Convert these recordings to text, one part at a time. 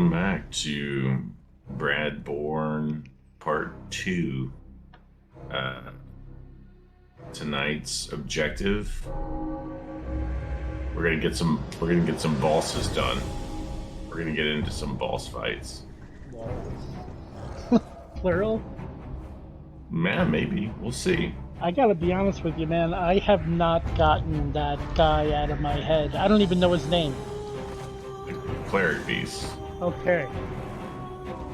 welcome back to Bradborne Part 2. Uh, Tonight's objective, we're gonna get some bosses done. We're gonna get into some boss fights. Plural? Man, maybe. We'll see. I gotta be honest with you, man. I have not gotten that guy out of my head. I don't even know his name. The cleric beast. Okay.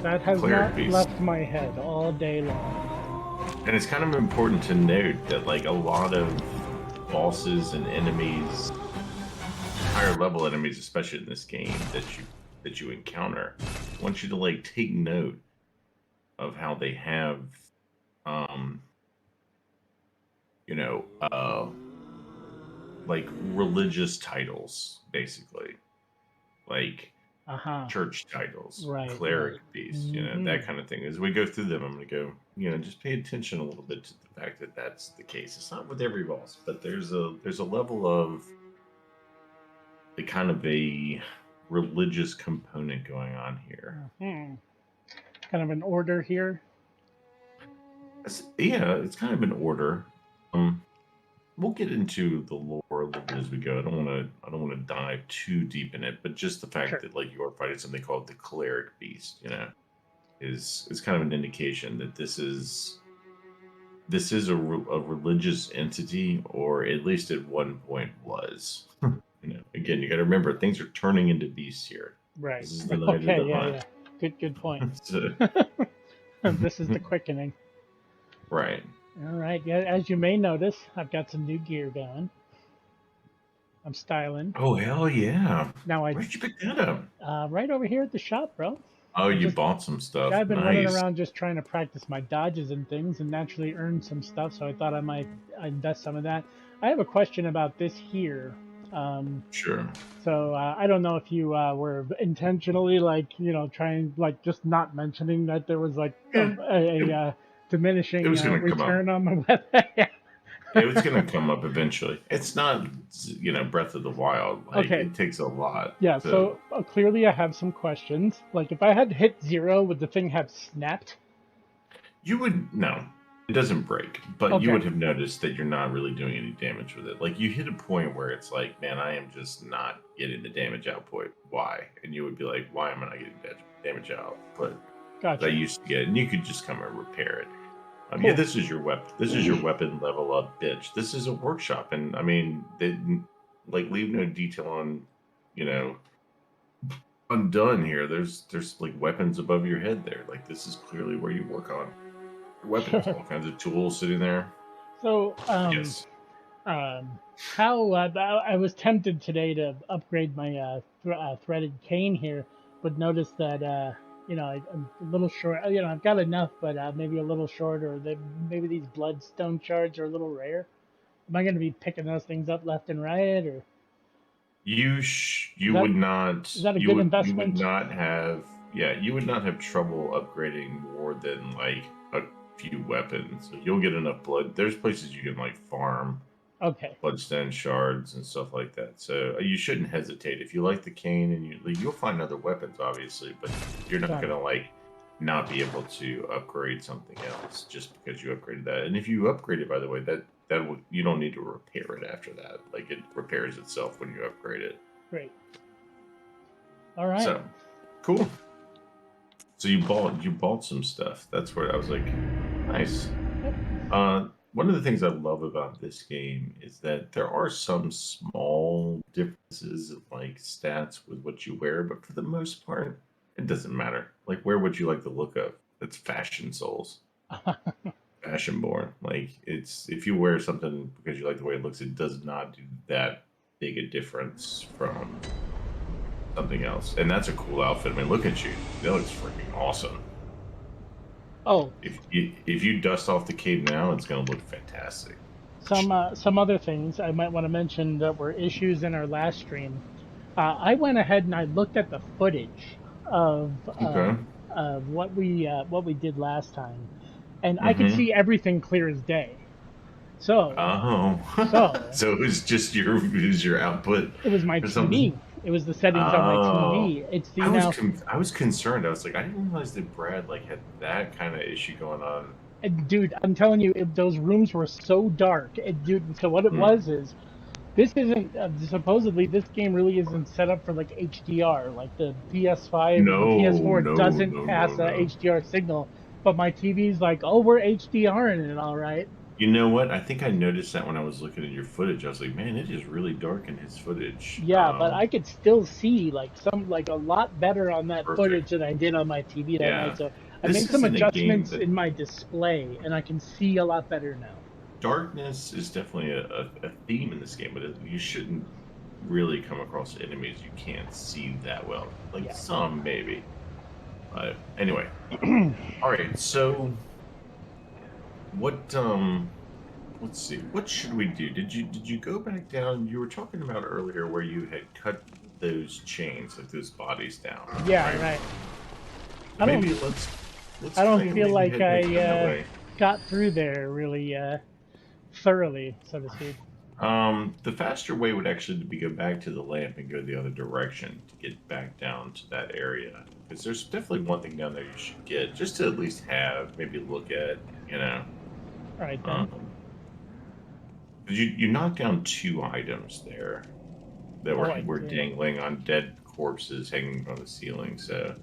That has Cleric not beast. left my head all day long. And it's kind of important to note that like a lot of bosses and enemies, higher level enemies, especially in this game that you encounter, I want you to like take note of how they have you know, like religious titles, basically. Like church titles, Right, cleric right. beast, you know, that kind of thing. As we go through them, I'm going to go, you know, just pay attention a little bit to the fact that that's the case. It's not with every boss, but there's a level of a kind of a religious component going on here. Kind of an order here. Yeah, it's kind of an order. We'll get into the lore a little bit as we go. I don't want to dive too deep in it, but just the fact that like you're fighting something called the cleric beast, you know, is kind of an indication that this is a religious entity, or at least at one point was. You know, again, you got to remember things are turning into beasts here. Right. This is the night of the hunt. Yeah. Good point. So, This is the quickening. right. All right. Yeah, as you may notice, I've got some new gear going. I'm styling. Oh hell yeah! Now Where'd you pick that up? right over here at the shop, bro. Oh, you bought some stuff. I've been running Nice. around just trying to practice my dodges and things, and naturally earn some stuff. So I thought I might invest some of that. I have a question about this here. Sure. So I don't know if you were intentionally trying just not mentioning that there was like a diminishing return on my weapon. It was going to come up eventually. It's not, you know, Breath of the Wild. Like, Okay. It takes a lot. Yeah, so clearly I have some questions. Like, if I had hit 0, would the thing have snapped? You would, no. It doesn't break. But Okay. you would have noticed that you're not really doing any damage with it. Like, you hit a point where it's like, man, I am just not getting the damage output. Why? And you would be like, why am I not getting damage output? Gotcha. I used to get it. And you could just come and repair it. Cool. Yeah, this is your weapon. This is your weapon level up, bitch. This is a workshop, and I mean, they like leave no detail on, you know, undone here. There's like weapons above your head there. Like this is clearly where you work on your weapons. All kinds of tools sitting there. So, Yes. how I was tempted today to upgrade my threaded cane here, but noticed that I'm a little short. I've got enough, but maybe a little short, or maybe these bloodstone shards are a little rare. Am I going to be picking those things up left and right, or You would not. Is that a good investment? You would not have. Yeah, you would not have trouble upgrading more than like a few weapons. You'll get enough blood. There's places you can like farm. Okay. Bloodstone shards and stuff like that. So you shouldn't hesitate. If you like the cane, and you'll find other weapons, obviously, but you're not going to like not be able to upgrade something else just because you upgraded that. And if you upgrade it, by the way, that you don't need to repair it after that. Like it repairs itself when you upgrade it. Great. All right. So cool. So you bought some stuff. That's where I was like, nice. Yep. One of the things I love about this game is that there are some small differences of like stats with what you wear, but for the most part, it doesn't matter. Like, where would you like the look of? It's Fashion Souls, Fashionborn. Like, it's if you wear something because you like the way it looks, it does not do that big a difference from something else. And that's a cool outfit. I mean, look at you. That looks freaking awesome. Oh, if you dust off the cape now, it's going to look fantastic. Some other things I might want to mention that were issues in our last stream. I went ahead and I looked at the footage of what we did last time, and I could see everything clear as day. So so it was just your output. It was my TV. It was the settings on my Oh, TV. It's the now. I was concerned. I was like, I didn't realize that Brad like had that kind of issue going on. And dude, I'm telling you, those rooms were so dark. And dude, so what it Hmm. was is this isn't supposedly this game really isn't set up for like HDR. Like the PS5 or the No, PS4 no, doesn't no, no, pass a no. HDR signal, but my TV's like, oh, we're HDRing it all right. You know what? I think I noticed that when I was looking at your footage. I was like, man, it is really dark in his footage. Yeah, but I could still see like a lot better on that footage Perfect. than I did on my TV that night. Yeah. So I This made some isn't a game adjustments that in my display, and I can see a lot better now. darkness is definitely a theme in this game, but you shouldn't really come across enemies you can't see that well. Like Yeah. some, maybe. But anyway. All right. So what, let's see. What should we do? Did you go back down? You were talking about earlier where you had cut those chains, like those bodies down, Yeah, right? right. I Maybe don't let's I don't kind of feel maybe like head back down that I way. got through there really thoroughly, so to speak. The faster way would actually be go back to the lamp and go the other direction to get back down to that area. Because there's definitely one thing down there you should get, just to at least have, maybe look at, you know. All right then. Um, 'Cause you knocked down two items there that Oh, I were did. dangling on dead corpses hanging from the ceiling. So,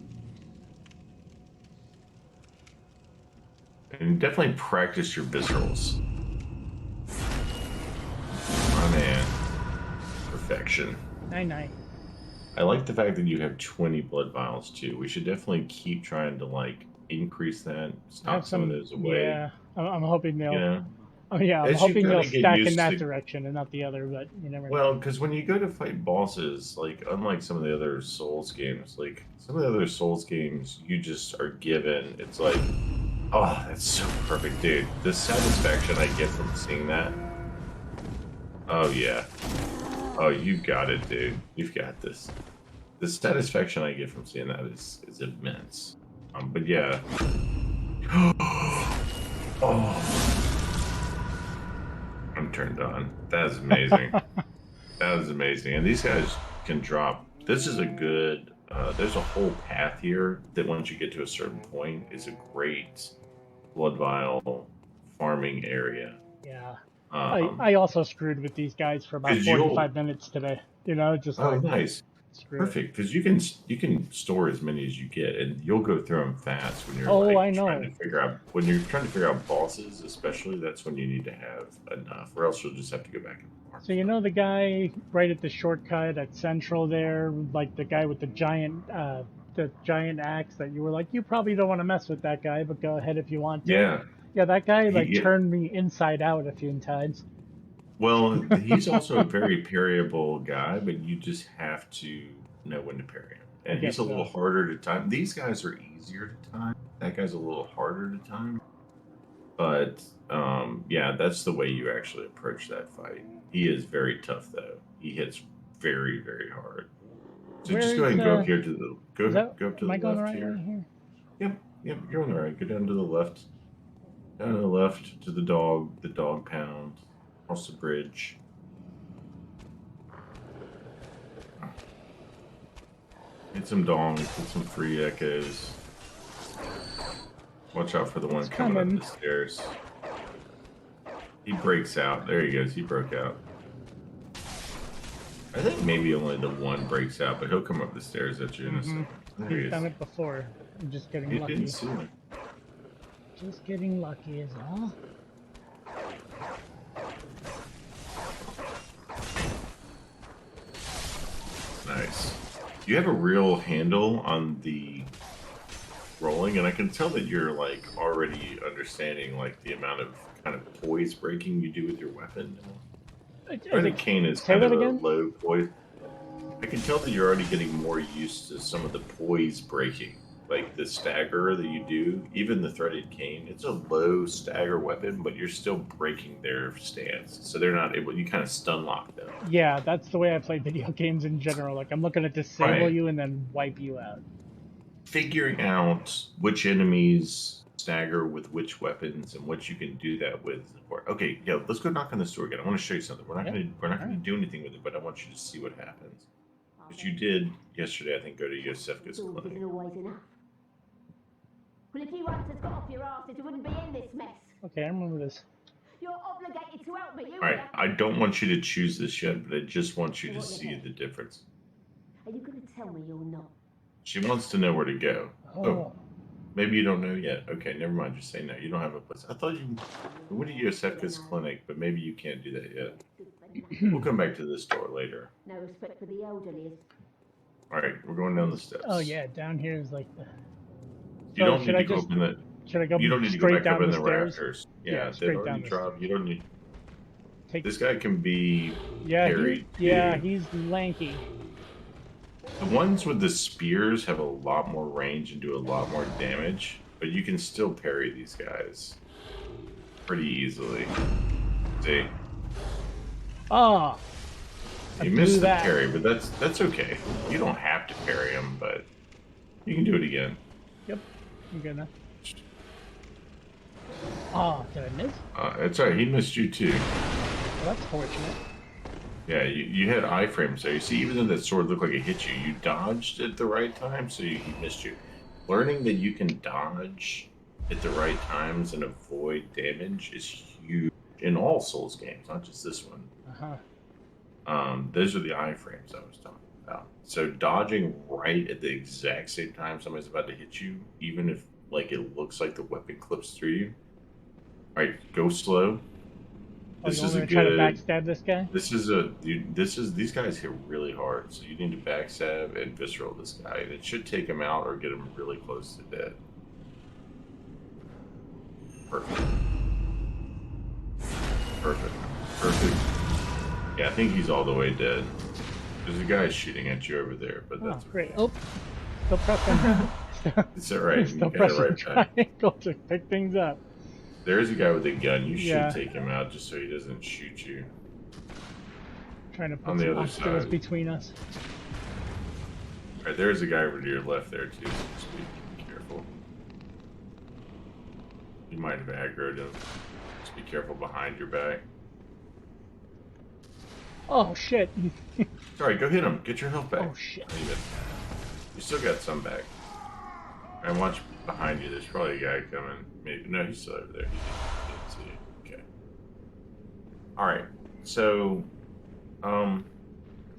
and definitely practice your viscerals. My man, perfection. 9-9. I like the fact that you have 20 blood vials too. We should definitely keep trying to like increase that, I have stock some of some. those away. Yeah, I'm hoping You they'll. know, Oh yeah, I'm as you hoping kind they'll of get stack in used that to. direction and not the other. But you never know. Well, because when you go to fight bosses, like unlike some of the other Souls games, like some of the other Souls games, you just are given. It's like, oh, that's so perfect, dude. The satisfaction I get from seeing that. Oh yeah. Oh, you got it, dude. You've got this. The satisfaction I get from seeing that is immense. But yeah. Oh, I'm turned on. That is amazing. That is amazing. And these guys can drop. This is a good. There's a whole path here that once you get to a certain point is a great blood vial farming area. Yeah. Um, I also screwed with these guys for about because you'll. 45 minutes today. You know, just Oh, like nice. screw it. Perfect, because you can store as many as you get, and you'll go through them fast when you're Oh, like I trying to know. figure out when you're trying to figure out bosses, especially. That's when you need to have enough, or else you'll just have to go back and farm So you stuff. know the guy right at the shortcut at Central there, like the guy with the giant axe that you were like, you probably don't want to mess with that guy, but go ahead if you want to. Yeah, Yeah, that guy like he. turned me inside out a few times. Well, he's also a very parryable guy, but you just have to know when to parry him. I And he's guess a little so. harder to time. These guys are easier to time. That guy's a little harder to time. But yeah, that's the way you actually approach that fight. He is very tough, though. He hits very, very hard. So just go ahead Where's and go up here to the is that? go up to Am the I going the left right way here. here? Yep, yep, you're on the right. Go down to the left. Down to the left to the dog pound, across the bridge. Hit some dongs, hit some free echoes. Watch out for the It's one coming up coming. the stairs. He breaks out. There he goes. He broke out. I think maybe only the one breaks out, but he'll come up the stairs at you in a Mm-hmm. second. There he He's is. done it before. I'm just getting He didn't lucky. see me. Just getting lucky is all. Nice. You have a real handle on the rolling, and I can tell that you're like already understanding like the amount of kind of poise breaking you do with your weapon. Is Threaded it, cane is say kind that of a again? low poise. I can tell that you're already getting more used to some of the poise breaking, like the stagger that you do. Even the threaded cane, it's a low stagger weapon, but you're still breaking their stance, so they're not able. You kind of stun lock them. Yeah, that's the way I play video games in general. Like I'm looking to disable Right. you and then wipe you out. Figuring out which enemies stagger with which weapons and what you can do that with. Okay, yeah, let's go knock on this door again. I want to show you something. Yep. We're not All gonna right. do anything with it, but I want you to see what happens. But you did yesterday, I think, go to Yosefka's Tools clinic. isn't always enough. Well, if you once had got off your arse, you wouldn't be in this mess. Okay, I remember this. You're obligated to help me. You All right, I don't want you to choose this yet, but I just want you to see the difference. Are you going to tell me you're not? She wants to know where to go. Oh, Maybe you don't know yet. Okay, never mind. Just say no. You don't have a place. I thought you went to Yosefka's clinic, but maybe you can't do that yet. We'll come back to this door later. No respect for the elderly. All right, we're going down the steps. oh yeah, down here is like the. You So don't need should to I go just- up in the. Should I go You don't need to go straight back up down in the the stairs? rafters. Yeah, Yeah, straight they've already down the dropped. You don't need. Take. This guy can be Yeah, parried. yeah, too. he's lanky. The ones with the spears have a lot more range and do a lot more damage, but you can still parry these guys pretty easily. See, Oh, I you blew missed the that. parry, but that's okay. You don't have to parry him, but you can do it again. Yep, I'm good now. Oh, did I miss? It's alright. He missed you too. Well, that's fortunate. Yeah, you had iframes there. You see, even though that sword looked like it hit you, you dodged at the right time, so he missed you. Learning that you can dodge at the right times and avoid damage is huge in all Souls games, not just this one. Those are the iframes I was talking about. So dodging right at the exact same time somebody's about to hit you, even if like it looks like the weapon clips through you. All right, go slow. Oh, This you is want a me to try to good. backstab this guy? These guys hit really hard, so you need to backstab and visceral this guy, and it should take him out or get him really close to dead. Perfect. Perfect. Perfect. Yeah, I think he's all the way dead. There's a guy shooting at you over there, but Oh, that's great. Oh, still pressing. it's all right. Still You got it pressing right back. triangle to pick things up. There's a guy with a gun. You should Yeah. take him out just so he doesn't shoot you. Trying to put On the some other obstacles side. between us. All right, there's a guy over to your left there too. So just be careful. You might have aggroed him. Just be careful behind your back. Oh shit! Sorry, go hit him. Get your health back. Oh shit! You still got some back. And watch behind you. There's probably a guy coming. Maybe no, he's still over there. He didn't see you. Okay. All right. So,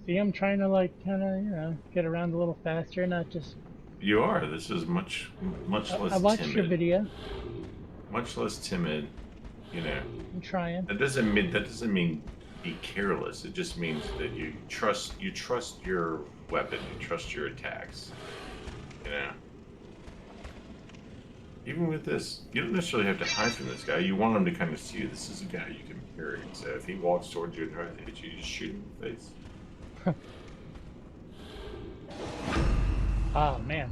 See, I'm trying to like kind of get around a little faster, not just. you are. This is much less I watched timid. your video. Much less timid. You know. I'm trying. That doesn't mean be careless. It just means that you trust your weapon. You trust your attacks. You know. Even with this, you don't necessarily have to hide from this guy. You want him to kind of see you. This is a guy you can parry. So if he walks towards you and tries to hit you, you just shoot him in the face. Oh man,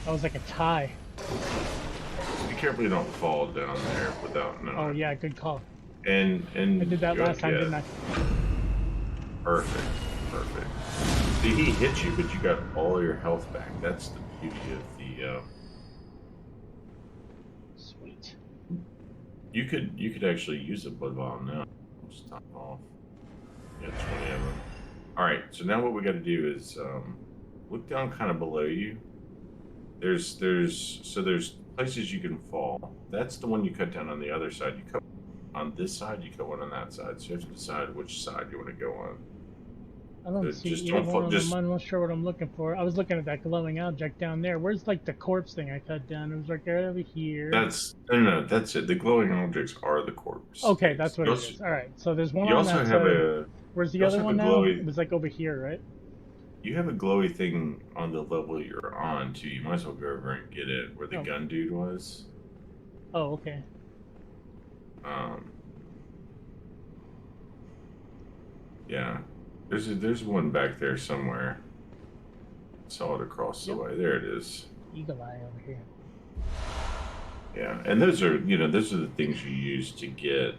that was like a tie. Just be careful you don't fall down there without knowing. Oh yeah, good call. And I did that go last time, ahead. didn't I? Perfect. Perfect. See, he hit you, but you got all your health back. That's the beauty of the. Sweet. You could actually use a blood bomb now. Just top off. You got 20 of them. All right. So now what we got to do is look down kind of below you. There's places you can fall. That's the one you cut down on the other side. You cut on this side. You cut one on that side. So you have to decide which side you want to go on. I don't Just see either don't one of just- them. I'm not sure what I'm looking for. I was looking at that glowing object down there. Where's like the corpse thing I cut down? It was like right over here. No. That's it. The glowing objects are the corpse. Okay, that's what You it also- is. All right, so there's one You on also that have side. a Where's the you also other have one a now? glowy- It was like over here, right? You have a glowy thing on the level you're on too. You might as well go over and get it where the Oh. gun dude was. Oh, okay. Yeah, there's one back there somewhere. Saw it across the Yep. way. There it is. Eagle eye over here. Yeah, and those are the things you use to get,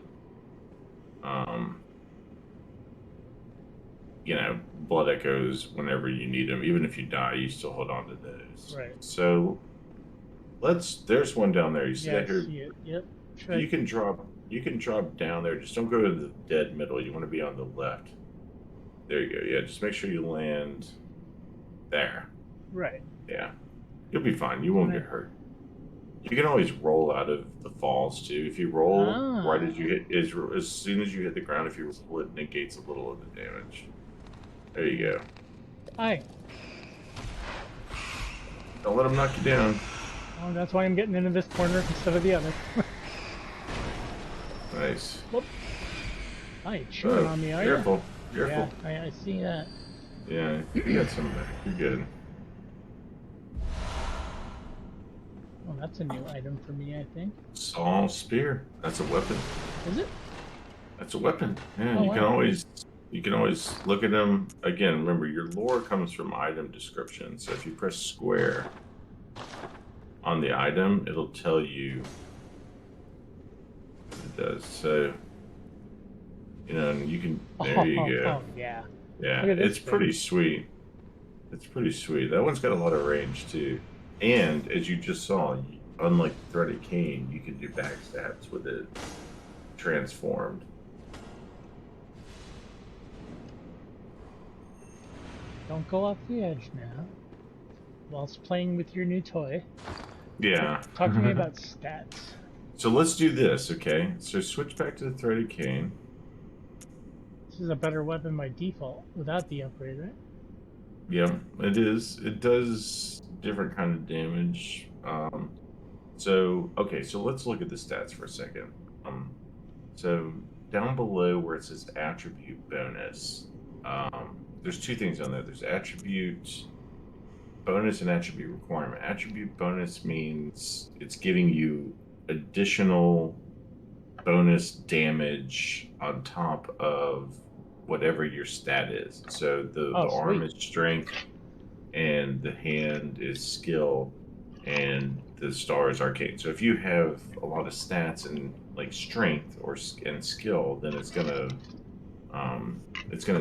blood echoes whenever you need them. Even if you die, you still hold on to those. Right. So there's one down there. You see Yeah, that here? I see it. Yep. Should You I- can drop down there. Just don't go to the dead middle. You want to be on the left. There you go. Yeah, just make sure you land there. Right. Yeah. You'll be fine. You won't get hurt. You can always roll out of the falls too. If you roll right as you hit, as soon as you hit the ground, if you roll, it negates a little of the damage. There you go. Hi. Don't let them knock you down. Oh, that's why I'm getting into this corner instead of the other. Nice. Whoop. Hi, chewing on me, are you? Careful. Careful. Yeah, I see that. Yeah, you got some back. You're good. Oh, that's a new item for me, I think. Saw spear. That's a weapon. Is it? That's a weapon. Yeah, Oh, you can wow. always look at them. Again, remember your lore comes from item description. So if you press square on the item, it'll tell you what it does. So and you can. There you go. Oh, yeah. Yeah, Look at this it's pretty sweet. It's pretty sweet. That one's got a lot of range too. And as you just saw, unlike Threaded Cane, you can do backstabs with it transformed. Don't go off the edge now. Whilst playing with your new toy. Yeah. Talk to me about stats. So let's do this, okay? So switch back to the Threaded Cane. This is a better weapon by default without the upgrade, right? Yeah, it is. It does different kind of damage. So let's look at the stats for a second. So down below where it says attribute bonus, there's two things on there. There's attribute bonus and attribute requirement. Attribute bonus means it's giving you additional bonus damage on top of whatever your stat is. So the arm is strength, and the hand is skill, and the star is arcane. So if you have a lot of stats and like strength and skill, then it's gonna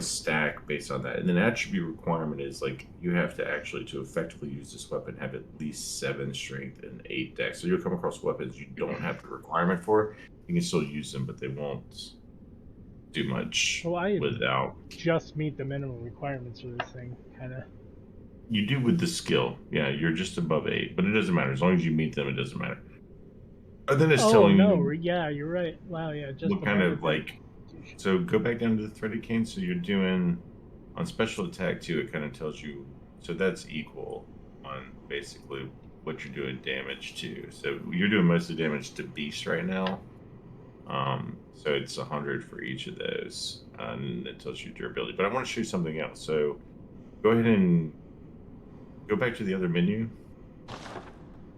stack based on that. And then attribute requirement is like you have to actually, to effectively use this weapon, have at least 7 strength and 8 dex. So you'll come across weapons you don't have the requirement for. You can still use them, but they won't do much without. Just meet the minimum requirements for this thing, kind of. You do with the skill. Yeah, you're just above 8, but it doesn't matter. As long as you meet them, it doesn't matter. And then it's telling you. Yeah, you're right. Wow, yeah. Just what kind of like. So go back down to the Threaded Cane. So you're doing on special attack 2. It kind of tells you. So that's equal on basically what you're doing damage to. So you're doing most of the damage to Beast right now. So it's 100 for each of those, and it tells you durability. But I want to show you something else. So go ahead and go back to the other menu.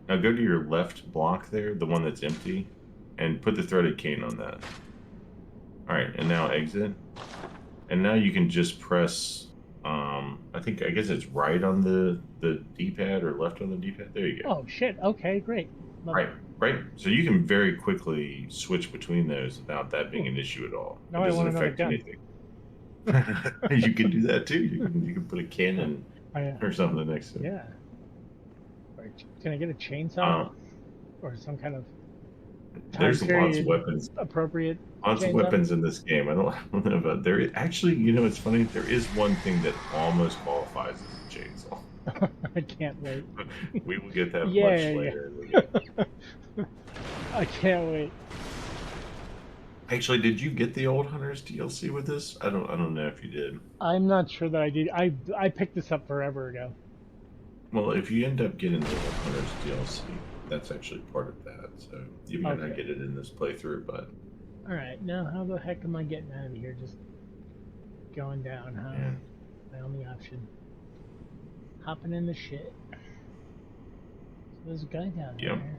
Now go to your left block there, the one that's empty, and put the Threaded Cane on that. All right, and now exit. And now you can just press, I guess it's right on the D-pad or left on the D-pad. There you go. Oh, shit. Okay, great. Right. So you can very quickly switch between those without that being an issue at all. Now it doesn't I want affect anything. You can do that too. You can put a cannon or something next to it. Yeah. Can I get a chainsaw or some kind of there's lots of weapons. Appropriate. Lots of weapons in this game. I don't know about there. Actually, it's funny. There is one thing that almost qualifies as a chainsaw. I can't wait. We will get that much later. Yeah. I can't wait. Actually, did you get the Old Hunters DLC with this? I don't know if you did. I'm not sure that I did. I picked this up forever ago. Well, if you end up getting the Old Hunters DLC, that's actually part of that. So you might not get it in this playthrough, but. All right, now how the heck am I getting out of here? Just going down, huh? Yeah. My only option. Hopping in the shit. So there's a guy down there.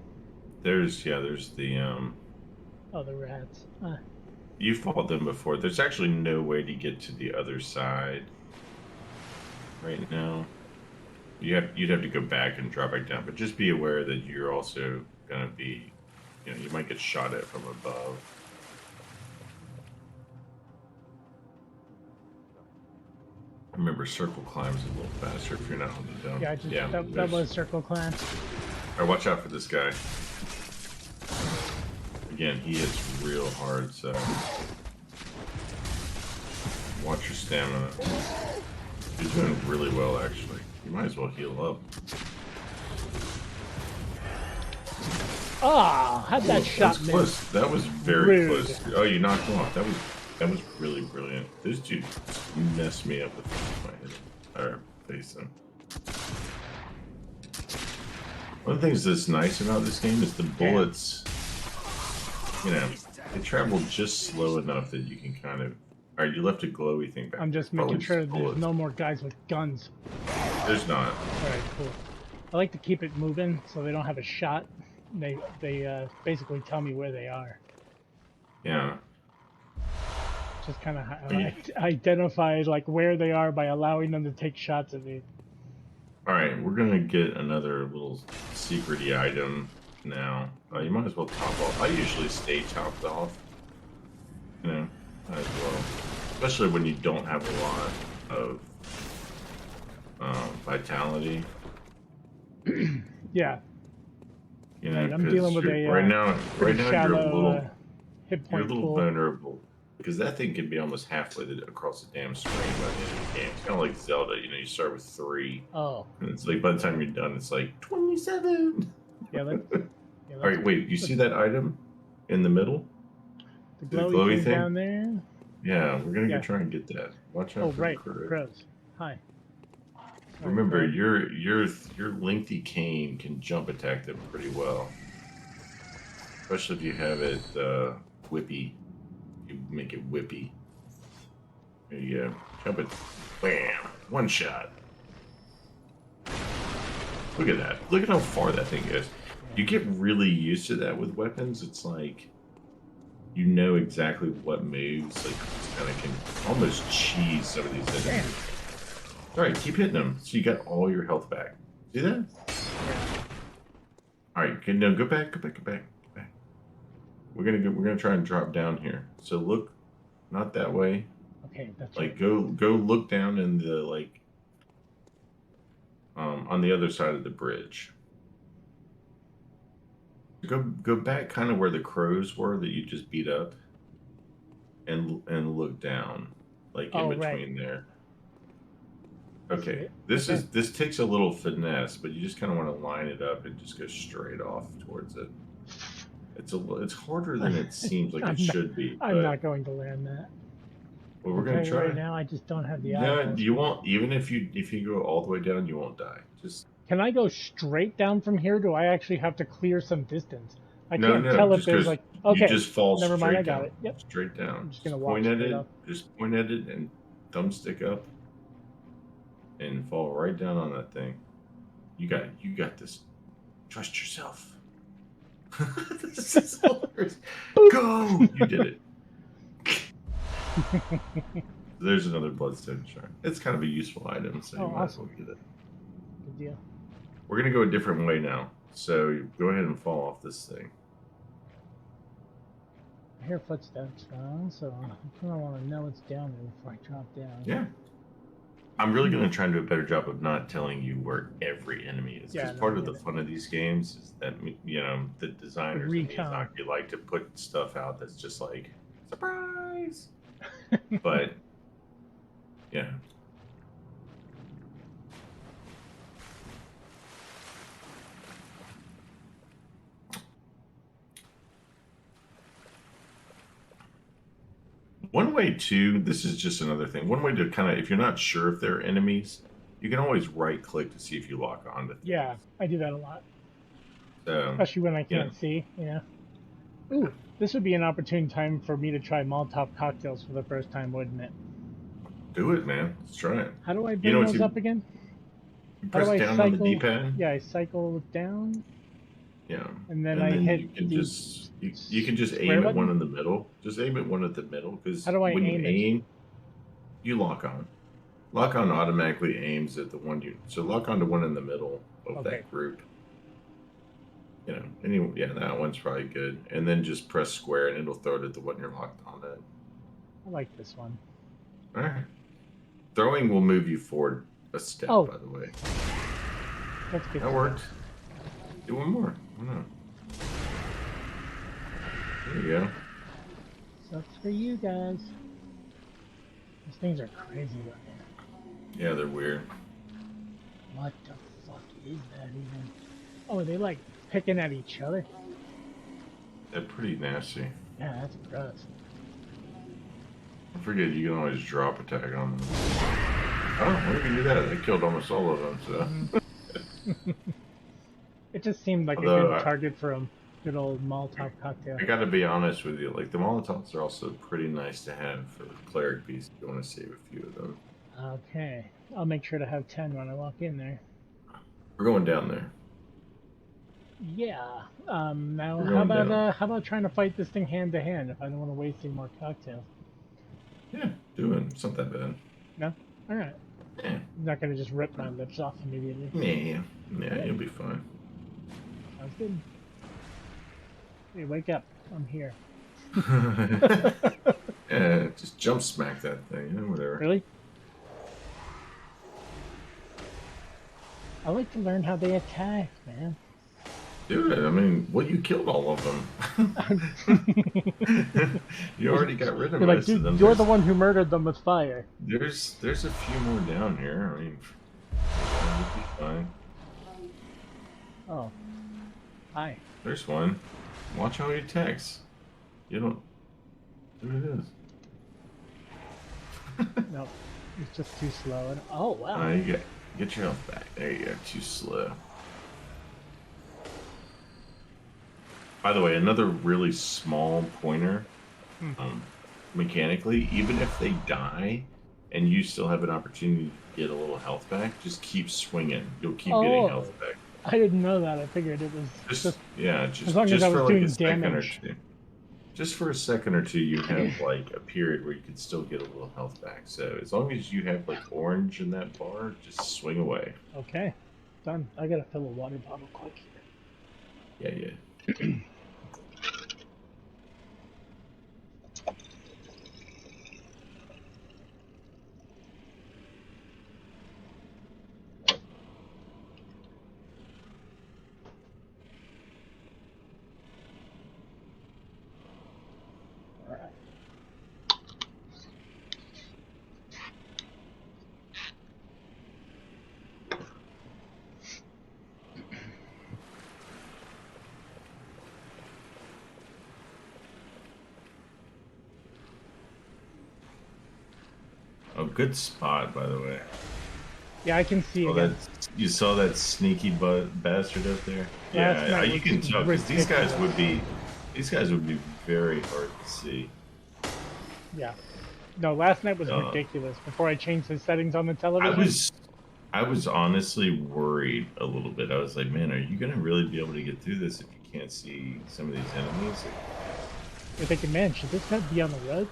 There's the Oh, the rats. You fought them before. There's actually no way to get to the other side right now. You'd have to go back and drop back down, but just be aware that you're also gonna be, you might get shot at from above. Remember, circle climbs a little faster if you're not holding down. Yeah, that was circle climb. Alright, watch out for this guy. Again, he hits real hard, so. Watch your stamina. You're doing really well, actually. You might as well heal up. Ah, how'd that shot That's miss? close. That was very Rude. close. Oh, you knocked him off. That was really brilliant. Those dudes messed me up with my head or facing. One of the things that's nice about this game is the bullets. You know, they travel just slow enough that you can kind of. All right, you left a glowy thing back. I'm just Probably making sure bullets. there's no more guys with guns. There's not. All right, cool. I like to keep it moving so they don't have a shot. They basically tell me where they are. Yeah. Just kind of identify like where they are by allowing them to take shots at me. All right, we're gonna get another little secrety item now. You might as well top off. I usually stay topped off. You know, might as well, especially when you don't have a lot of vitality. Yeah. You know, Right, I'm dealing with a right now pretty you're a shallow little hit you're a point little pool. vulnerable because that thing can be almost halfway across the damn screen by the end of the game. It's kind of like Zelda. You know, you start with 3. Oh. And it's like by the time you're done, it's like 27. Yeah, let's All right, wait. You see that item in the middle? the glowy thing down there. Yeah, we're gonna go try and get that. Watch out for right, the crow. crows. Hi. Sorry, Remember, crow. your lengthy cane can jump attack them pretty well, especially if you have it whippy. You make it whippy. There you go. Jump it. Bam! One shot. Look at that. Look at how far that thing goes. You get really used to that with weapons. It's like you know exactly what moves. Like you kind of can almost cheese some of these enemies. All right, keep hitting them. So you got all your health back. See that? All right, okay, no, go back. We're gonna try and drop down here. So look, not that way. Okay, that's like right. go look down in the on the other side of the bridge. Go back kind of where the crows were that you just beat up, and look down, like in between there. Okay, this takes a little finesse, but you just kind of want to line it up and just go straight off towards it. It's harder than it seems like it should be. I'm not going to land that. Well, we're gonna try. Right now, I just don't have the No, you won't. Even if you go all the way down, you won't die. Just. Can I go straight down from here? Do I actually have to clear some distance? I No, can't tell if there's like. Okay, you just fall never mind. I got down, it. Yep. Straight down. I'm just gonna walk point at straight it. up. Just point at it and thumbstick up, and fall right down on that thing. You got this. Trust yourself. This is hilarious. Go! You did it. There's another bloodstone shrine. It's kind of a useful item, so you might as well get it. Good deal. We're gonna go a different way now. So go ahead and fall off this thing. I hear footsteps now, so I kind of want to know what's down there before I drop down. Yeah. I'm really going to try and do a better job of not telling you where every enemy is. Because part of the fun of these games is that, you know, the designers you like to put stuff out that's just like, surprise! But, yeah. One way too, this is just another thing. One way to kind of, if you're not sure if they're enemies, you can always right click to see if you lock onto things. Yeah, I do that a lot. So, especially when I can't see, Ooh, this would be an opportune time for me to try Molotov cocktails for the first time, wouldn't it? Do it, man. Let's try it. How do I bring those up again? You press down on the D-pad. Yeah, I cycle down. Yeah. And then I hit you can just aim at one in the middle. Just aim at one at the middle, because when you aim, you lock on. Lock on automatically aims at the one you. So lock on to one in the middle of that group. You know, that one's probably good. And then just press square, and it'll throw it at the one you're locked on at. I like this one. All right. Throwing will move you forward a step. By the way. That's good. That worked. Do one more. Why not? There you go. Sucks for you guys. This things are crazy looking. Yeah, they're weird. What the fuck is that even? Oh, are they like picking at each other? They're pretty nasty. Yeah, that's gross. I forget you can always drop attack on them. Oh, we can do that. They killed almost all of them, so. It just seemed like a Although, good target for a good old Molotov cocktail. I gotta be honest with you, like the Molotovs are also pretty nice to have for the cleric piece if you want to save a few of them. Okay, I'll make sure to have 10 when I walk in there. We're going down there. Yeah. Now, We're going down. how about trying to fight this thing hand to hand if I don't want to waste any more cocktails? Yeah, do it. It's not that bad. No. All right. Yeah. I'm not gonna just rip my lips off immediately. Yeah, you'll be fine. Sounds good. Hey, wake up! I'm here. Yeah, just jump smack that thing, whatever. Really? I like to learn how they attack, man. Do it. I mean, well, you killed all of them. You already got rid of You're like, most of dude, them. you're the one who murdered them with fire. There's a few more down here. I mean, it'll be fine. Oh. Hi. There's one. Watch how he attacks. You don't. There it is. No, it's just too slow. And oh wow. You get your health back. There you go. Too slow. By the way, another really small pointer. Mechanically, even if they die, and you still have an opportunity to get a little health back, just keep swinging. You'll keep getting health back. I didn't know that. I figured it was just as long as I was for doing like a second damage. or two. Just for a second or two, you have like a period where you can still get a little health back. So as long as you have like orange in that bar, just swing away. Okay, done. I gotta fill a water bottle quick here. Yeah. Oh, good spot, by the way. Yeah, I can see again. You saw that sneaky bastard up there? Yeah, you can tell because these guys would be very hard to see. Yeah. No, last night was ridiculous. Before I changed the settings on the television, I was honestly worried a little bit. I was like, man, are you gonna really be able to get through this if you can't see some of these enemies? you're thinking, man, should this guy be on the road?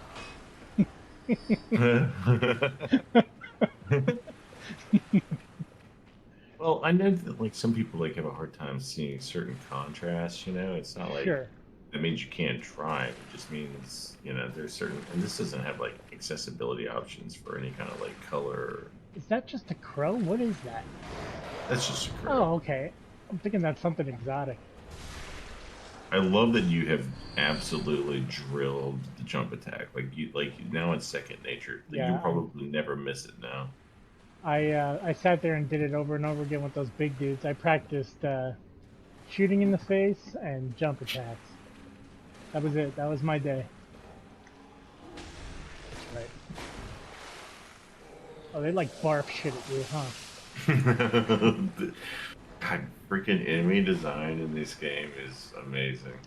Well, I know that like some people like have a hard time seeing certain contrasts. It's not like that means you can't drive. It just means there's certain, and this doesn't have like accessibility options for any kind of like color. Is that just a crow? What is that? That's just a crow. Oh, okay. I'm thinking that's something exotic. I love that you have absolutely drilled the jump attack. Like now it's second nature. Like, Yeah, you probably never miss it now. I sat there and did it over and over again with those big dudes. I practiced shooting in the face and jump attacks. That was it. That was my day. That's right. Oh, they like barf shit at you, huh? God, freaking enemy design in this game is amazing.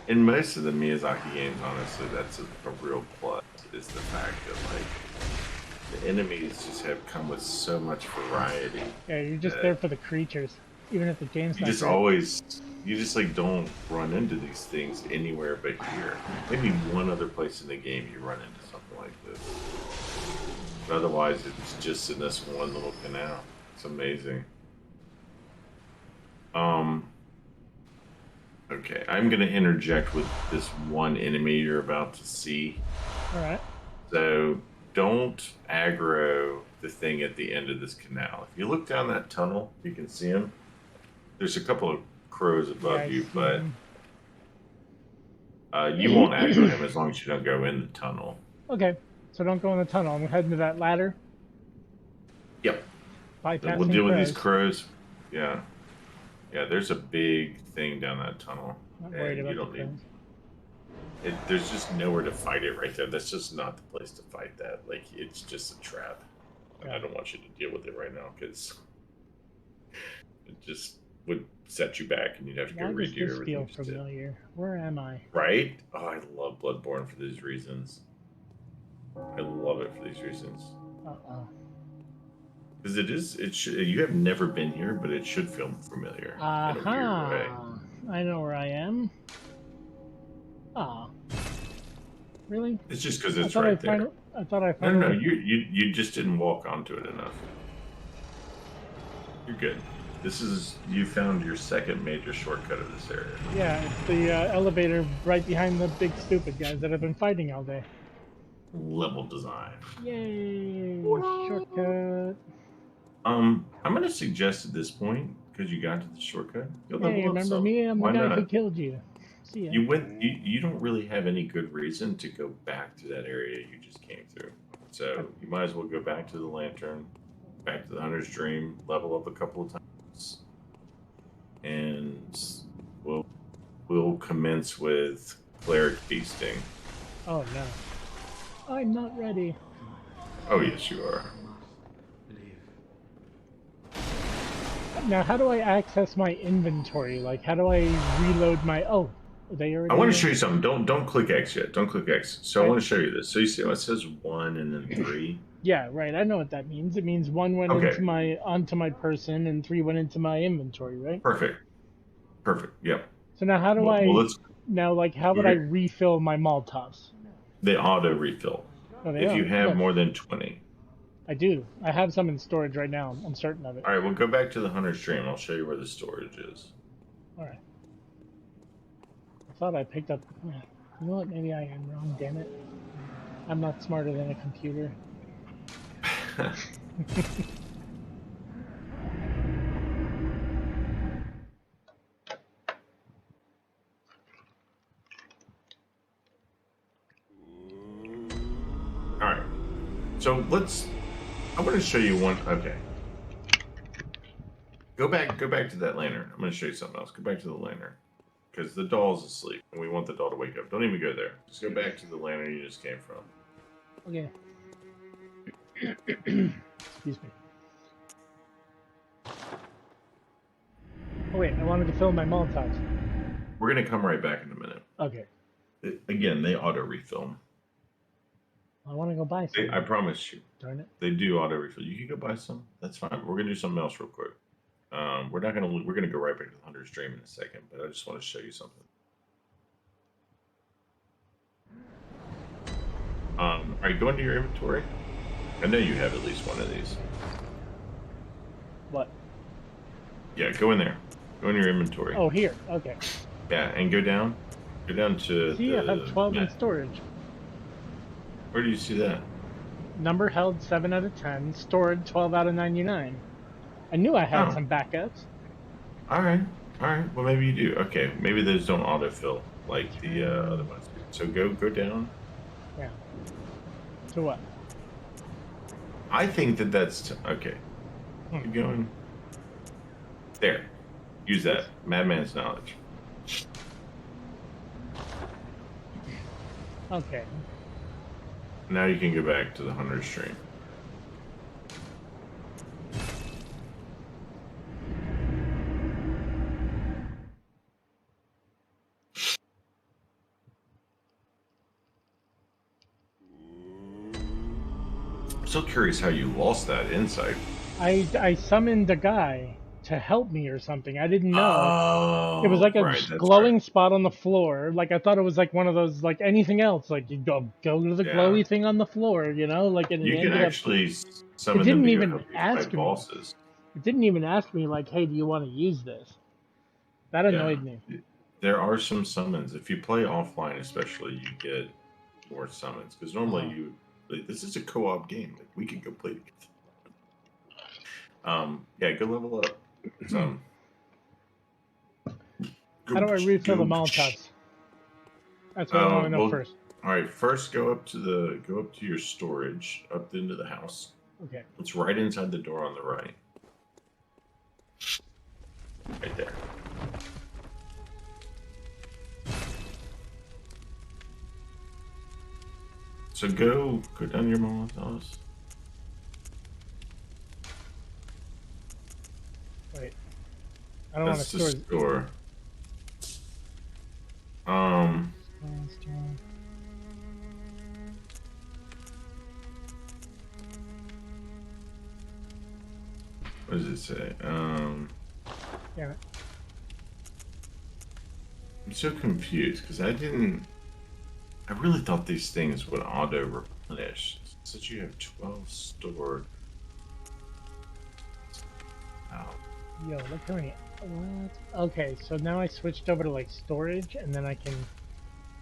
In most of the Miyazaki games, honestly, that's a real plus, is the fact that, like, the enemies just have come with so much variety. Yeah, you're just there for the creatures, even if the game's not you just, like, don't run into these things anywhere but here. Maybe one other place in the game you run into something like this. But otherwise, it's just in this one little canal. It's amazing. Okay, I'm going to interject with this one enemy you're about to see. Alright. So, don't aggro the thing at the end of this canal. If you look down that tunnel, you can see him. There's a couple of crows above you, but You won't aggro him as long as you don't go in the tunnel. Okay, so don't go in the tunnel. I'm heading to that ladder, Yep. bypassing We'll deal with these crows. crows. Yeah. Yeah, there's a big thing down that tunnel. Not worried And you about the don't need crows. there's just nowhere to fight it right there. That's just not the place to fight that. Like, it's just a trap. And I Got it. don't want you to deal with it right now because it just would set you back and you'd have to go Why does redo this everything. feel you just did. familiar? Where am I? Right? Oh, I love Bloodborne for these reasons. I love it for these reasons. Uh-oh. Because you have never been here, but it should feel familiar in a weird way. Aha! I know where I am. Ah. Really? It's just because I it's thought right I there. finally. I thought I No, finally. no, you just didn't walk onto it enough. You're good. You found your second major shortcut of this area. Yeah, it's the elevator right behind the big stupid guys that I've been fighting all day. Level design. Yay! Shortcut. I'm gonna suggest at this point, because you got to the shortcut, go level Hey, up remember some. me? I'm Why the guy not? who killed you. See ya. You don't really have any good reason to go back to that area you just came through. So you might as well go back to the lantern, back to the hunter's dream, level up a couple of times, and we'll commence with cleric feasting. Oh no. I'm not ready. Oh yes, you are. Now, how do I access my inventory? Like, how do I reload my... Oh, they already... I want to show you something. Don't click X yet. Don't click X. So I Okay. want to show you this. So you see how it says 1 and then 3? Yeah, right. I know what that means. It means 1 went Okay. onto my person and 3 went into my inventory, right? Perfect. Yep. So now how do now, like, how would I refill my Molotovs? They auto refill. Oh, they If you are. have Good. more than 20. I do. I have some in storage right now. I'm certain of it. All right, we'll go back to the hunter's dream. I'll show you where the storage is. All right. I thought I picked up... You know what? Maybe I am wrong. Damn it. I'm not smarter than a computer. All right. So I want to show you one. Okay. Go back to that lantern. I'm going to show you something else. Go back to the lantern. Because the doll's asleep, and we want the doll to wake up. Don't even go there. Just go back to the lantern you just came from. Okay. Excuse me. Oh wait, I wanted to fill my Molotovs. We're going to come right back in a minute. Okay. Again, they auto refill. I want to go buy some. I promise you. Darn it. They do auto refill. You can go buy some. That's fine. We're going to do something else real quick. We're going to go right back to the hunter's dream in a second, but I just want to show you something. All right, go into your inventory. I know you have at least one of these. What? Yeah, go in there. Go in your inventory. Oh, here. Okay. Yeah, and go down. Go down to See, I have 12 in map. storage. Where do you see that? Number held 7 out of 10. Stored 12 out of 99. I knew I had Oh. some backups. All right. Well, maybe you do. Okay, maybe those don't autofill like the other ones do. So go down. Yeah. To what? I think that's okay. Keep going. There. Use that. Madman's knowledge. Okay. Now you can go back to the hunter's dream. I'm so curious how you lost that insight. I summoned a guy to help me or something. I didn't know. Oh, It was like a right, that's glowing right. spot on the floor. Like I thought it was like one of those, like anything else. Like you go to the Yeah. glowy thing on the floor, you know. Like and You it can ended actually up. summon It them didn't to go even help you ask fight me. bosses. It didn't even ask me like, "Hey, do you want to use this?" That annoyed me. There are some summons. If you play offline, especially, you get more summons. Because normally this is a co-op game. Like we could go play together. Yeah, go level up. It's, How do I refill the Molotovs? That's what I want to know Well, first. all right. First, go up to your storage up into the house. Okay. It's right inside the door on the right. Right there. So go down your Molotovs. Wait. I don't want to That's the store. store. What does it say? Yeah. I'm so confused because I really thought these things would auto replenish. Since you have 12 stored. Oh. Yo, look how many. What? Okay, so now I switched over to like storage, and then I can.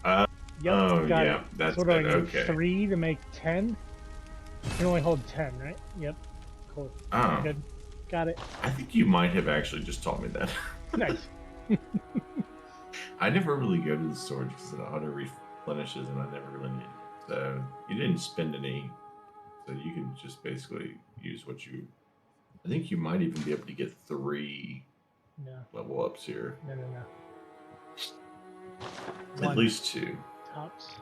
Yep, oh got yeah, it. that's So what do I it. need? Okay. 3 to make 10. You can only hold 10, right? Yep. Cool. Oh. Good. Got it. I think you might have actually just taught me that. Nice. I never really go to the storage because it auto replenishes, and I never really need it. So you didn't spend any, so you can just basically use what you. I think you might even be able to get 3 level ups here. No. At least 2. Tops.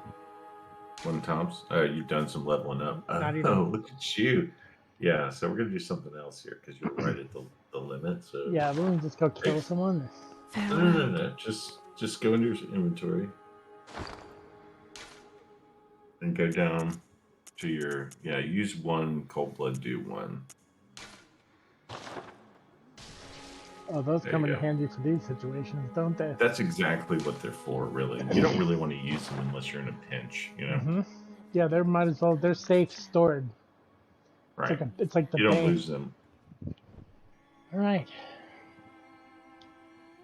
1 tops. Oh, you've done some leveling up. Not Oh, even. look at you. Yeah, so we're gonna do something else here because you're right at the limit. So Yeah, we can just go kill someone. no. Just go into your inventory and go down to your use 1 cold blood, do 1. Oh, those There come you in go. handy for these situations, don't they? That's exactly what they're for, really. You don't really want to use them unless you're in a pinch, you know. Mm-hmm. Yeah, they might as well. They're safe stored. Right. It's like the you don't bank. lose them. All right.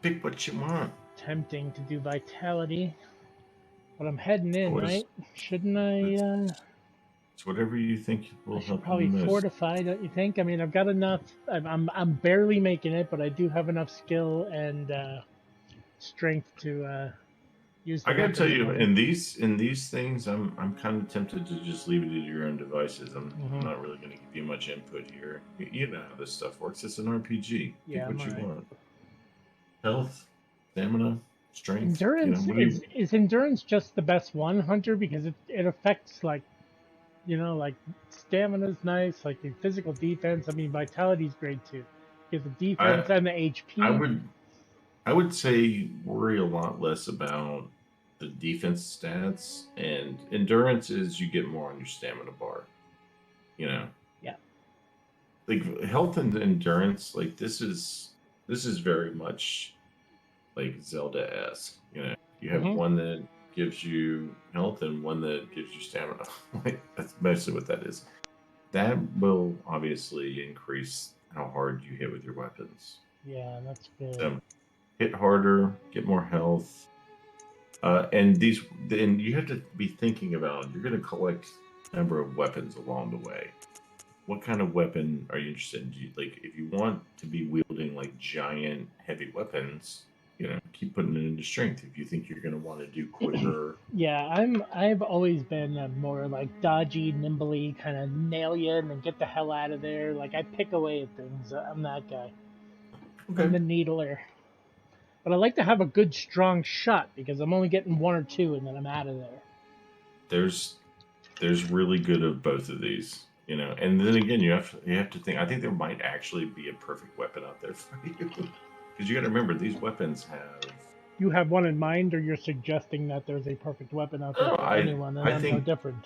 Pick what you want. Tempting to do vitality, but I'm heading in, right? Shouldn't I? It's whatever you think will I should help probably you the most. fortify, don't you think? I mean, I've got enough. I'm barely making it, but I do have enough skill and strength to use. I gotta tell you, in these things, I'm kind of tempted to just leave it to your own devices. I'm not really going to give you much input here. You know how this stuff works. It's an RPG. Yeah, Pick what you want. Health, stamina, strength. Endurance is endurance just the best one, Hunter, because it affects like stamina's nice, like the physical defense. I mean, vitality's great too, because the defense and the HP. I would say worry a lot less about the defense stats, and endurance is you get more on your stamina bar. You know. Yeah. Like health and endurance, like this is very much like Zelda-esque. You know, you have one that gives you health and one that gives you stamina. Like that's mostly what that is. That will obviously increase how hard you hit with your weapons. Yeah, that's good. So, hit harder, get more health, and you have to be thinking about you're going to collect a number of weapons along the way. What kind of weapon are you interested in? Like, if you want to be wielding like giant heavy weapons, keep putting it into strength. If you think you're going to want to do quicker, yeah, I've always been a more like dodgy, nimbly kind of nail you in and get the hell out of there. Like I pick away at things. I'm that guy. Okay. I'm the needler. But I like to have a good, strong shot because I'm only getting 1 or 2, and then I'm out of there. There's really good of both of these, and then again, you have to think. I think there might actually be a perfect weapon out there for you, because you got to remember these weapons have. You have one in mind, or you're suggesting that there's a perfect weapon out there for anyone, and I'm no different.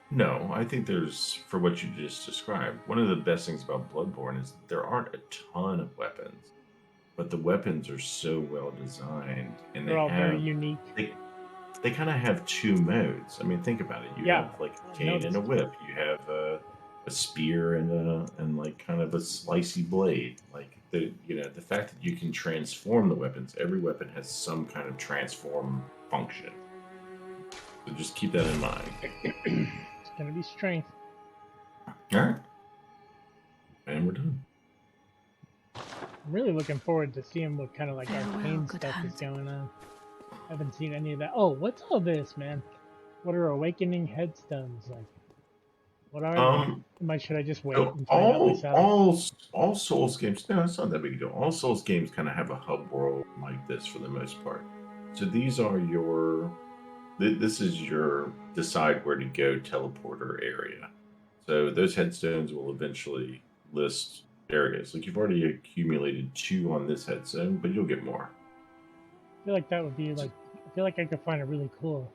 No, I think there's, for what you just described, one of the best things about Bloodborne is there aren't a ton of weapons. But the weapons are so well designed, and they're all very unique. They kind of have 2 modes. I mean, think about it. You have like a cane and a whip. You have a spear and like kind of a slicey blade. Like the fact that you can transform the weapons. Every weapon has some kind of transform function. So just keep that in mind. It's gonna be strength. All right, and we're done. I'm really looking forward to seeing what kind of like arcane stuff is going on. Haven't seen any of that. Oh, what's all this, man? What are awakening headstones like? What are they? Should I just wait So and find out myself? all Souls games, no, it's not that big a deal. All Souls games kind of have a hub world like this for the most part. So these are your this is your decide where to go teleporter area. So those headstones will eventually list areas. Like you've already accumulated 2 on this headstone, but you'll get more. I feel like that would be like. I feel like I could find a really cool,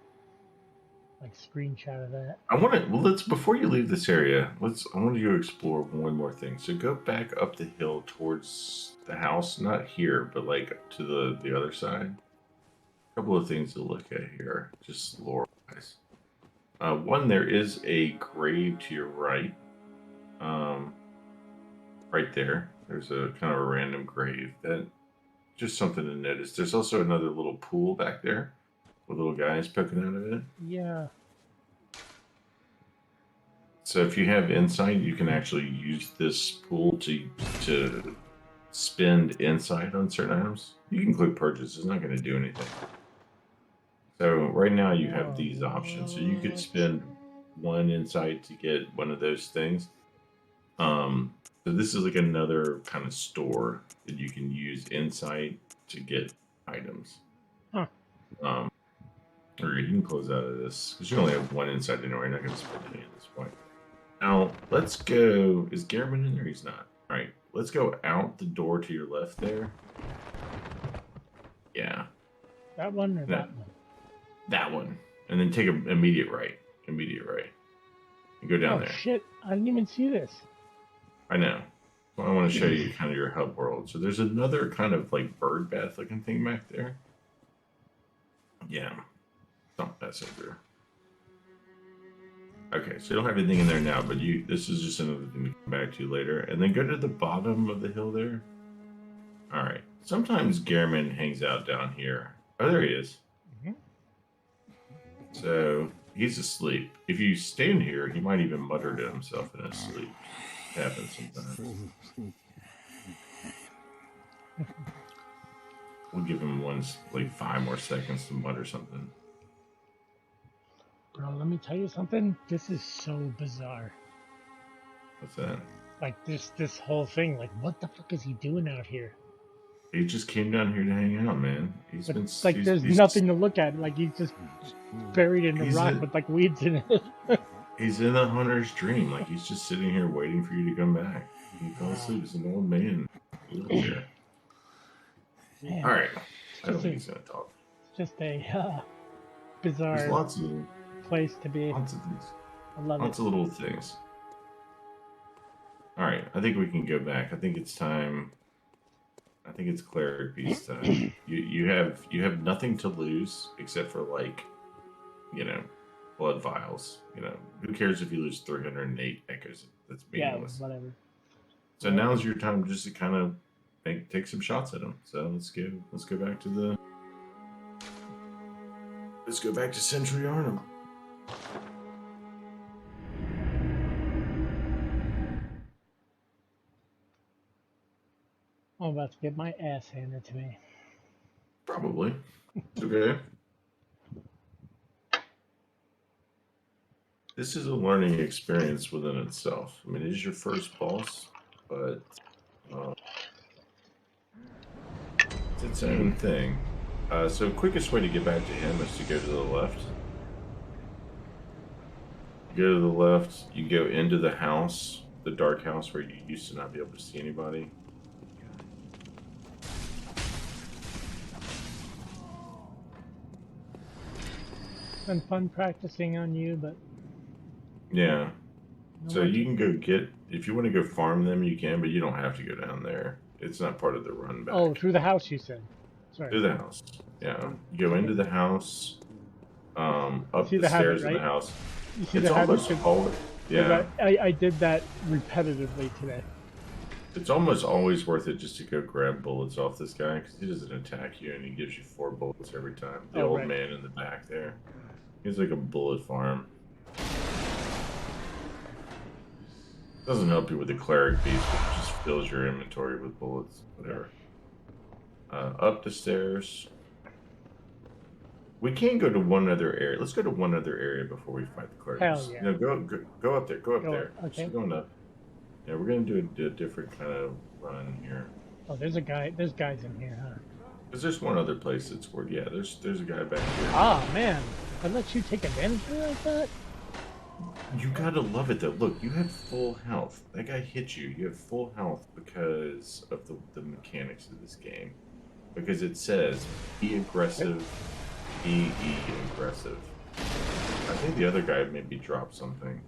like, screenshot of that. I want to. Well, let's before you leave this area. I want you to explore one more thing. So go back up the hill towards the house, not here, but like to the other side. A couple of things to look at here, just lore wise. One, there is a grave to your right. Right there. There's a kind of a random grave. That just something to notice. There's also another little pool back there with little guys poking out of it. Yeah. So if you have insight, you can actually use this pool to spend insight on certain items. You can click purchase. It's not going to do anything. So right now you have these options. So you could spend 1 insight to get one of those things. So this is like another kind of store that you can use insight to get items. Huh. Or you can close out of this because you only have 1 insight anyway. You're not going to spend any at this point. Now let's go. Is Garrett in there? He's not. All right. Let's go out the door to your left there. Yeah. That one or that one? That one, and then take an immediate right. Immediate right. And go down there. Shit! I didn't even see this. I know. Well, I want to show you kind of your hub world. So there's another kind of like bird bath looking thing back there. Yeah. Don't pass over. Okay, so you don't have anything in there now, but this is just another thing to come back to later. And then go to the bottom of the hill there. Alright. Sometimes Gehrman hangs out down here. Oh, there he is. Mm-hmm. So he's asleep. If you stand here, he might even mutter to himself in his sleep. It happens sometimes. We'll give him like 5 more seconds to mutter something. Bro, let me tell you something. This is so bizarre. What's that? Like this whole thing. Like, what the fuck is he doing out here? He just came down here to hang out, man. There's nothing to look at. Like he's just buried in a rock with like weeds in it. He's in a hunter's dream. Like he's just sitting here waiting for you to come back. He fell asleep. He's an old man. Here. Man, all right. I don't think he's gonna talk. It's just a bizarre. There's lots of place to be. Lots of things. I love lots of little things. All right. I think we can go back. I think it's time. I think it's cleric beast time. You have nothing to lose except for like, blood vials. Who cares if you lose 308 echoes? That's meaningless. Yeah, whatever. So now's your time just to kind of take some shots at him. So let's go back to Century Arnhem. I'm about to get my ass handed to me. Probably. It's okay. This is a learning experience within itself. I mean, it is your first boss, but it's its own thing. So quickest way to get back to him is to go to the left. You go to the left, you go into the house, the dark house where you used to not be able to see anybody. It's been fun practicing on you, but... Yeah. So you can go get, if you want to go farm them, you can, but you don't have to go down there. It's not part of the run back. Oh, through the house, you said. Sorry. Through the house. Yeah. You go into the house, up the stairs in the house. You see it's the almost always, yeah. I did that repetitively today. It's almost always worth it just to go grab bullets off this guy, because he doesn't attack you, and he gives you 4 bullets every time. The old man in the back there. He's like a bullet farm. Doesn't help you with the cleric beast, but it just fills your inventory with bullets, whatever. Up the stairs. We can go to one other area. Let's go to one other area before we fight the Cardinals. Hell yeah. No, go up there. Go up Go there. up, okay. Keep going up. Yeah, we're gonna do a different kind of run here. Oh, there's a guy. There's guys in here, huh? Cause there's one other place that's where there's a guy back here. Ah, man. I let you take advantage of me like that? You gotta love it though. Look, you have full health. That guy hit you. You have full health because of the mechanics of this game. Because it says be aggressive, be aggressive. I think the other guy maybe dropped something.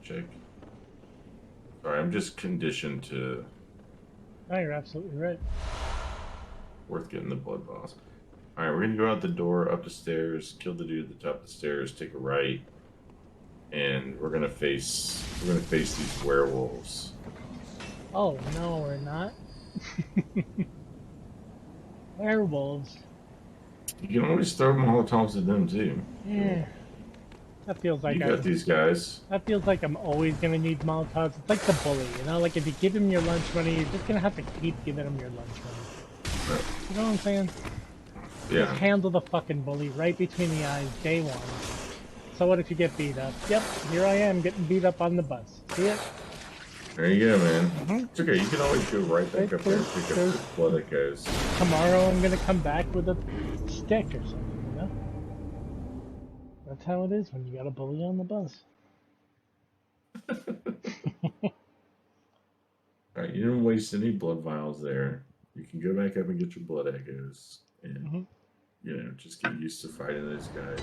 Check. Sorry, I'm just conditioned to. No, you're absolutely right. Worth getting the blood boss. Alright, we're gonna go out the door, up the stairs, kill the dude at the top of the stairs, take a right, and we're gonna face these werewolves. Oh no, we're not. Werewolves. You can always throw Molotovs at them too. Yeah. That feels like You got these guys. That feels like I'm always gonna need Molotovs. It's like the bully, you know? Like if you give him your lunch money, you're just gonna have to keep giving him your lunch money. Right. You know what I'm saying? Yeah. Just handle the fucking bully right between the eyes, day one. So what if you get beat up? Yep, here I am getting beat up on the bus. See it? There you go, man. Mhm. It's okay. You can always go right back up there and pick up the blood that goes. Tomorrow I'm gonna come back with a stick or something, you know? That's how it is when you got a bully on the bus. Alright, you didn't waste any blood vials there. You can go back up and get your blood echoes and you know, just get used to fighting those guys.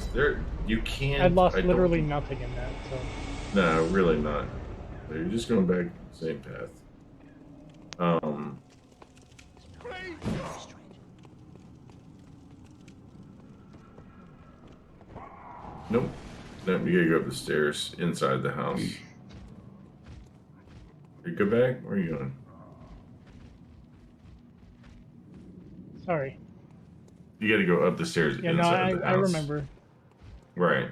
You can't. I lost literally nothing in that, so. No, really not. So you're just going back the same path. Nope. Nope, you gotta go up the stairs inside the house. You go back? Where are you going? Sorry. You gotta go up the stairs Yeah, no, inside the house. I remember. Right.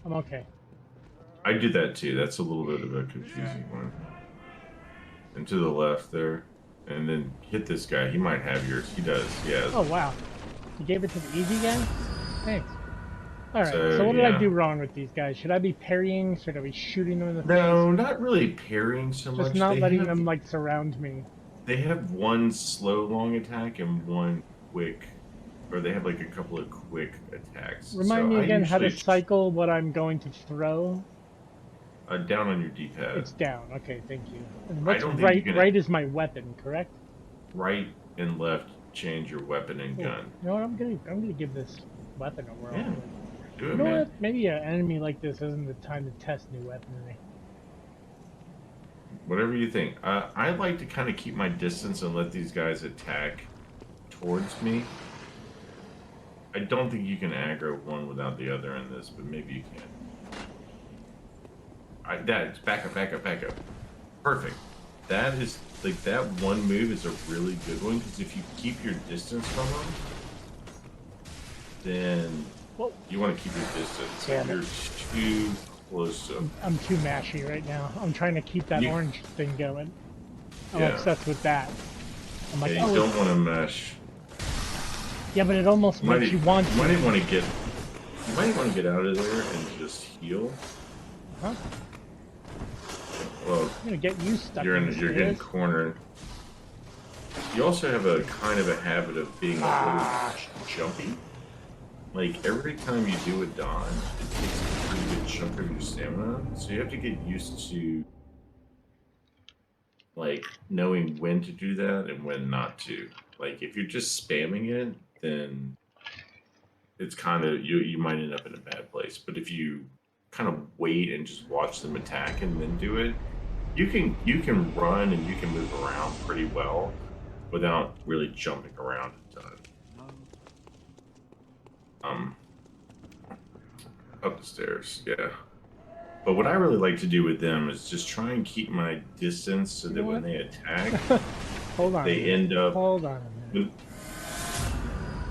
I'm okay. I did that too. That's a little bit of a confusing one. And to the left there. And then hit this guy. He might have yours. He does. Yeah. Oh, wow. You gave it to the easy guy? Thanks. Alright, so what did yeah. I do wrong with these guys? Should I be parrying? Should I be shooting them in the face? No, not really parrying so much. Just not letting them, like, surround me. They have one slow, long attack and one quick... Or they have, like, a couple of quick attacks. Remind me again how to cycle what I'm going to throw. Down on your D-pad. It's down. Okay, thank you. And what's don't think right? you can- Right is my weapon, correct? Right and left change your weapon and gun. You know what? I'm gonna give this weapon a whirl. Yeah. Do it, You know man. what? Maybe an enemy like this isn't the time to test new weaponry. Whatever you think. I like to kind of keep my distance and let these guys attack towards me. I don't think you can aggro one without the other in this, but maybe you can. Back up. Perfect. That is, like, that one move is a really good one, because if you keep your distance from them, then Whoa. you want to keep your distance. Damn If it. you're too close to... I'm too mashy right now. I'm trying to keep that orange thing going. I'm Yeah. obsessed with that. I'm like, Yeah, you don't want to mesh. Yeah, but it almost makes you want to. You might want to get out of there and just heal. Huh? Well, I'm gonna get you stuck. you're in getting stairs. cornered. You also have a kind of a habit of being a little jumpy. Like every time you do a dodge, it takes a pretty good chunk of your stamina. So you have to get used to like knowing when to do that and when not to. Like if you're just spamming it, then it's kind of you might end up in a bad place. But if you kind of wait and just watch them attack and then do it, you can run and you can move around pretty well without really jumping around a ton. Up the stairs, yeah. But what I really like to do with them is just try and keep my distance so that when they attack, Hold on. they end up. Hold on a minute.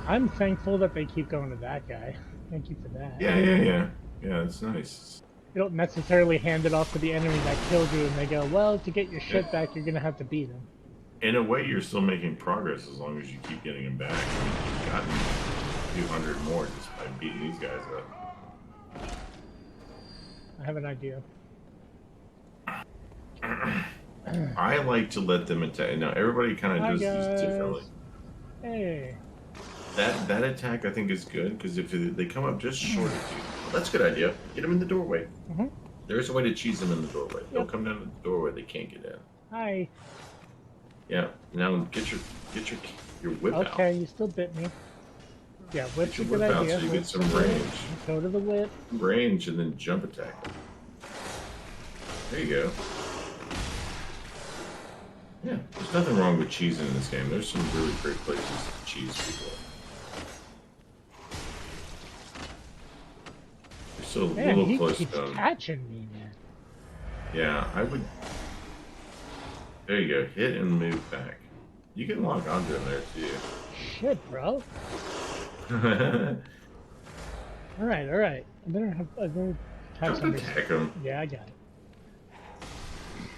I'm thankful that they keep going to that guy. Thank you for that. Yeah, it's nice. You don't necessarily hand it off to the enemy that killed you and they go, well, to get your shit back, you're gonna have to beat him. In a way, you're still making progress as long as you keep getting him back. I mean, you've gotten a few hundred more just by beating these guys up. I have an idea. I like to let them attack. Now, everybody kind of Hi does these guys. differently. Hey. That attack, I think, is good, because if they come up just short of you, well, that's a good idea. Get them in the doorway. Mm-hmm. There's a way to cheese them in the doorway. They'll Yep. come down to the doorway, they can't get in. Hi. Yeah. Now get your whip out. Okay, you still bit me. Yeah, whip's Get a your good whip out idea. so you get Whip's some a good- range. Go to the whip. Range and then jump attack them. There you go. Yeah, there's nothing wrong with cheesing in this game. There's some really great places to cheese people. You're still a Man, little he close keeps to him. catching me, man. Yeah, I would. There you go. Hit and move back. You can lock onto him there too. Shit, bro. All right. I better have Don't some. attack him. Yeah, I got it.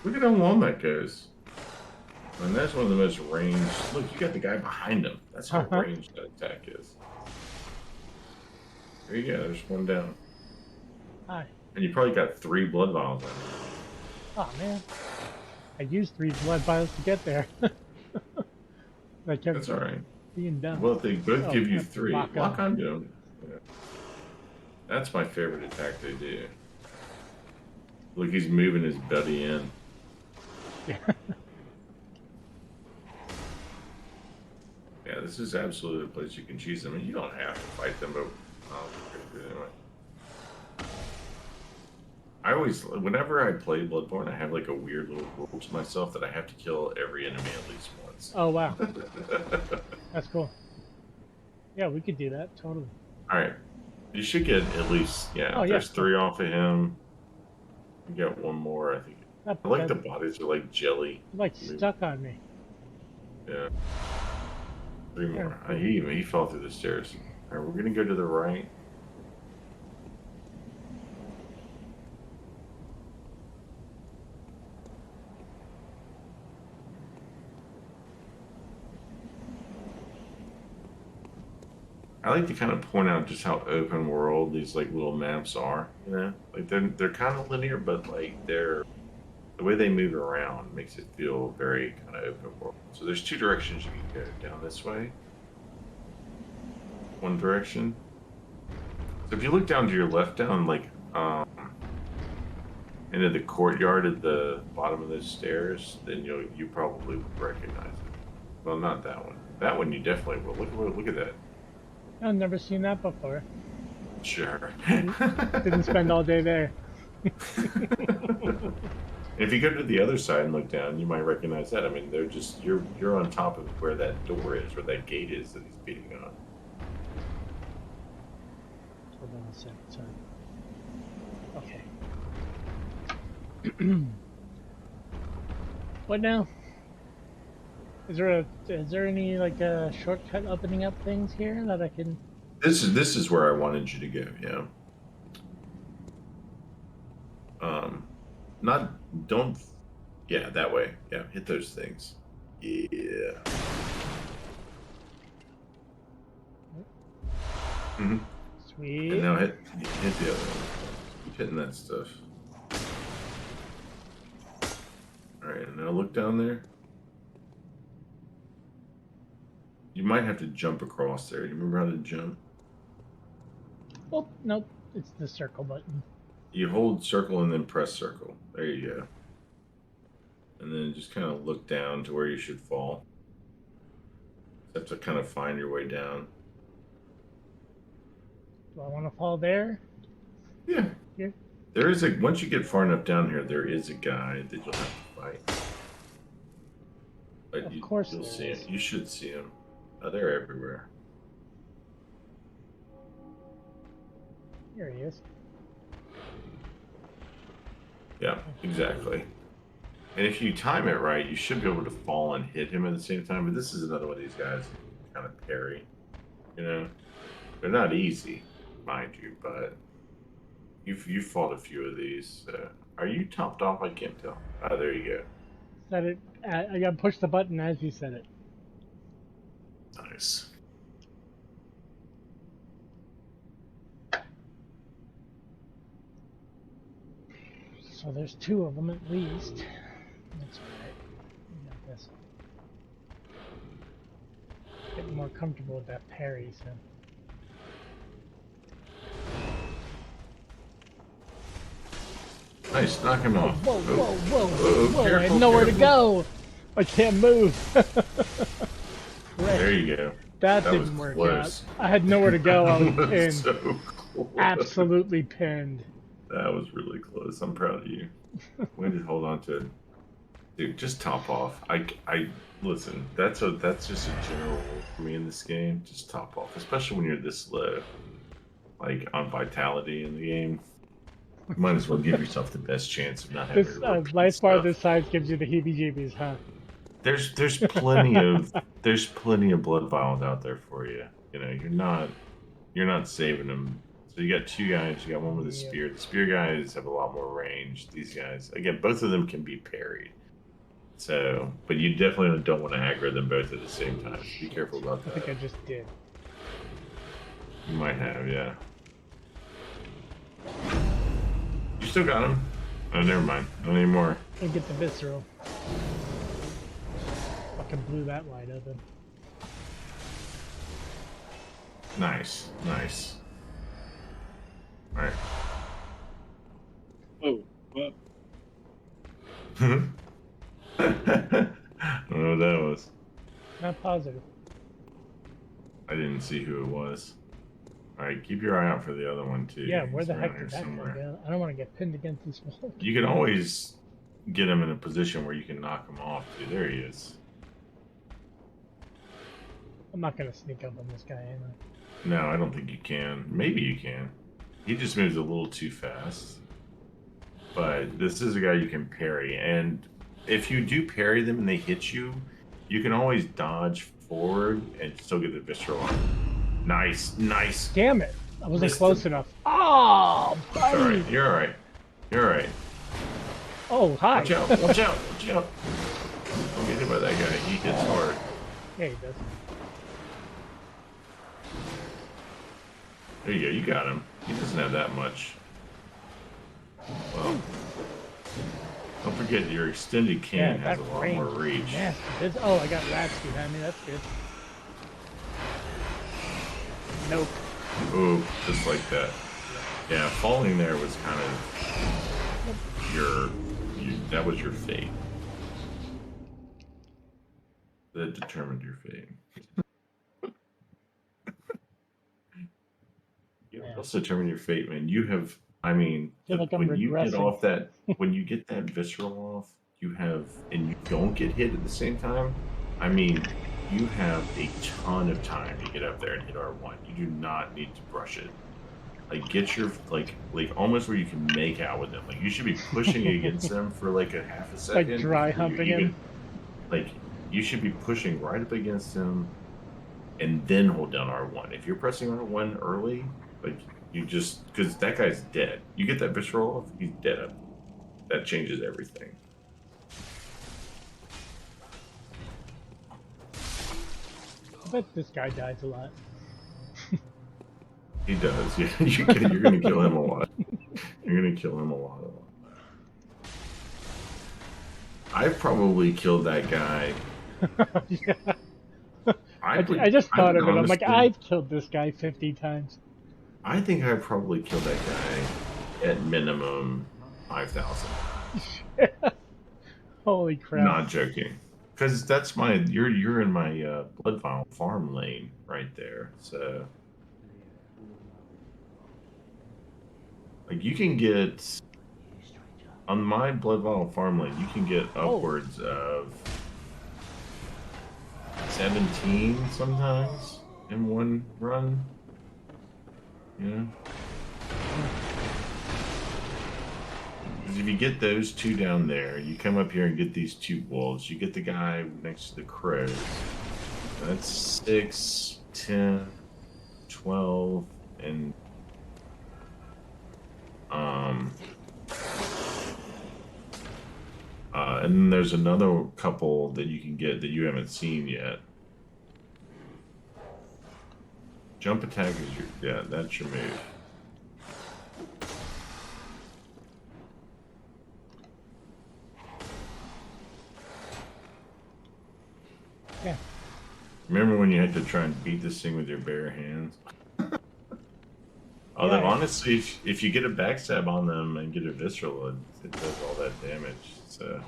Look at how long that goes. And that's one of the most ranged. Look, you got the guy behind him. That's how ranged that attack is. There you go. There's one down. Hi. And you probably got 3 blood vials on you. Oh man, I used 3 blood vials to get there. I kept That's all right. being dumb. Well, if they both give you yeah, 3, lock lock on. onto them. Yeah. That's my favorite attack they do. Look, he's moving his buddy in. Yeah. Yeah, this is absolutely a place you can cheese them. And you don't have to fight them, but anyway. I always, whenever I play Bloodborne, I have like a weird little rule to myself that I have to kill every enemy at least once. Oh wow, that's cool. Yeah, we could do that totally. All right, you should get at least Oh, yeah. There's 3 off of him. You got 1 more, I think. I like the bodies are like jelly. Like stuck on me. Yeah. 3 more. He fell through the stairs. All right, we're gonna go to the right. I like to kind of point out just how open world these like little maps are. You know, like they're kind of linear, but like the way they move around makes it feel very kind of open world. So there's 2 directions you can go. Down this way, one direction. So if you look down to your left, down like into the courtyard at the bottom of those stairs, then you probably would recognize it. Well, not that one. That one you definitely will. Look at that. I've never seen that before. Sure. Didn't spend all day there. If you go to the other side and look down, you might recognize that. I mean, they're just you're on top of where that door is, where that gate is that he's beating on. Hold on a second, sorry. Okay. What now? Is there any like shortcut opening up things here that I can? This is where I wanted you to go. Yeah. Yeah, that way. Yeah, hit those things. Yeah. Mm-hmm. Sweet. And now hit the other one. Keep hitting that stuff. All right, and now look down there. You might have to jump across there. You remember how to jump? Oh, nope. It's the circle button. You hold circle and then press circle. There you go. And then just kind of look down to where you should fall. You have to kind of find your way down. Do I want to fall there? Yeah. Here? There is once you get far enough down here, there is a guy that you'll have to fight. But Of course you'll there see is. him. You should see him. Oh, they're everywhere. Here he is. Yeah, exactly. And if you time it right, you should be able to fall and hit him at the same time. But this is another one of these guys that kind of parry. You know, they're not easy, mind you, but you've fought a few of these. Are you topped off? I can't tell. Oh, there you go. Said it. I got to push the button as you said it. Nice. So there's 2 of them at least. That's alright. We got this. Getting more comfortable with that parry, so. Nice, knock him off. Whoa, whoa, whoa, Oh, whoa! I careful, had nowhere to careful. go. I can't move. There you go. That was didn't work close. out. I had nowhere to go. I was pinned. So close. Absolutely pinned. That was really close. I'm proud of you. Way to hold on to it. Dude, just top off. I listen, that's just a general rule for me in this game. Just top off, especially when you're this low. Like on vitality in the game. You might as well give yourself the best chance of not having This to repeat life bar stuff. this size gives you the heebie-jeebies, huh? There's plenty of blood vials out there for you. You know, you're not saving them. So you got 2 guys. You got one with a spear. The spear guys have a lot more range. These guys, again, both of them can be parried. So, but you definitely don't want to aggro them both at the same time. Be careful about that. I think I just did. You might have, yeah. You still got him. Oh, never mind. Not anymore. I'll get the visceral. Fucking blew that wide open. Nice, nice. All right. Oh, well, I don't know what that was. Not positive. I didn't see who it was. All right, keep your eye out for the other one too. Yeah, where He's the around heck here did that somewhere. go? I don't want to get pinned against this wall. You can always get him in a position where you can knock him off too. There he is. I'm not gonna sneak up on this guy anyway. No, I don't think you can. Maybe you can. He just moves a little too fast. But this is a guy you can parry, and if you do parry them and they hit you, you can always dodge forward and still get the visceral on. Nice, nice. Damn it! I wasn't Missed close him. enough. Oh, It's all buddy! right. You're all right. You're all right. Oh, hi. Watch out! Watch out! Watch out! Don't get hit by that guy. He hits hard. Yeah, he does. There you go. You got him. He doesn't have that much. Well, don't forget your extended Yeah, can has that a lot range more is reach. nasty. Oh, I got rats behind me. That's good. Nope. Ooh, just like that. Yeah, falling there was kind of that was your fate. That determined your fate. You Yeah. also determined your fate, man. You have, I mean, Feel like I'm when you get regressing. off that, when you get that visceral off, you have, and you don't get hit at the same time. I mean, you have a ton of time to get up there and hit R1. You do not need to brush it. Like, get your, like almost where you can make out with them. Like, you should be pushing against them for like a half a second. Like dry before you humping even- him. Like, you should be pushing right up against him and then hold down R1. If you're pressing R1 early, like, you just, because that guy's dead. You get that visceral off, he's dead. That changes everything. I bet this guy dies a lot. He does. Yeah, you're going to kill him a lot. You're going to kill him a lot. I've probably killed that guy. Yeah. I just thought of it. I'm honestly, like, I've killed this guy 50 times. I think I probably killed that guy at minimum 5,000. Holy crap. Not joking. Because that's my, you're in my blood vial farm lane right there. So, like, you can get, on my blood vial farm lane, you can get upwards of 17 sometimes in one run. Yeah. Because if you get those 2 down there, you come up here and get these 2 wolves. You get the guy next to the crows. That's 6, 10, 12, and And then there's another couple that you can get that you haven't seen yet. Jump attack is your, yeah, that's your move. Yeah. Remember when you had to try and beat this thing with your bare hands? Although, Yeah. honestly, if you get a backstab on them and get a visceral, it does all that damage, so...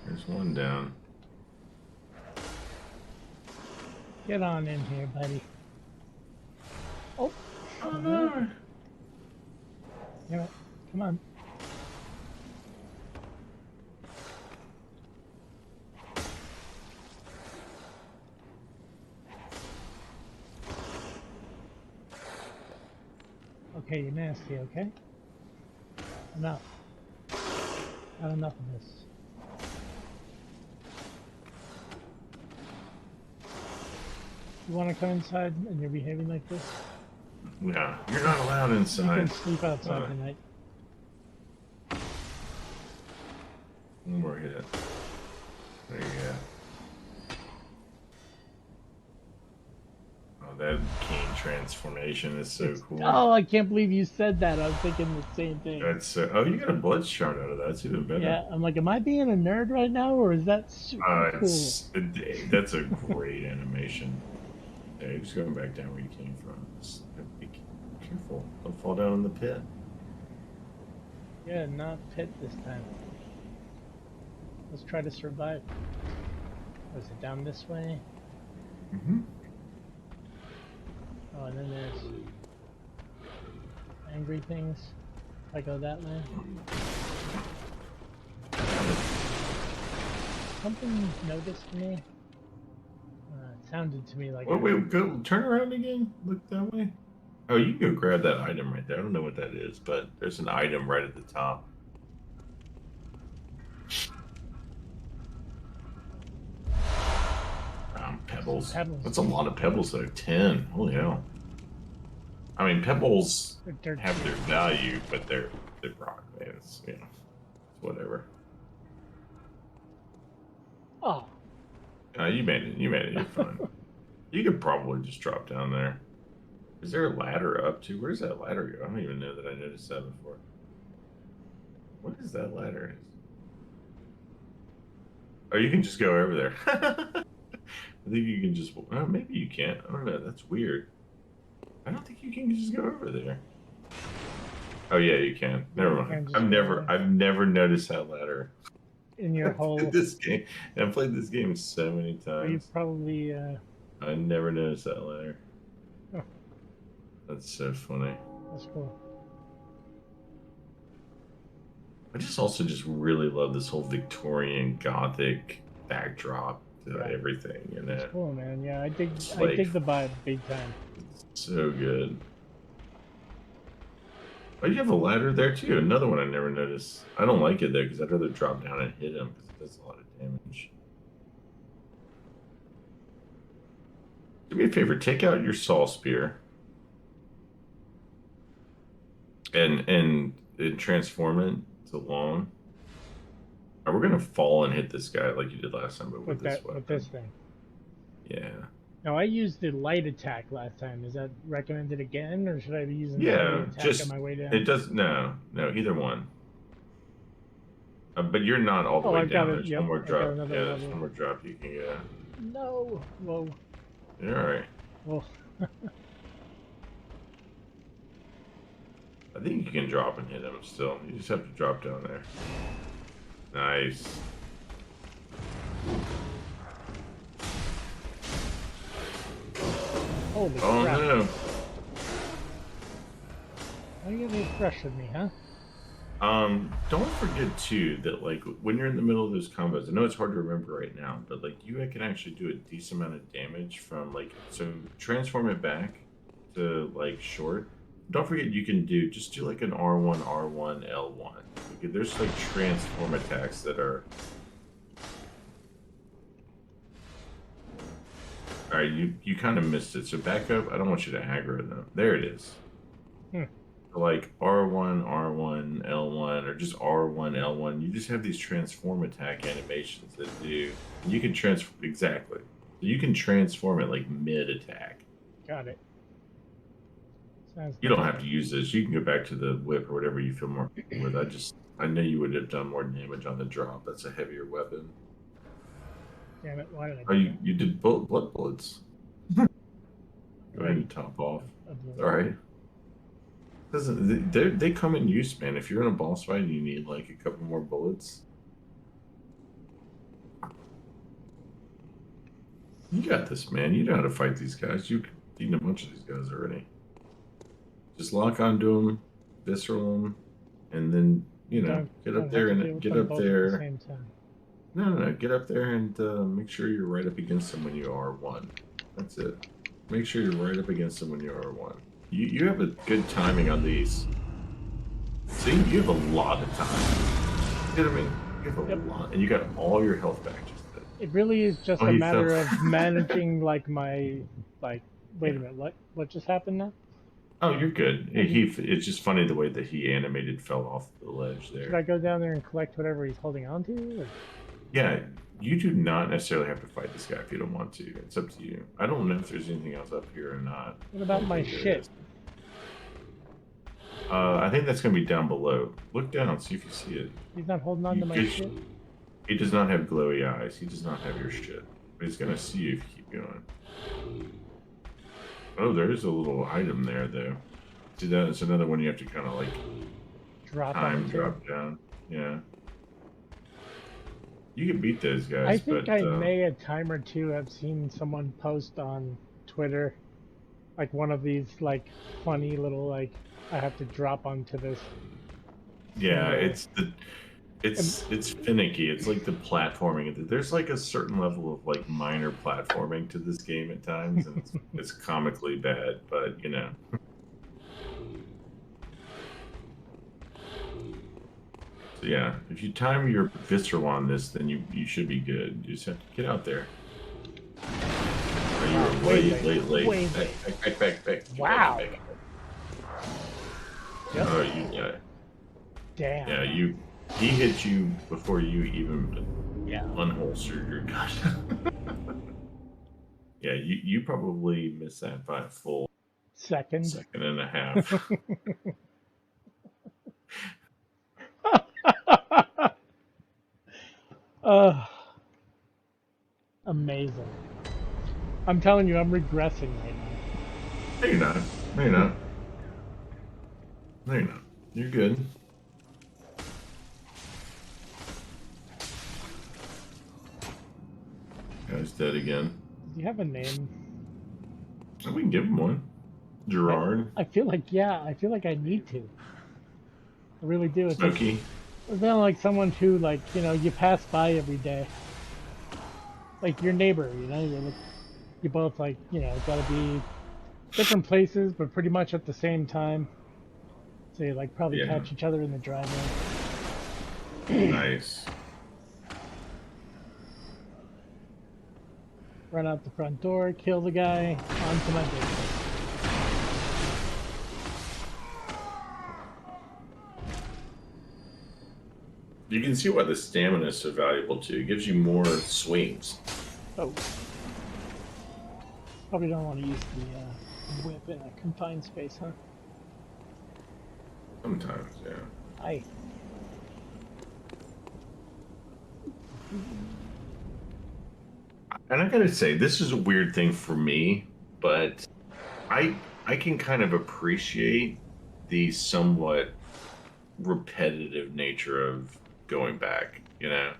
There's one down. Get on in here, buddy. Oh. Oh, no! Yeah, come on. Okay, you're nasty, okay? Enough. Not enough of this. You want to come inside and you're behaving like this? No, you're not allowed You inside. can sleep outside tonight. One more hit. There you go. Oh, that cane transformation is so cool. Oh, I can't believe you said that. I was thinking the same thing. That's oh, you got a blood shard out of that. That's even better. Yeah, I'm like, am I being a nerd right now, or is that super cool? That's a great animation. Yeah, just going back down where you came from. Just be careful. Don't fall down in the pit. Yeah, not pit this time. Let's try to survive. Was it down this way? Mm-hmm. Oh, and then there's angry things. If I go that way. Something noticed me. It sounded to me like. Wait, go turn around again. Look that way. Oh, you can go grab that item right there. I don't know what that is, but there's an item right at the top. Pebbles. That's a lot of pebbles, though. 10. Holy hell. I mean, pebbles have their value, but they're rock. It's, you know, it's whatever. Oh. You made it. You made it. You're fine. You could probably just drop down there. Is there a ladder up to? Where's that ladder go? I don't even know that I noticed that before. What is that ladder? Oh, you can just go over there. I think you can just. Oh, maybe you can't. I don't know. That's weird. I don't think you can just go over there. Oh yeah, you can. Never mind. I've never noticed that ladder. In your whole this game, and I've played this game so many times. You probably. I never noticed that ladder. Oh. That's so funny. That's cool. I also really love this whole Victorian Gothic backdrop to everything, you know. That's cool, man. Yeah, I dig the vibe big time. It's so good. Oh, you have a ladder there too. Another one I never noticed. I don't like it though because I'd rather drop down and hit him because it does a lot of damage. Do me a favor, take out your saw spear and transform it to long. We're gonna fall and hit this guy like you did last time, but with this weapon. With this thing. Yeah. No, I used the light attack last time. Is that recommended again, or should I be using the light attack just on my way down? It does no, either one. But you're not all the way down. There's one more drop. Yeah, there's one more drop you can get. No. Whoa. You're all right. Well. I think you can drop and hit him still. You just have to drop down there. Nice. Holy crap. No. Why are you getting fresh with me, huh? Don't forget too that like when you're in the middle of those combos, I know it's hard to remember right now, but like you can actually do a decent amount of damage from like transform it back to like short. Don't forget you can just do like an R1, R1, L1. Like, there's like transform attacks that are All right, you kind of missed it. So back up. I don't want you to aggro them. There it is. Hmm. So like R1, R1, L1, or just R1, L1. You just have these transform attack animations that do. You can transform exactly. So you can transform it like mid attack. Got it. Sounds You nice. don't have to use this. You can go back to the whip or whatever you feel more with. I know you would have done more damage on the drop. That's a heavier weapon. Damn it! Why did I Oh, do you did blood bullets. Go ahead and top off. that? All right. They come in use, man. If you're in a boss fight and you need like a couple more bullets, you got this, man. You know how to fight these guys. You've beaten a bunch of these guys already. Just lock onto them, visceral them, and then get up there and get up there. At the same time. No. Get up there and make sure you're right up against them when you are one. That's it. Make sure you're right up against them when you are one. You have a good timing on these. See, you have a lot of time. You know what I mean? You have a lot, and you got all your health back. Just then. It really is just a matter of managing like my Wait a minute, what just happened now? Oh, you're good. It's just funny the way that he animated fell off the ledge there. Should I go down there and collect whatever he's holding on to? Or? Yeah, you do not necessarily have to fight this guy if you don't want to. It's up to you. I don't know if there's anything else up here or not. What about my shit? I think that's going to be down below. Look down, see if you see it. He's not holding on to my shit? He does not have glowy eyes. He does not have your shit. But he's going to see you if you keep going. Oh, there's a little item there, though. See, that's another one you have to kind of, like, drop down. Yeah. You can beat those guys, I think I may a time or two have seen someone post on Twitter, like one of these, like, funny little, like, I have to drop onto this. Yeah, it's finicky. It's like the platforming. There's like a certain level of like minor platforming to this game at times, and it's comically bad. But you know. So yeah, if you time your visceral on this, then you should be good. You just have to get out there. Oh, you're late. Back. Wow. Back. Yep. Oh, you got it. Damn. Yeah, he hit you before you even unholstered your gun. Yeah, you probably missed that by a full second and a half. Amazing. I'm telling you, I'm regressing right now. No, you're not. No, you're not. You're good. Guy's dead again. Does he have a name? Oh, we can give him one. Gerard. I feel like I need to. I really do. Smokey. It's not like someone who, like, you pass by every day. Like your neighbor, you both, like, gotta be different places, but pretty much at the same time. So you, like, probably catch each other in the driveway. Nice. Run out the front door, kill the guy, onto my base. You can see why the stamina is so valuable too. It gives you more swings. Oh. Probably don't want to use the whip in a confined space, huh? Sometimes, yeah. Aye. And I gotta say, this is a weird thing for me, but I can kind of appreciate the somewhat repetitive nature of going back, Like,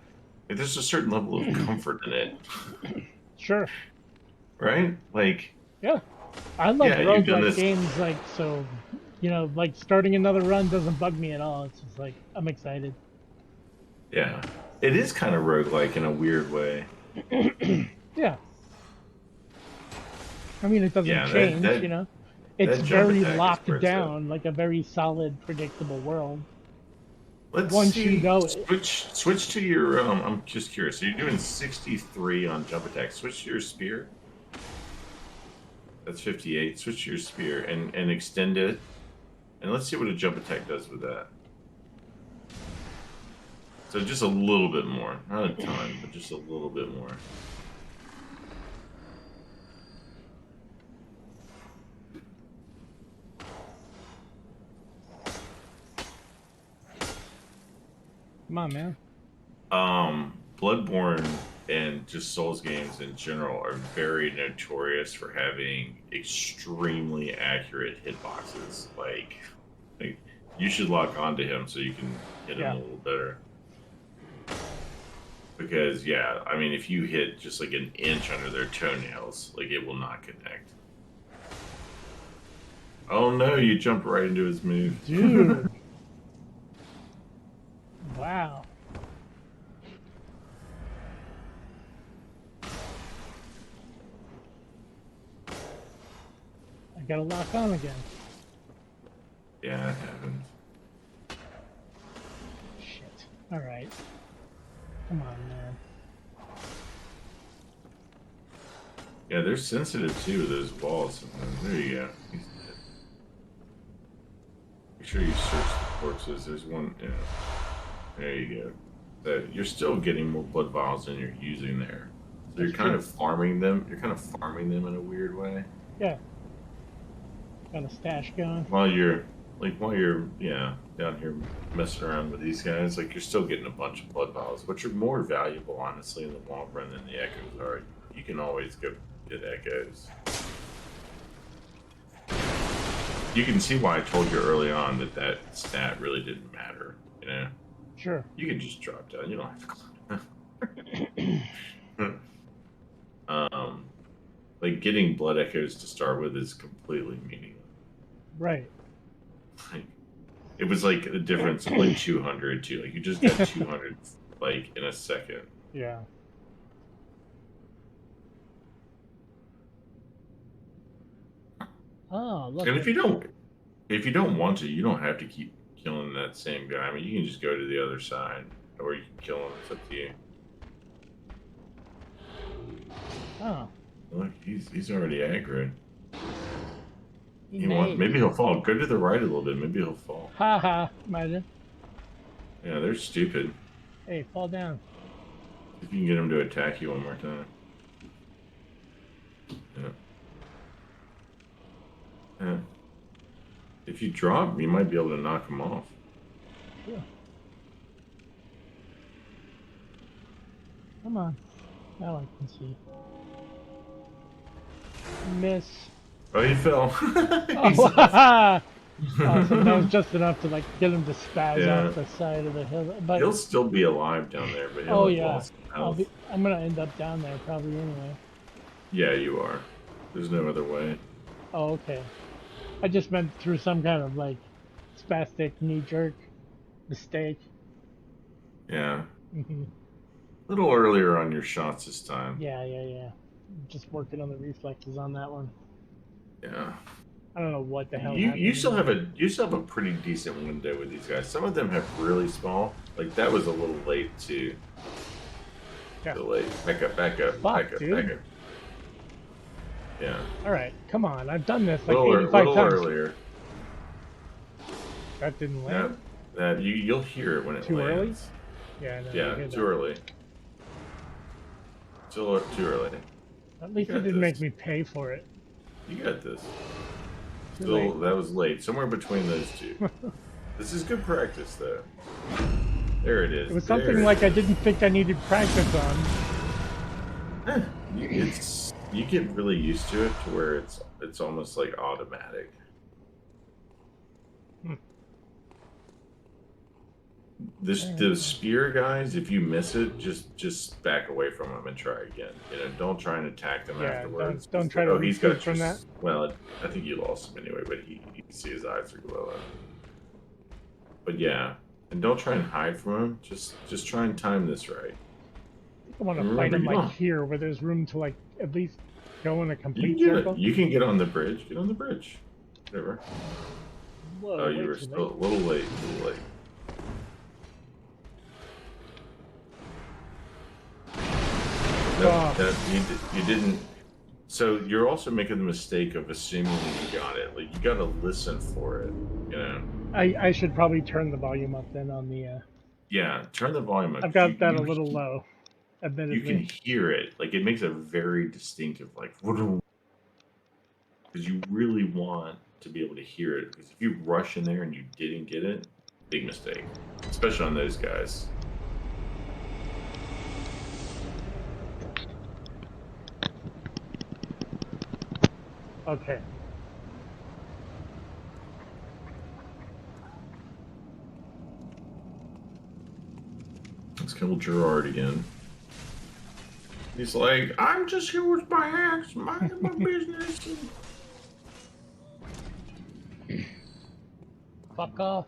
there's a certain level of comfort in it. Sure. Right? Like... Yeah. I love roguelike games, like, so, like, starting another run doesn't bug me at all. It's just like, I'm excited. Yeah. It is kind of roguelike in a weird way. Yeah. I mean, it doesn't change, It's very locked down, like a very solid, predictable world. Once you know it. Switch to your, I'm just curious. So you're doing 63 on jump attack. Switch to your spear. That's 58. Switch to your spear and extend it. And let's see what a jump attack does with that. So just a little bit more. Not a ton, but just a little bit more. Come on, man. Bloodborne and just Souls games in general are very notorious for having extremely accurate hitboxes. Like you should lock onto him so you can hit him a little better. Because yeah, I mean, if you hit just like an inch under their toenails, like it will not connect. Oh no, you jumped right into his move. Dude. Wow. I gotta lock on again. Yeah, it happens. Shit. Alright. Come on, man. Yeah, they're sensitive too, those walls sometimes. There you go. He's dead. Make sure you search the corpses. There's one, yeah. There you go. You're still getting more blood vials than you're using there. So you're kind of farming them. You're kind of farming them in a weird way. Yeah. Got a stash going. While you're down here messing around with these guys, like you're still getting a bunch of blood vials, which are more valuable, honestly, in the long run than the echoes are. You can always go get echoes. You can see why I told you early on that stat really didn't matter, you know? Sure. You can just drop down. You don't have to climb. Like getting blood echoes to start with is completely meaningless. Right. Like, it was like a difference of like 200 too. Like you just got 200 like in a second. Yeah. Oh, look. And if you don't want to, you don't have to keep killing that same guy. I mean, you can just go to the other side, or you can kill him. It's up to you. Oh. Look, he's already aggroed. Maybe Maybe he'll fall. Go to the right a little bit. Maybe he'll fall. Ha ha. Imagine. Yeah, they're stupid. Hey, fall down. If you can get him to attack you one more time. Yeah. Yeah. If you drop, you might be able to knock him off. Yeah. Come on. Now I can see. Miss. Oh, he fell. Oh, so that was just enough to like get him to spaz off the side of the hill. But he'll still be alive down there, but he'll have lost health. I'm gonna end up down there probably anyway. Yeah, you are. There's no other way. Oh, okay. I just meant through some kind of like spastic knee jerk mistake. Yeah. Mm-hmm. A little earlier on your shots this time. Yeah. Just working on the reflexes on that one. Yeah. I don't know what the hell. You still have a pretty decent window with these guys. Some of them have really small. Like that was a little late too. Yeah. Too late. Back up. Back up. Yeah. All right, come on. I've done this like little 85 times. Earlier. That didn't land. You'll hear it when it Too lands. Early? Yeah. No, Yeah. Too early. Too early. At least it didn't make me pay for it. You got this. Too Still, late. that was late. Somewhere between those two. This is good practice, though. There it is. It was something like I didn't think I needed practice on. You get really used to it to where it's almost like automatic. The spear guys, if you miss it, just back away from them and try again. You know, don't try and attack them afterwards. Don't try to he's got from that. Well, I think you lost him anyway, but you can see his eyes are glowing. But yeah, and don't try and hide from him. Just try and time this right. I want to fight him like here, where there's room to like at least go in a complete circle. You can get on the bridge. Get on the bridge. Whatever. Whoa, Oh, you were still a little late. No, you didn't. So you're also making the mistake of assuming you got it. Like, you got to listen for it. You know. I should probably turn the volume up then on the. Yeah. Turn the volume up. I've 'Cause got that a little low, you can admittedly. hear it. Like, it makes a very distinctive, like, because you really want to be able to hear it. Because if you rush in there and you didn't get it, big mistake, especially on those guys. Okay. Let's kill Gerard again. He's like, I'm just here with my axe, minding my business. Fuck off.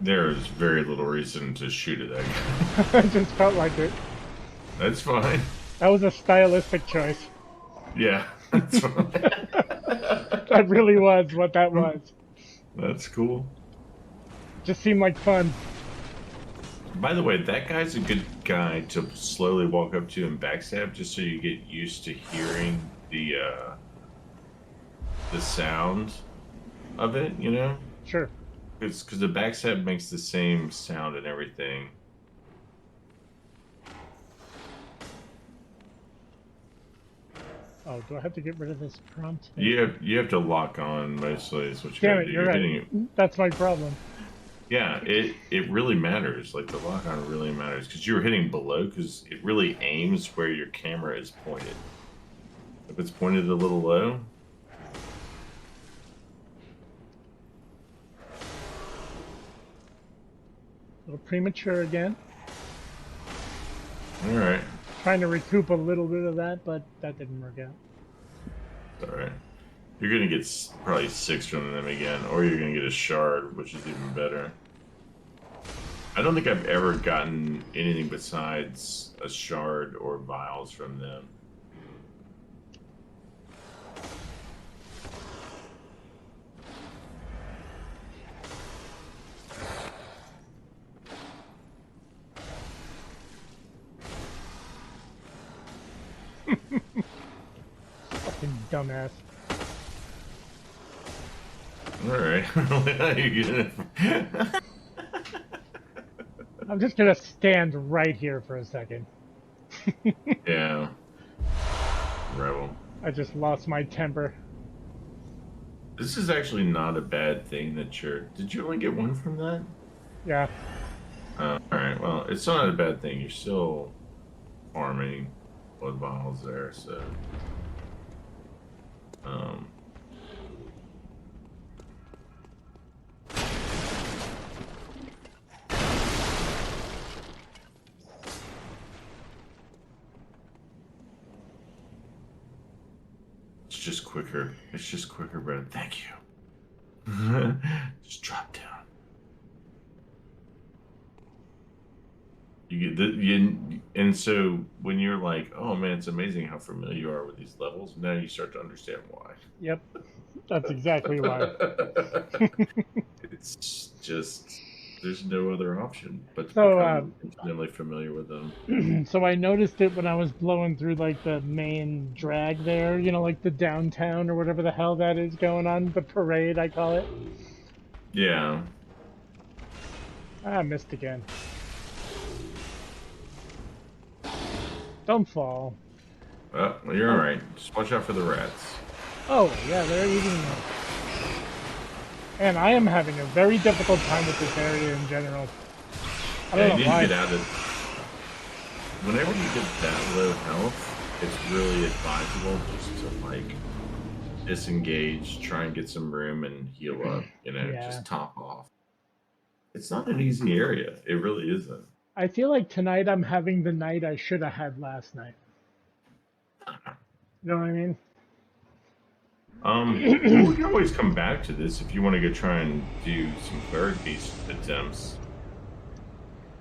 There is very little reason to shoot at that guy. I just felt like it. That's fine. That was a stylistic choice. Yeah, that's fine. That really was what that was. That's cool. Just seemed like fun. By the way, that guy's a good guy to slowly walk up to and backstab, just so you get used to hearing the sound of it. You know, Sure. because the backstab makes the same sound and everything. Oh, do I have to get rid of this prompt? You have to lock on mostly. Is what you Damn gotta it, do. you're right. That's my problem. Yeah, it really matters. Like, the lock on really matters because you're hitting below, because it really aims where your camera is pointed. If it's pointed a little low. A little premature again. All right. Trying to recoup a little bit of that, but that didn't work out. All right. You're gonna get probably 6 from them again, or you're gonna get a shard, which is even better. I don't think I've ever gotten anything besides a shard or vials from them. Fucking dumbass. All right. How you get it? I'm just gonna stand right here for a second. Yeah. Rebel. I just lost my temper. This is actually not a bad thing that you're... Did you only get 1 from that? Yeah. Alright, well, it's not a bad thing. You're still farming blood vials there, so... It's just quicker. It's just quicker, Brad. Thank you. Just drop down. You get and so when you're like, oh man, it's amazing how familiar you are with these levels. Now you start to understand why. Yep. That's exactly why. It's just, there's no other option but to So, become intimately familiar with them. So I noticed it when I was blowing through like the main drag there, you know, like the downtown or whatever the hell that is going on, the parade I call it. Yeah. I missed again. Don't fall. Well, you're all right. Just watch out for the rats. Oh, yeah, they're eating them. And I am having a very difficult time with this area in general. I don't Yeah, you know need why. to get out of... Whenever you get that low health, it's really advisable just to, like, disengage, try and get some room and heal up, you know, Yeah. just top off. It's not an easy area. It really isn't. I feel like tonight I'm having the night I should have had last night. You know what I mean? Well, we can always come back to this if you want to go try and do some cleric beast attempts.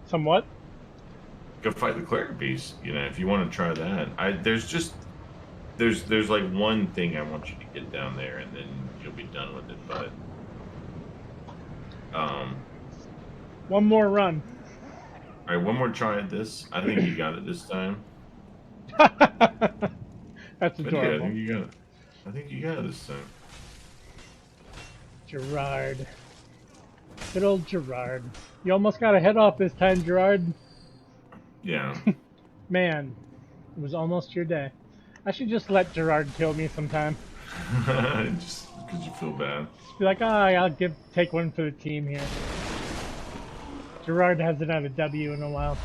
Somewhat. Go fight the cleric beast. You know, if you want to try that. There's like one thing I want you to get down there, and then you'll be done with it. But one more run. all right, one more try at this. I think you got it this time. That's But adorable. yeah, I think you got it. I think you got it this time. Gerard. Good old Gerard. You almost got a head off this time, Gerard. Yeah. Man, it was almost your day. I should just let Gerard kill me sometime. Just because you feel bad. Just be like, I'll take one for the team here. Gerard hasn't had a W in a while.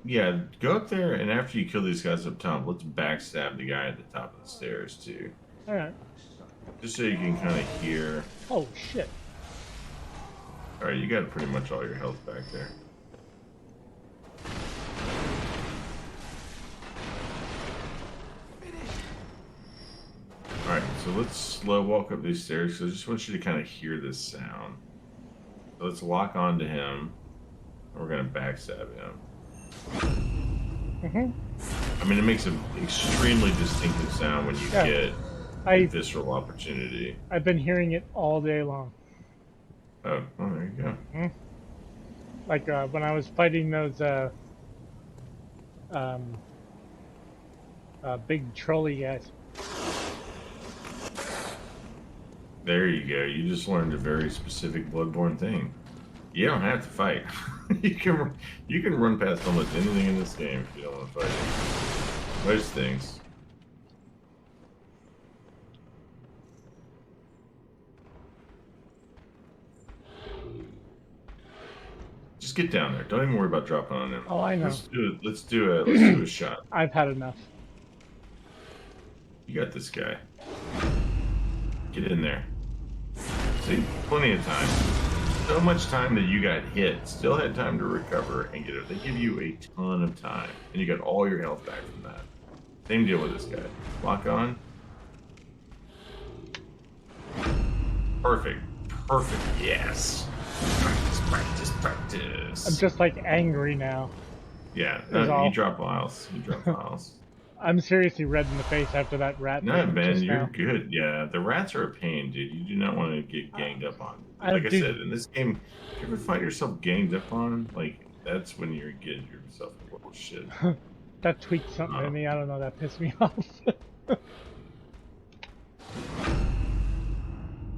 Yeah, go up there, and after you kill these guys up top, let's backstab the guy at the top of the stairs, too. Alright. Just so you can kind of hear. Oh, shit. Alright, you got pretty much all your health back there. Alright, so let's slow walk up these stairs, because I just want you to kind of hear this sound. So let's lock onto him, and we're going to backstab him. I mean, it makes an extremely distinctive sound when you get a visceral opportunity. I've been hearing it all day long. Oh, there you go. Like when I was fighting those big trolley guys. There you go. You just learned a very specific Bloodborne thing. You don't have to fight. you can run past almost anything in this game if you don't want to fight. Most things. Just get down there. Don't even worry about dropping on him. Oh, I know. Let's do a shot. I've had enough. You got this guy. Get in there. See? Plenty of time. So much time that you got hit. Still had time to recover and get it. They give you a ton of time. And you got all your health back from that. Same deal with this guy. Lock on. Perfect. Perfect. Yes. Practice, practice, practice. I'm just like angry now. Yeah. You drop files. You drop files. I'm seriously red in the face after that rat. No, man, you're good. Yeah, the rats are a pain, dude. You do not want to get ganged up on. Like I said, in this game, if you ever find yourself ganged up on, like, that's when you're getting yourself a little shit. That tweaked something in me. I don't know. That pissed me off.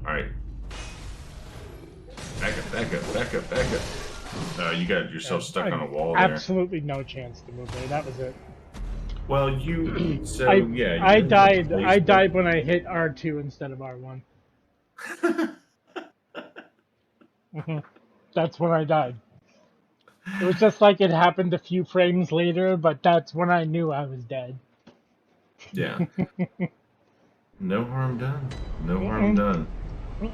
Alright. Back up, back up, back up, back up. You got yourself stuck on a wall there. Absolutely no chance to move there. That was it. Well, I died. I died when I hit R2 instead of R1. That's when I died. It was just like it happened a few frames later, but that's when I knew I was dead. Yeah. No harm done. No harm done.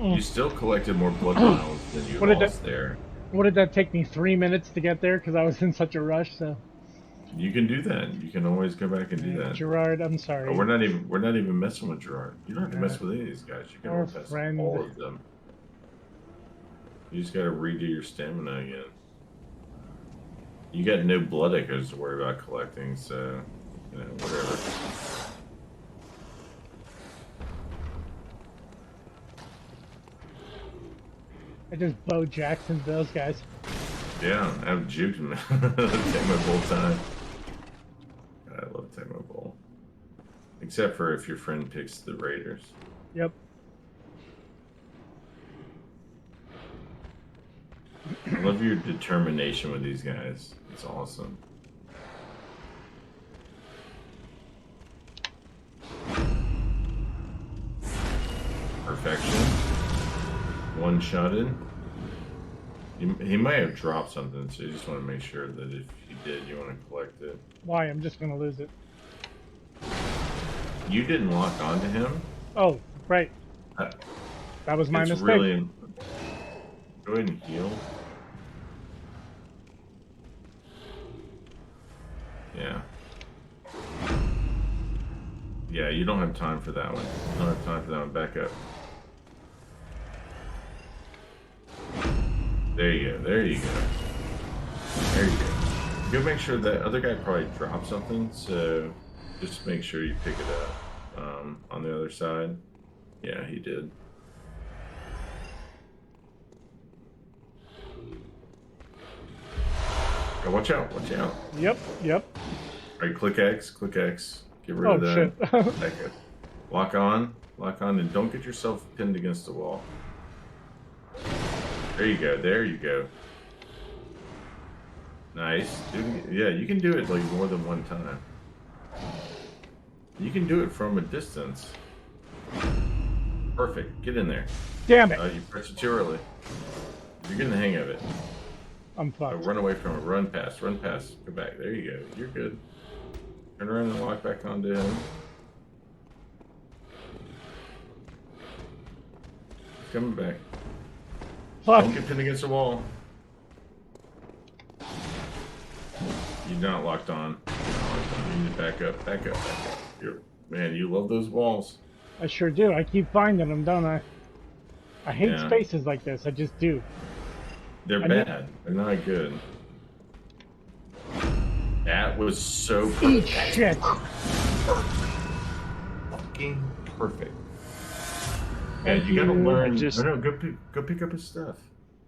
You still collected more blood vials than you lost there. What did that take me? 3 minutes to get there because I was in such a rush. So. You can do that. You can always go back and do that. Gerard, I'm sorry. Oh, we're not even messing with Gerard. You don't have to mess with any of these guys. You can run past all of them. You just got to redo your stamina again. You got no blood echoes to worry about collecting, so whatever. I just Bo Jacksoned those guys. Yeah, I've juked him. Tecmo Bowl time. I love Tecmo Bowl. Except for if your friend picks the Raiders. Yep. I love your determination with these guys. It's awesome. Perfection. One-shotted. He might have dropped something, so you just want to make sure that if he did, you want to collect it. Why? I'm just going to lose it. You didn't lock onto him? Oh, right. That was my mistake. Really... Go ahead and heal. Yeah. Yeah, you don't have time for that one. You don't have time for that one. Back up. There you go. There you go. There you go. Go make sure that other guy probably dropped something, so just make sure you pick it up. On the other side. Yeah, he did. Oh, watch out, watch out. Yep. Alright, click X, click X. Get rid of that. Shit. Back up. Lock on, and don't get yourself pinned against the wall. There you go, there you go. Nice. Yeah, you can do it like more than one time. You can do it from a distance. Perfect. Get in there. Damn it. You pressed it too early. You're getting the hang of it. I'm fucked. Run away from it. Run past. Run past. Go back. There you go. You're good. Turn around and walk back onto him. He's coming back. Fuck. Don't get pinned against the wall. You're not locked on. You need to back up. Back up. Back up. Man, you love those walls. I sure do. I keep finding them, don't I? I hate Yeah. spaces like this. I just do. They're bad. They're not good. That was so Eat perfect. shit. Fucking perfect. Yeah, Thank you gotta you. learn. I Go pick up his stuff.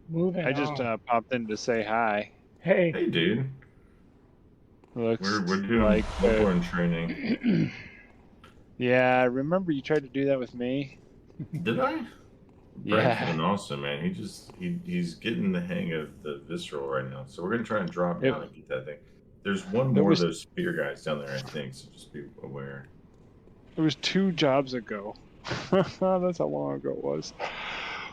Moving I just on. popped in to say hi. Hey. Hey, dude. Looks We're doing like Bradborne training. yeah, I remember you tried to do that with me. Did I? Yeah. Brad's doing awesome, man. He's getting the hang of the visceral right now. So we're gonna try and drop down and get that thing. There's one more of those spear guys down there, I think. So just be aware. It was 2 jobs ago. That's how long ago it was.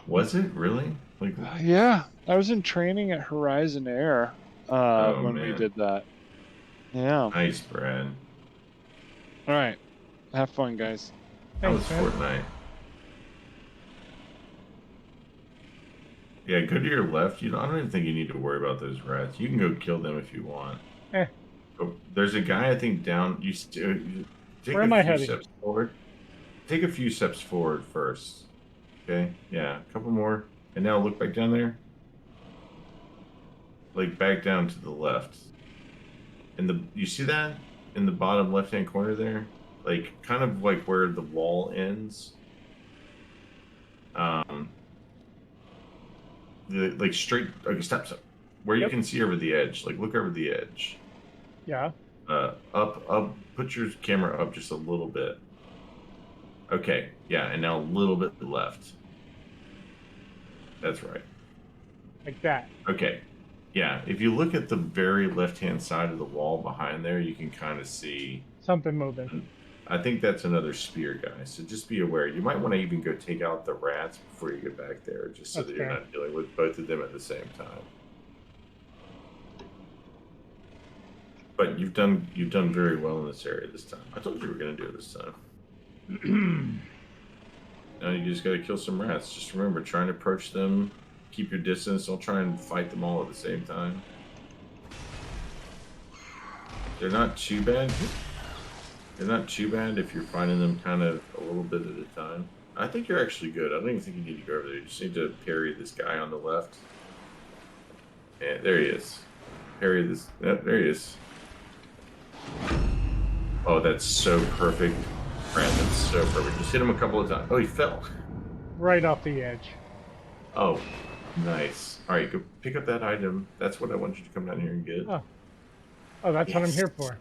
Was it really? Like, Yeah, I was in training at Horizon Air when we man. did that. Yeah. Nice, Brad. All right. Have fun, guys. That was Thanks, Fortnite. Yeah, go to your left. I don't even think you need to worry about those rats. You can go kill them if you want. Eh. Oh, there's a guy I think down. You take Where a am I few heading? steps forward. Take a few steps forward first. Okay. Yeah, a couple more, and now look back down there. Like back down to the left. You see that in the bottom left-hand corner there, like kind of like where the wall ends. Like straight. Okay, stop. Where you can see over the edge. Like look over the edge. Yeah. Up. Put your camera up just a little bit. Okay. Yeah, and now a little bit left. That's right. Like that. Okay. Yeah, if you look at the very left-hand side of the wall behind there, you can kind of see Something moving. I think that's another spear guy, so just be aware. You might want to even go take out the rats before you get back there, just so That's that you're fair. not dealing with both of them at the same time. But you've done very well in this area this time. I told you we were going to do it this time. Now you just got to kill some rats. Just remember, trying to approach them, keep your distance. Don't try and fight them all at the same time. They're not too bad. They're not too bad if you're finding them kind of a little bit at a time. I think you're actually good. I don't even think you need to go over there. You just need to parry this guy on the left. And there he is. Parry this. Yep, there he is. Oh, that's so perfect. Brad, that's so perfect. Just hit him a couple of times. Oh, he fell. Right off the edge. Oh, nice. All right, go pick up that item. That's what I want you to come down here and get. Oh, that's what I'm here for.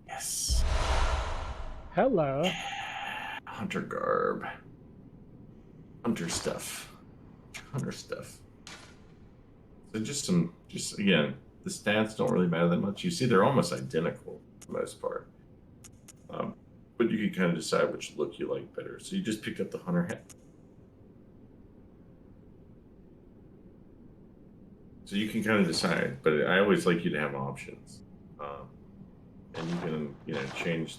Yes. Hello. Hunter garb. Hunter stuff. Hunter stuff. So just again, the stats don't really matter that much. You see, they're almost identical for the most part. But you can kind of decide which look you like better. So you just picked up the hunter hat. So you can kind of decide, but I always like you to have options. And you can, change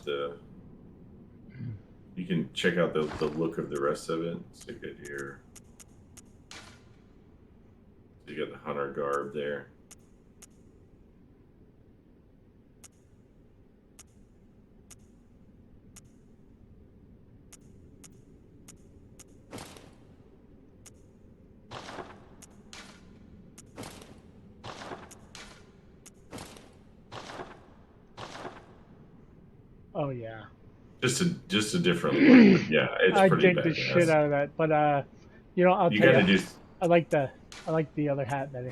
you can check out the look of the rest of it. So you get here. So you got the hunter garb there. Oh yeah. Just a different look. But yeah, it's I pretty dig the shit badass. out of that. But I'll You tell got you, to do. I like the other hat better.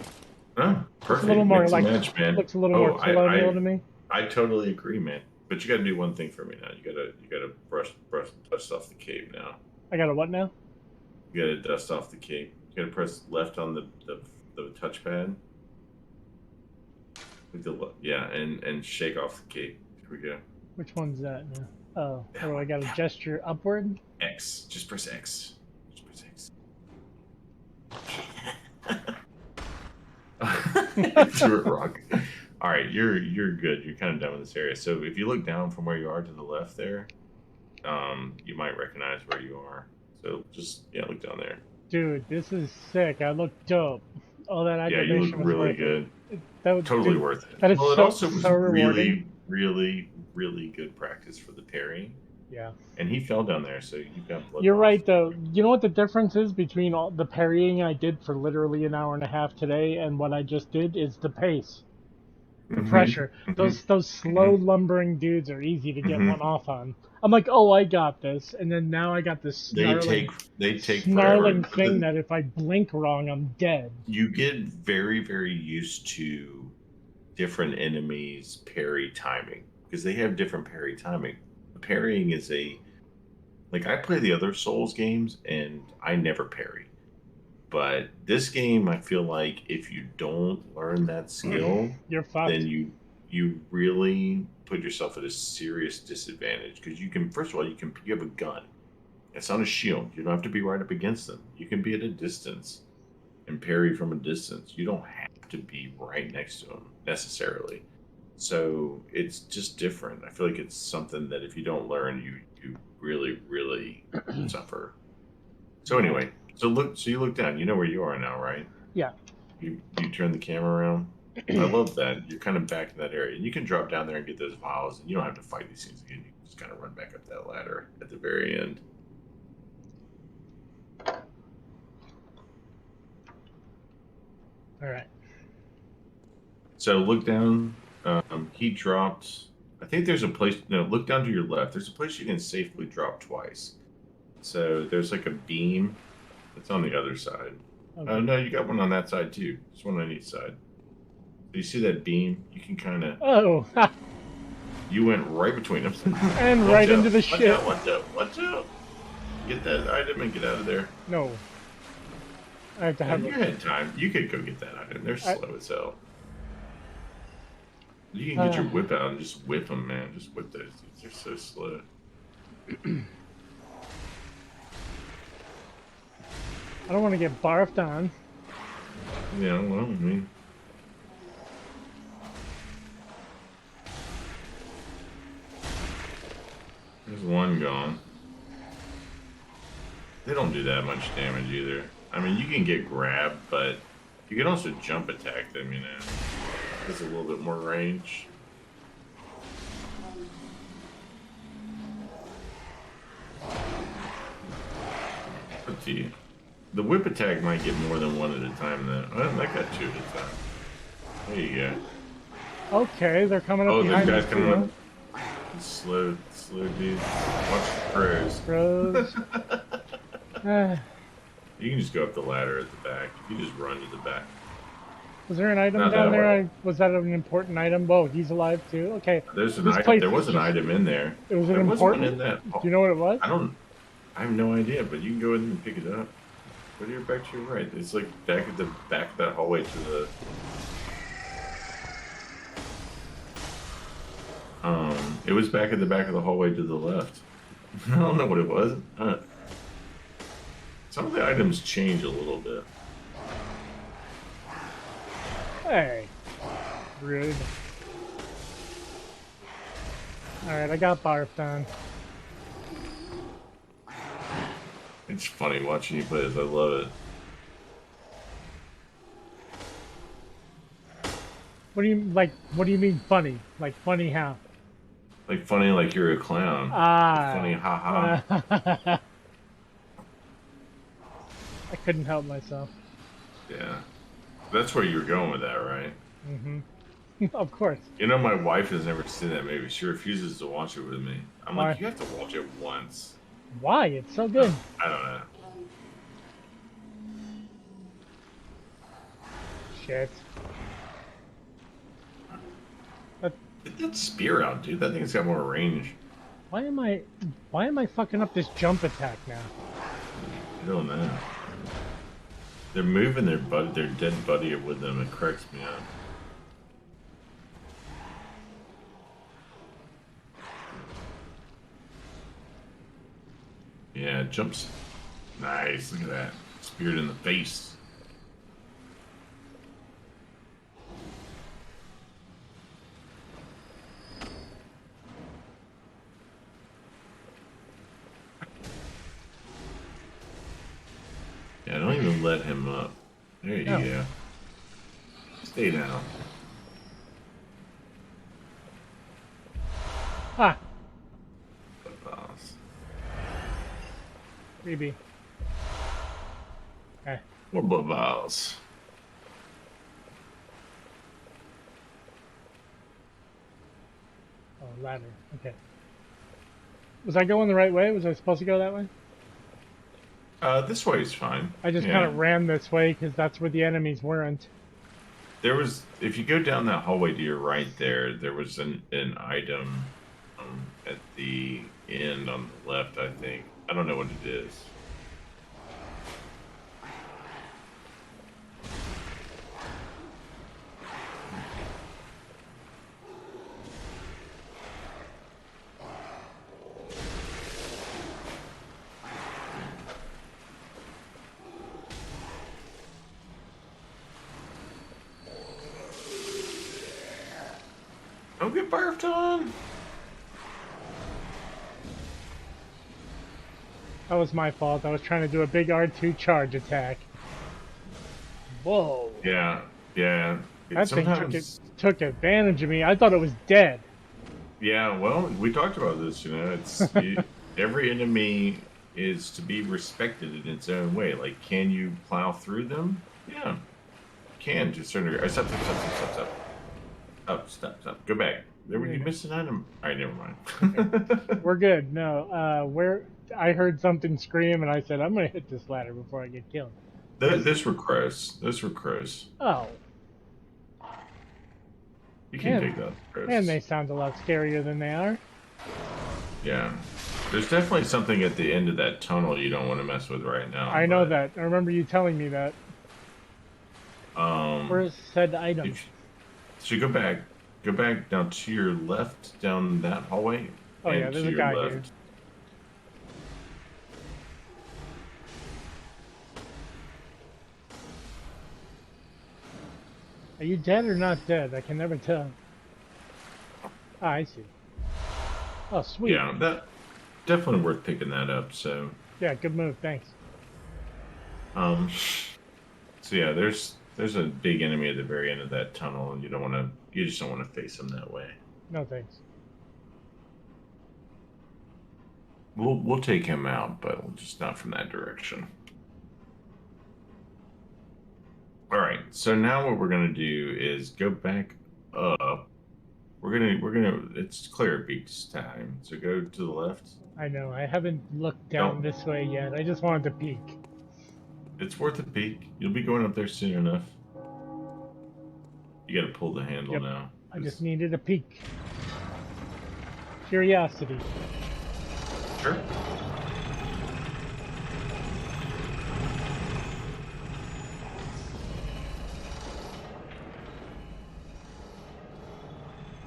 Oh, Looks a little perfect. more Mix and like match, man. looks a little more Oh, colonial to me. I totally agree, man. But you got to do one thing for me now. You gotta brush dust off the cape now. I got a what now? You gotta dust off the cape. You gotta press left on the touchpad. With yeah, and shake off the cape. Here we go. Which one's that now? Oh, That what do I one. got to gesture upward? X. Just press X. Just press X. Threw it wrong. All right, you're good. You're kind of done with this area. So if you look down from where you are to the left there, you might recognize where you are. So just look down there. Dude, this is sick. I look dope. All that Yeah, you look aggravation was really worth good. it. Totally Dude, worth it. that is Well, it so also was so rewarding. really good practice for the parrying. Yeah. And he fell down there, so you've got blood. You're loss. right, though. You know what the difference is between all the parrying I did for literally an hour and a half today and what I just did is the pace, the pressure. Those slow lumbering dudes are easy to get one off on. I'm like, oh, I got this, and then now I got this They snarling, take snarling forever. thing that if I blink wrong, I'm dead. You get very used to different enemies' parry timing because they have different parry timing. Parrying is like I play the other Souls games and I never parry. But this game, I feel like if you don't learn that skill, You're fucked. then you really put yourself at a serious disadvantage because you can first of all you have a gun. It's not a shield. You don't have to be right up against them. You can be at a distance and parry from a distance. You don't have to be right next to them necessarily. So it's just different. I feel like it's something that if you don't learn, you really suffer. So anyway, so you look down. You know where you are now, right? Yeah. You turn the camera around. I love that. You're kind of back in that area. And you can drop down there and get those vials, and you don't have to fight these things again. You can just kind of run back up that ladder at the very end. All right. So look down. He dropped. I think there's a place. No, look down to your left. There's a place you can safely drop twice. So there's like a beam. It's on the other side. Okay. Oh no, you got one on that side too. There's one on each side. Do you see that beam? You can kind of. Oh. You went right between them. And right into the shit. Watch out! Get that item and get out of there. No. I have to have. You had time. You could go get that item. They're slow as hell. You can get your whip out and just whip them, man. Just whip those dudes. They're so slow. I don't want to get barfed on. Yeah, well, I mean. There's one gone. They don't do that much damage either. I mean, you can get grabbed, but you can also jump attack them, you know. There's a little bit more range. Let's see. The whip attack might get more than one at a time, though. Oh, that got two at a time. There you go. Okay, they're coming up behind those us. guys coming up. Slow dude. Watch the crows. Crows. You can just go up the ladder at the back. You can just run to the back. Was there an item Not down that there? way. Was that an important item? Whoa, he's alive too. Okay. There's an This item. place There was is an just- item in there. It was an There important. one in that. Do you know what it was? I have no idea, but you can go in and pick it up. Go to your back to your right. It's like back of that hallway to the. It was back at the back of the hallway to the left. I don't know what it was. Some of the items change a little bit. Hey. Rude. Alright, I got barfed on. It's funny watching you play this. I love it. What do you mean funny? Like funny how? Like funny, like you're a clown. Ah. Funny, haha. I couldn't help myself. Yeah, that's where you were going with that, right? Mm-hmm. Of course. You know, my wife has never seen that movie. She refuses to watch it with me. I'm Why? like, you have to watch it once. Why? It's so good. I don't know. Shit. Get that spear out, dude. That thing's got more range. Why am I fucking up this jump attack now? I don't know. They're moving their dead buddy with them. It cracks me up. Yeah, jumps. Nice. Look at that. Speared in the face. Yeah, don't even let him up. There you go. Stay down. Ah, Boss. maybe. Okay. More balls. Oh, ladder. Okay. Was I going the right way? Was I supposed to go that way? This way is fine. I just Yeah. kind of ran this way because that's where the enemies weren't. There was, if you go down that hallway to your right there was an item at the end on the left, I think. I don't know what it is. Don't get barfed on! That was my fault. I was trying to do a big R2 charge attack. Whoa. Yeah, yeah. That thing Sometimes, took advantage of me. I thought it was dead. yeah, well, we talked about this, you know, every enemy is to be respected in its own way. Like, can you plow through them? Yeah. You can, to a certain degree. Stop. Oh, stop. Go back. You missed an item. Alright, never mind. We're good. No, where I heard something scream and I said, I'm going to hit this ladder before I get killed. Those were crows. Oh, You can Man. take those crows. and they sound a lot scarier than they are. Yeah. There's definitely something at the end of that tunnel you don't want to mess with right now. I know but, that. I remember you telling me that. Where's said item? So go back down to your left, down that hallway. Oh, and yeah, there's to a your guy left. here. Are you dead or not dead? I can never tell. Ah, I see. Oh, sweet. Yeah, that definitely worth picking that up. So, Yeah, good move. Thanks. so yeah, there's a big enemy at the very end of that tunnel, and you just don't want to face him that way. No thanks. We'll take him out, but just not from that direction. All right. So now what we're gonna do is go back up. We're gonna. It's Clear Beak's time. So go to the left. I know. I haven't looked down this way yet. I just wanted to peek. It's worth a peek. You'll be going up there soon enough. You got to pull the handle Yep. now. I just needed a peek. Curiosity. Sure.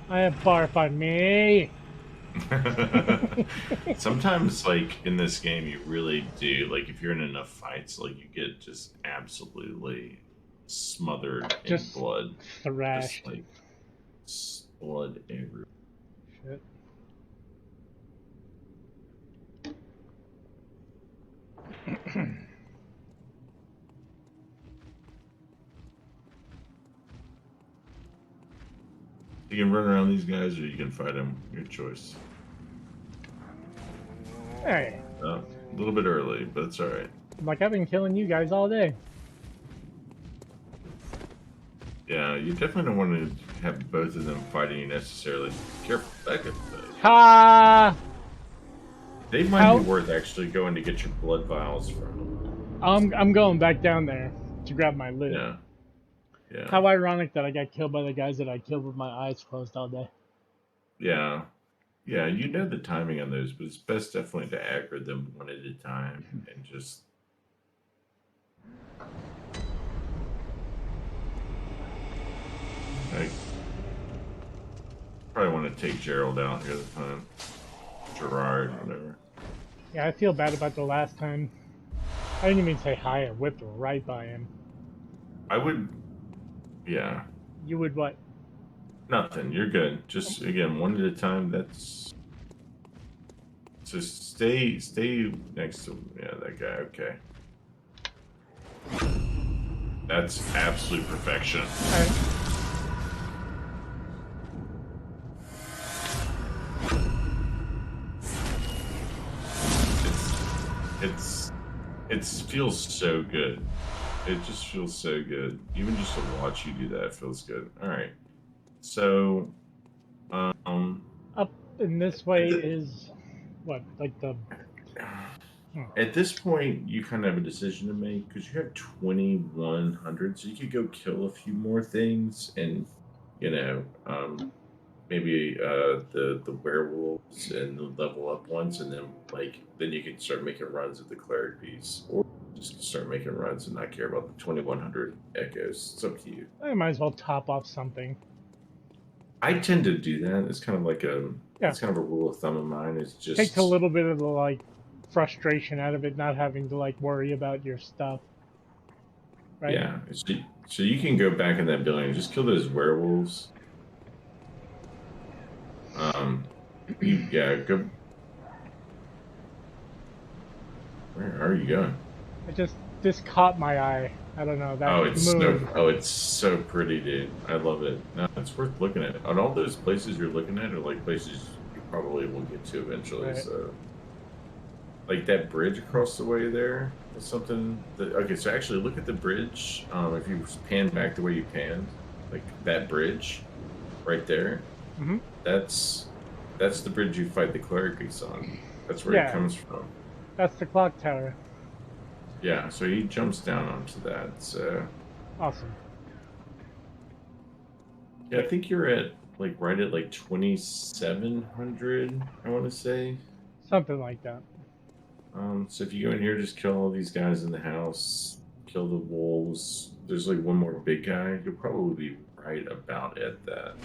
I have barf on me. Sometimes, like in this game, you really do. Like if you're in enough fights, like you get just absolutely smothered Just in blood, Thrashed. just like blood everywhere. Shit. You can run around these guys, or you can fight them. Your choice. Hey, A little bit early, but it's all right. like I've been killing you guys all day. Yeah, you definitely don't want to have both of them fighting you necessarily. Careful, that could. Ha! They might How- be worth actually going to get your blood vials from. I'm going back down there to grab my loot. Yeah. Yeah. How ironic that I got killed by the guys that I killed with my eyes closed all day. Yeah. Yeah, you know the timing on those, but it's best definitely to aggro them one at a time and just. Like, probably want to take Gerald out the other time. Gerard, whatever. Yeah, I feel bad about the last time. I didn't even say hi. I whipped right by him. I would. Yeah. You would what? Nothing. You're good. Just again, one at a time. That's. Just stay next to that guy. Okay. That's absolute perfection. All right. It feels so good. It just feels so good. Even just to watch you do that feels good. All right. So, Up in this way is what, like the. at this point, you kind of have a decision to make because you have 2,100, so you could go kill a few more things, and maybe the werewolves and the level up ones, and then you can start making runs at the cleric piece, or just start making runs and not care about the 2,100 echoes. It's up to you. I might as well top off something. I tend to do that. It's kind of like it's kind of a rule of thumb of mine. It's just Takes a little bit of the frustration out of it, not having to worry about your stuff. Right? Yeah. So you can go back in that building and just kill those werewolves. Go. Where are you going? This caught my eye. I don't know that it's so pretty, dude. I love it. No, it's worth looking at. And all those places you're looking at are places you probably will get to eventually. Right. So, that bridge across the way there is something. Okay, so actually look at the bridge. If you pan back the way you panned, that bridge, right there. Mm-hmm. That's the bridge you fight the cleric beast on. That's where it comes from. That's the clock tower. Yeah, so he jumps down onto that. So awesome. Yeah, I think you're at right at 2,700. I want to say something like that. So if you go in here, just kill all these guys in the house, kill the wolves. There's one more big guy. You'll probably be right about at that.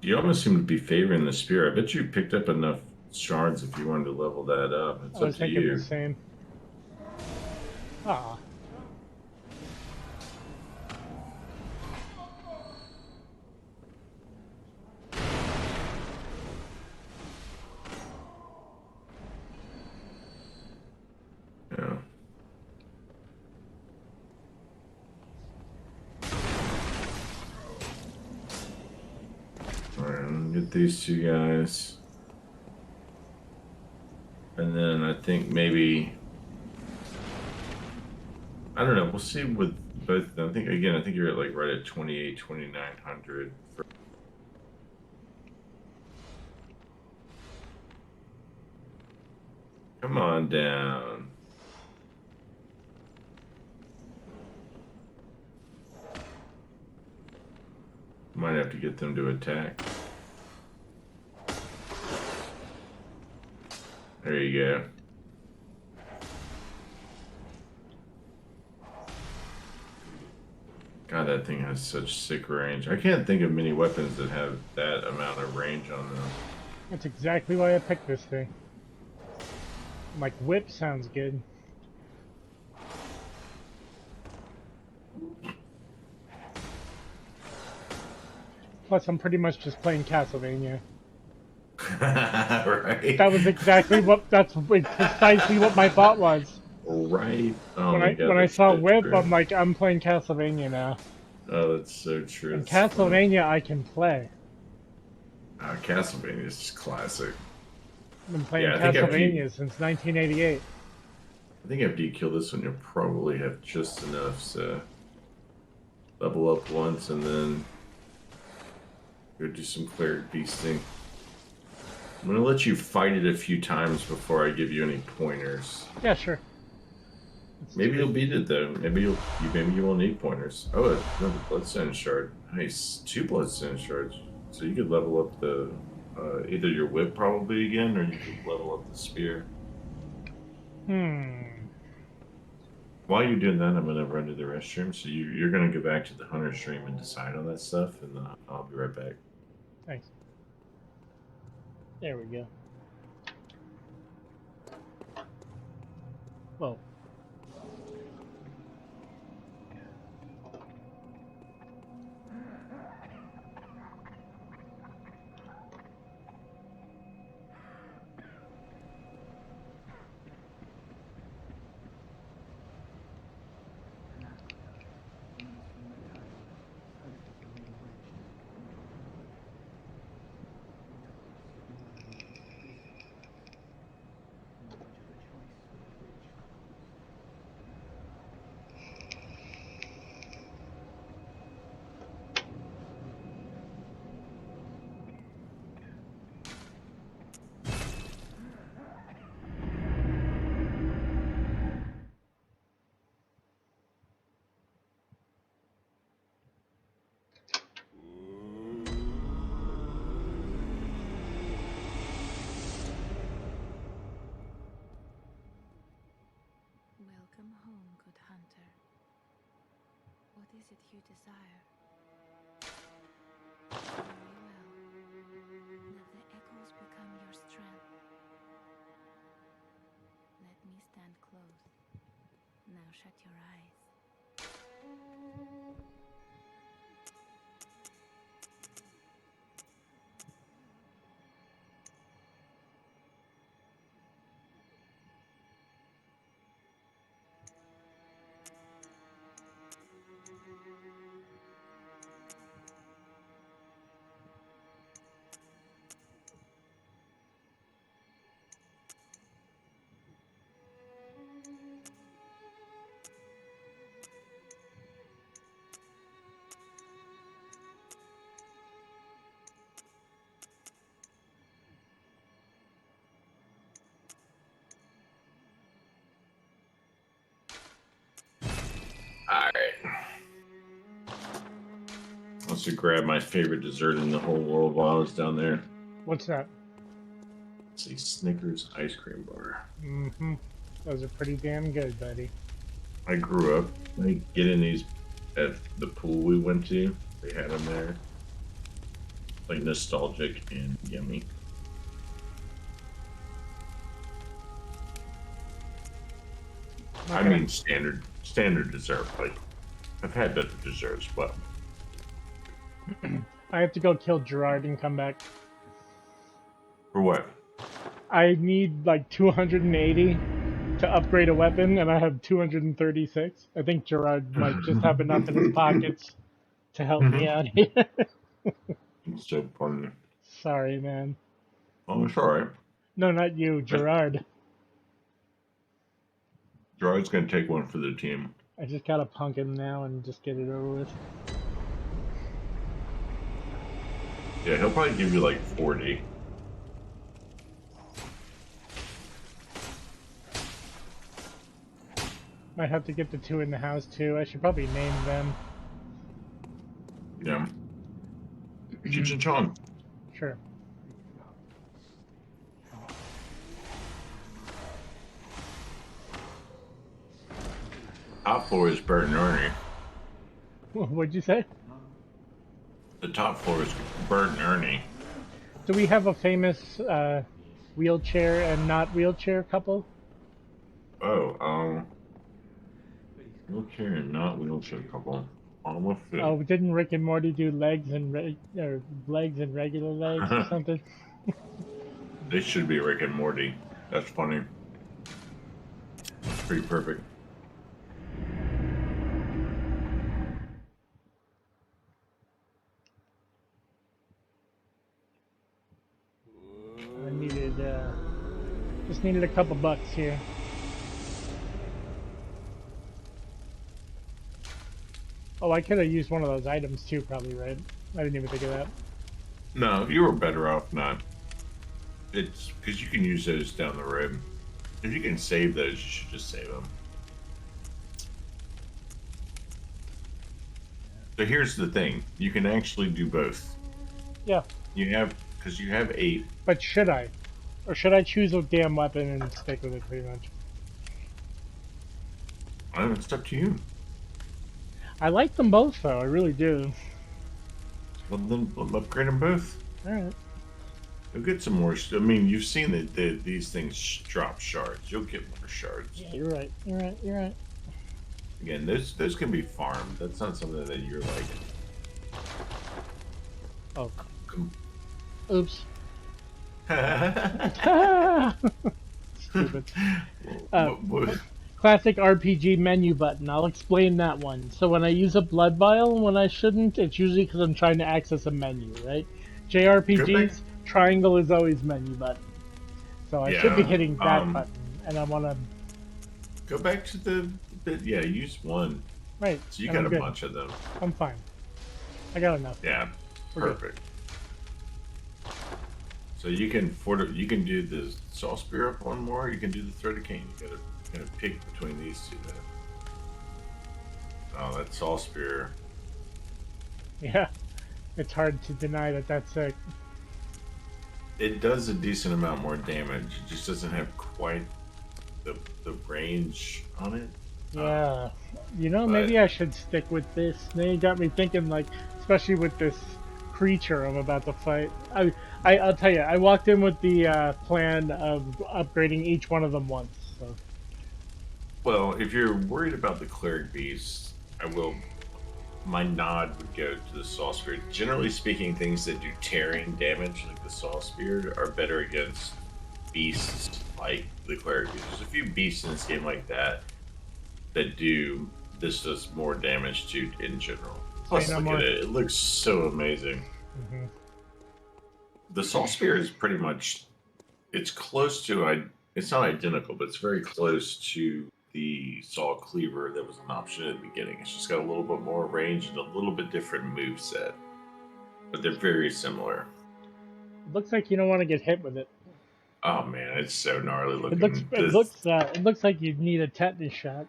You almost seem to be favoring the spear. I bet you picked up enough shards if you wanted to level that up. It's I was up to thinking you. the same. Ah. Yeah. Alright, I'm gonna get these two guys. And then I think maybe... I don't know, we'll see with both of them. I think you're at right at 28, 2,900. Come on down. Might have to get them to attack. There you go. God, that thing has such sick range. I can't think of many weapons that have that amount of range on them. That's exactly why I picked this thing. Whip sounds good. Plus, I'm pretty much just playing Castlevania. Right. That was exactly precisely what my thought was. Right. Oh when my God, I saw Whip, true. I'm playing Castlevania now. Oh, that's so true. And That's funny. Castlevania I can play. Castlevania is just classic. I've been playing Yeah, I think Castlevania since 1988. after you kill this one, you'll probably have just enough to level up once and then go do some cleric beasting. I'm gonna let you fight it a few times before I give you any pointers. Yeah, sure. Maybe you'll beat it though. Maybe you won't need pointers. Oh, another bloodstone shard. Nice, 2 bloodstone shards. So you could level up the either your whip probably again, or you could level up the spear. While you're doing that, I'm gonna run to the restroom. So you're gonna go back to the hunter stream and decide on that stuff, and I'll be right back. Thanks. There we go. Whoa. Welcome home, good hunter. What is it you desire? Very well. Let the echoes become your strength. Let me stand close. Now shut your eyes. Alright. I also grab my favorite dessert in the whole world while I was down there. What's that? It's a Snickers ice cream bar. Mm-hmm. Those are pretty damn good, buddy. I grew up getting these at the pool we went to. They had them there. Like nostalgic and yummy. Okay. I mean standard dessert. Like I've had better desserts, but I have to go kill Gerard and come back. for what? I need like 280 to upgrade a weapon, and I have 236. I think Gerard might just have enough in his pockets to help me out here. It's so funny. Sorry, man. Oh, it's alright. No, not you, Gerard. Gerard's gonna take one for the team. I just gotta punk him now and just get it over with. Yeah, he'll probably give you like 40. Might have to get the 2 in the house too. I should probably name them. Yeah. Cheech and Chong. Sure. Top floor is Bert and Ernie. What'd you say? The top floor is Bert and Ernie. Do we have a famous wheelchair and not wheelchair couple? Oh, wheelchair and not wheelchair couple. Let's see. Oh, didn't Rick and Morty do legs and legs and regular legs or something? They should be Rick and Morty. That's funny. That's pretty perfect. Just needed a couple bucks here. Oh, I could have used one of those items too, probably, right? I didn't even think of that. No, you were better off not. It's because you can use those down the road. If you can save those, you should just save them. So here's the thing: you can actually do both. Yeah. You have because you have 8. But should I? Or should I choose a damn weapon and stick with it, pretty much? I don't know, it's up to you. I like them both, though. I really do. Well, then upgrade them both. Alright. You'll get some more. I mean, you've seen that these things drop shards. You'll get more shards. Yeah, you're right. You're right. You're right. Again, those can be farmed. That's not something that you're like. Oh. Oops. Stupid. Classic RPG menu button. I'll explain that one. So when I use a blood vial when I shouldn't, it's usually because I'm trying to access a menu, right? JRPGs, triangle is always menu button. So I should be hitting that button, and I want to... Go back to the bit. Yeah, use one. Right. So you got a bunch of them. I'm fine. I got enough. Yeah, perfect. So you can do the saw spear up one more. You can do the threaded cane. You gotta pick between these two. Then. Oh, that saw spear. Yeah, it's hard to deny that that's sick. It does a decent amount more damage. It just doesn't have quite the range on it. Yeah, you know, maybe I should stick with this. Now you got me thinking, like, especially with this creature I'm about to fight. I'll tell you, I walked in with the plan of upgrading each one of them once. So. Well, if you're worried about the cleric beasts, my nod would go to the saw spear. Generally speaking, things that do tearing damage, like the saw spear, are better against beasts like the cleric beast. There's a few beasts in this game like that do this does more damage to in general. Plus, look at it; it looks so amazing. Mm-hmm. The saw spear is pretty much it's close to it's not identical, but it's very close to the saw cleaver that was an option at the beginning. It's just got a little bit more range and a little bit different move set, but they're very similar. It looks like you don't want to get hit with it. Oh man, it's so gnarly looking. It looks like you need a tetanus shot.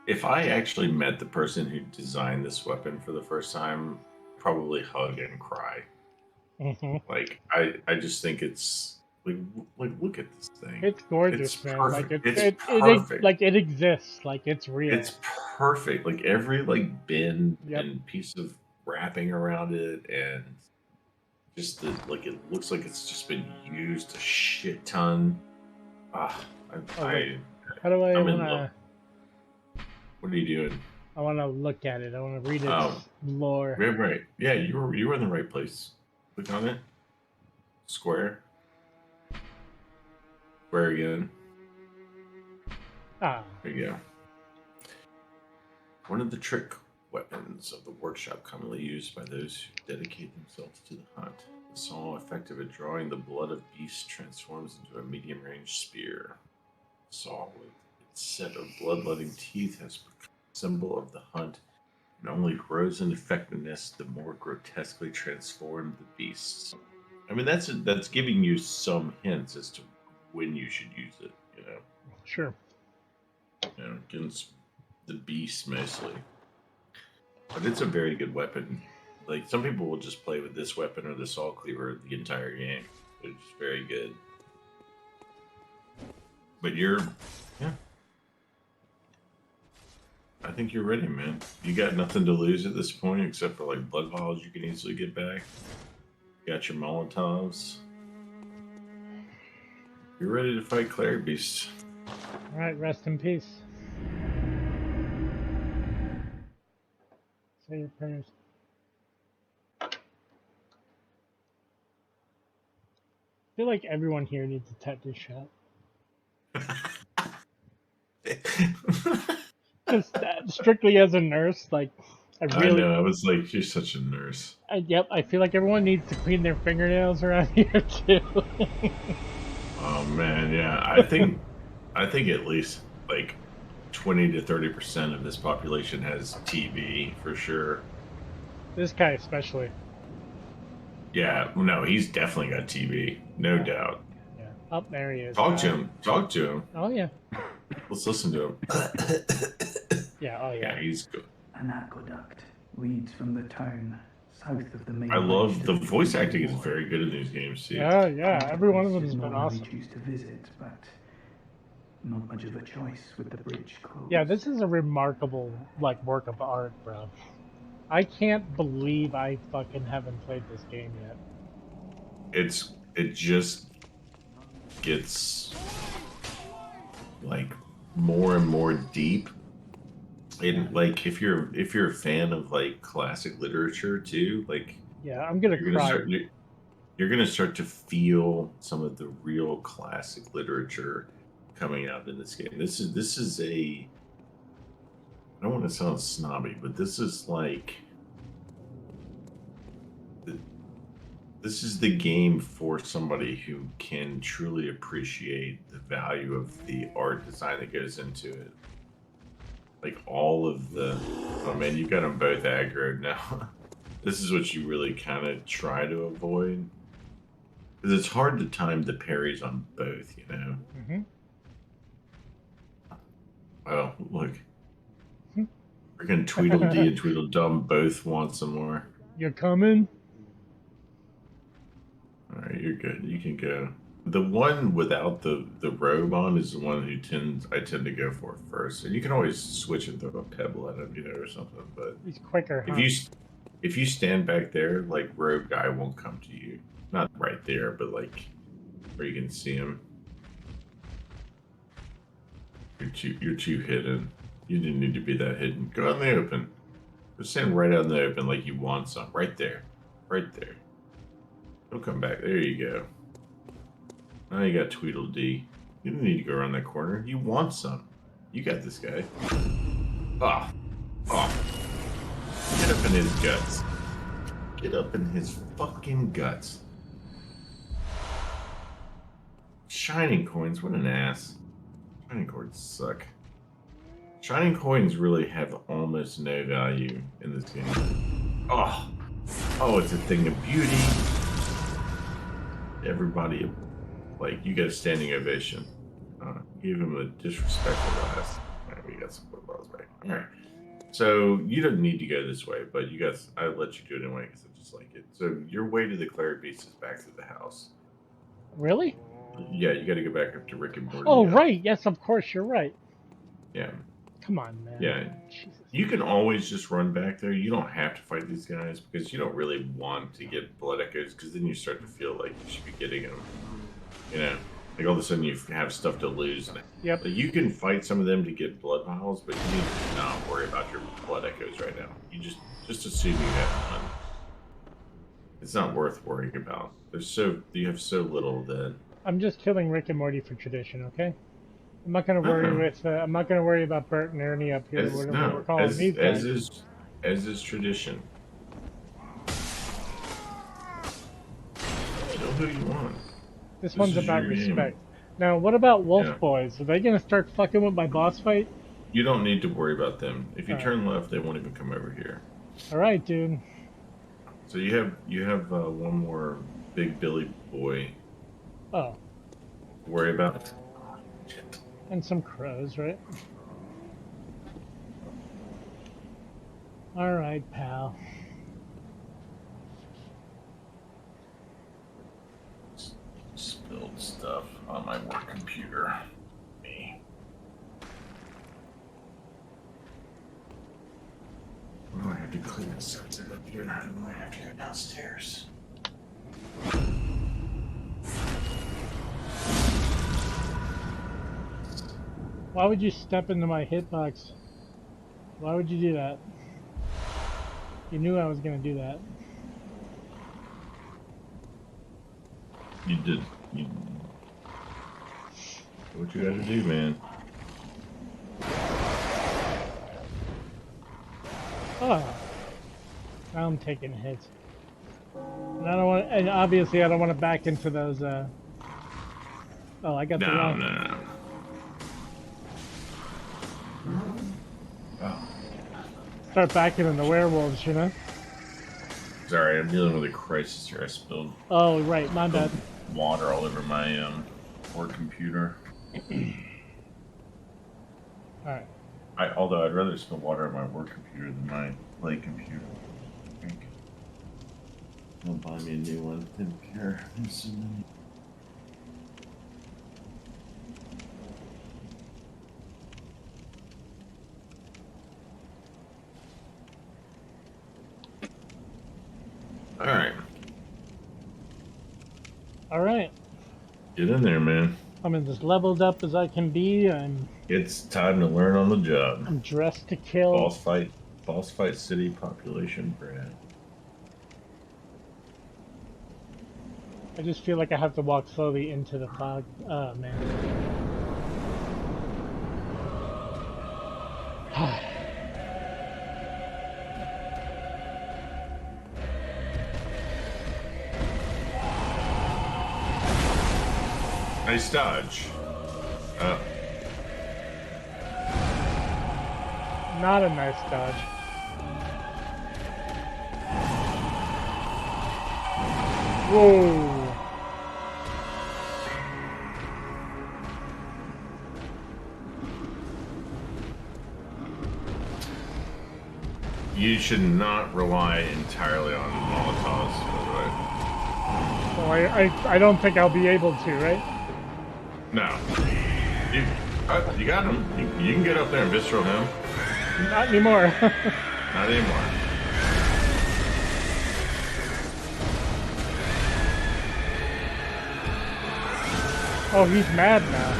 If I actually met the person who designed this weapon for the first time, probably hug and cry. Mm-hmm. Like I just think it's like look at this thing. It's gorgeous, it's man. Perfect. Like it's perfect. Like it exists. Like it's real. It's perfect. Like every bend and piece of wrapping around it, and just it looks like it's just been used a shit ton. How do I want to? What are you doing? I want to look at it. I want to read its lore. Right. Yeah, you were in the right place. Click on it. Square. Square again. Ah. There you go. One of the trick weapons of the workshop commonly used by those who dedicate themselves to the hunt. The saw, effective at drawing the blood of beasts, transforms into a medium-range spear. The saw with its set of bloodletting teeth has become a symbol of the hunt and only grows in effectiveness the more grotesquely transformed the beasts. I mean, that's giving you some hints as to when you should use it, you know? Sure. You know, against the beasts mostly. But it's a very good weapon. Like, some people will just play with this weapon or the saw cleaver the entire game. It's very good. But yeah. I think you're ready, man. You got nothing to lose at this point except for blood vials you can easily get back. You got your Molotovs. You're ready to fight cleric beasts. All right, rest in peace. Say your prayers. I feel like everyone here needs a tetanus shot. Just strictly as a nurse, I know. I was like, you're such a nurse. Yep, I feel like everyone needs to clean their fingernails around here too. Oh man, yeah. I think at least like 20 to 30% of this population has TV for sure. This guy especially. Yeah, no, he's definitely got TV, no doubt. Yeah. Oh, there he is. Talk to him. Talk to him. Oh yeah. Let's listen to him. Yeah. Oh yeah. Yeah, he's good. An aqueduct leads from the town south of the main. I love the bridge to voice the acting is wall. very good in these games too. Yeah. Every one of them Places has been normally awesome. choose to visit, but not much of a choice with the bridge closed. Yeah, this is a remarkable like work of art, bro. I can't believe I fucking haven't played this game yet. It just gets like more and more deep. And like if you're a fan of like classic literature too, like Yeah, I'm gonna you're gonna cry. start you're gonna start to feel some of the real classic literature coming out in this game. This is a, I don't want to sound snobby, but this is like this is the game for somebody who can truly appreciate the value of the art design that goes into it. Like all of the, oh man, you've got them both aggroed now. This is what you really kind of try to avoid. Because it's hard to time the parries on both, you know? Hmm. Oh, look. Freaking Tweedledee and Tweedledum both want some more. You're coming? Alright, you're good. You can go. The one without the robe on is the one who I tend to go for first. And you can always switch and throw a pebble at him, you know, or something. But He's quicker, huh? if you stand back there, like rogue guy won't come to you. Not right there, but like where you can see him. You're too hidden. You didn't need to be that hidden. Go out in the open. Just stand right out in the open like you want some. Right there. Right there. Don't come back. There you go. Now you got Tweedledee. You don't need to go around that corner. You want some. You got this guy. Ah. Oh. Get up in his guts. Get up in his fucking guts. Shining coins, what an ass. Shining coins suck. Shining coins really have almost no value in this game. Oh. Oh, it's a thing of beauty. Everybody, like, you got a standing ovation. Give him a disrespectful last. Alright, we got some footballs back. Alright. So, you don't need to go this way, but you guys, I let you do it anyway because I just like it. So, your way to the Cleric Beast is back to the house. Really? Yeah, you got to go back up to Rick and Morty. Oh, right. Yes, of course, you're right. Yeah. Come on, man. Yeah. Jesus. You can always just run back there. You don't have to fight these guys because you don't really want to get blood echoes because then you start to feel like you should be getting them. You know, like all of a sudden you have stuff to lose. Yep. Like you can fight some of them to get blood vials, but you need to not worry about your blood echoes right now. You just assume you have none. It's not worth worrying about. You have so little that. I'm just killing Rick and Morty for tradition, okay? I'm not gonna worry I'm not gonna worry about Bert and Ernie up here. Whatever we're calling these guys. As is tradition. Kill who you want. This one's about respect. Now, what about Wolf Boys? Are they gonna start fucking with my boss fight? You don't need to worry about them. If you turn left, they won't even come over here. All right, dude. So you have one more big Billy boy. Oh. To worry about. Shit. And some crows, right? All right, pal. Spilled stuff on my work computer. Me. Oh, I have to clean this up here. I have to go downstairs. Why would you step into my hitbox? Why would you do that? You knew I was gonna do that. You did. What you gotta do, man. Oh. Now I'm taking hits. And I don't want, and obviously I don't want to back into those Oh, I got the No, wrong. no, no. Oh, Start backing in the werewolves, you know? sorry, I'm dealing with a crisis here. I spilled Oh, right. My bad. water all over my work computer. Alright. Although I'd rather spill water on my work computer than my play computer. I think. Don't buy me a new one. Didn't care. There's so many. All right. Alright. Get in there, man. I'm as leveled up as I can be. It's time to learn on the job. I'm dressed to kill. Boss fight city population, Brad. I just feel like I have to walk slowly into the fog. Oh, man. Nice dodge. Not a nice dodge. Whoa. You should not rely entirely on Molotovs, by the way. Well, I don't think I'll be able to, right? No. You got him. You can get up there and visceral him. Not anymore. Not anymore. Oh, he's mad now.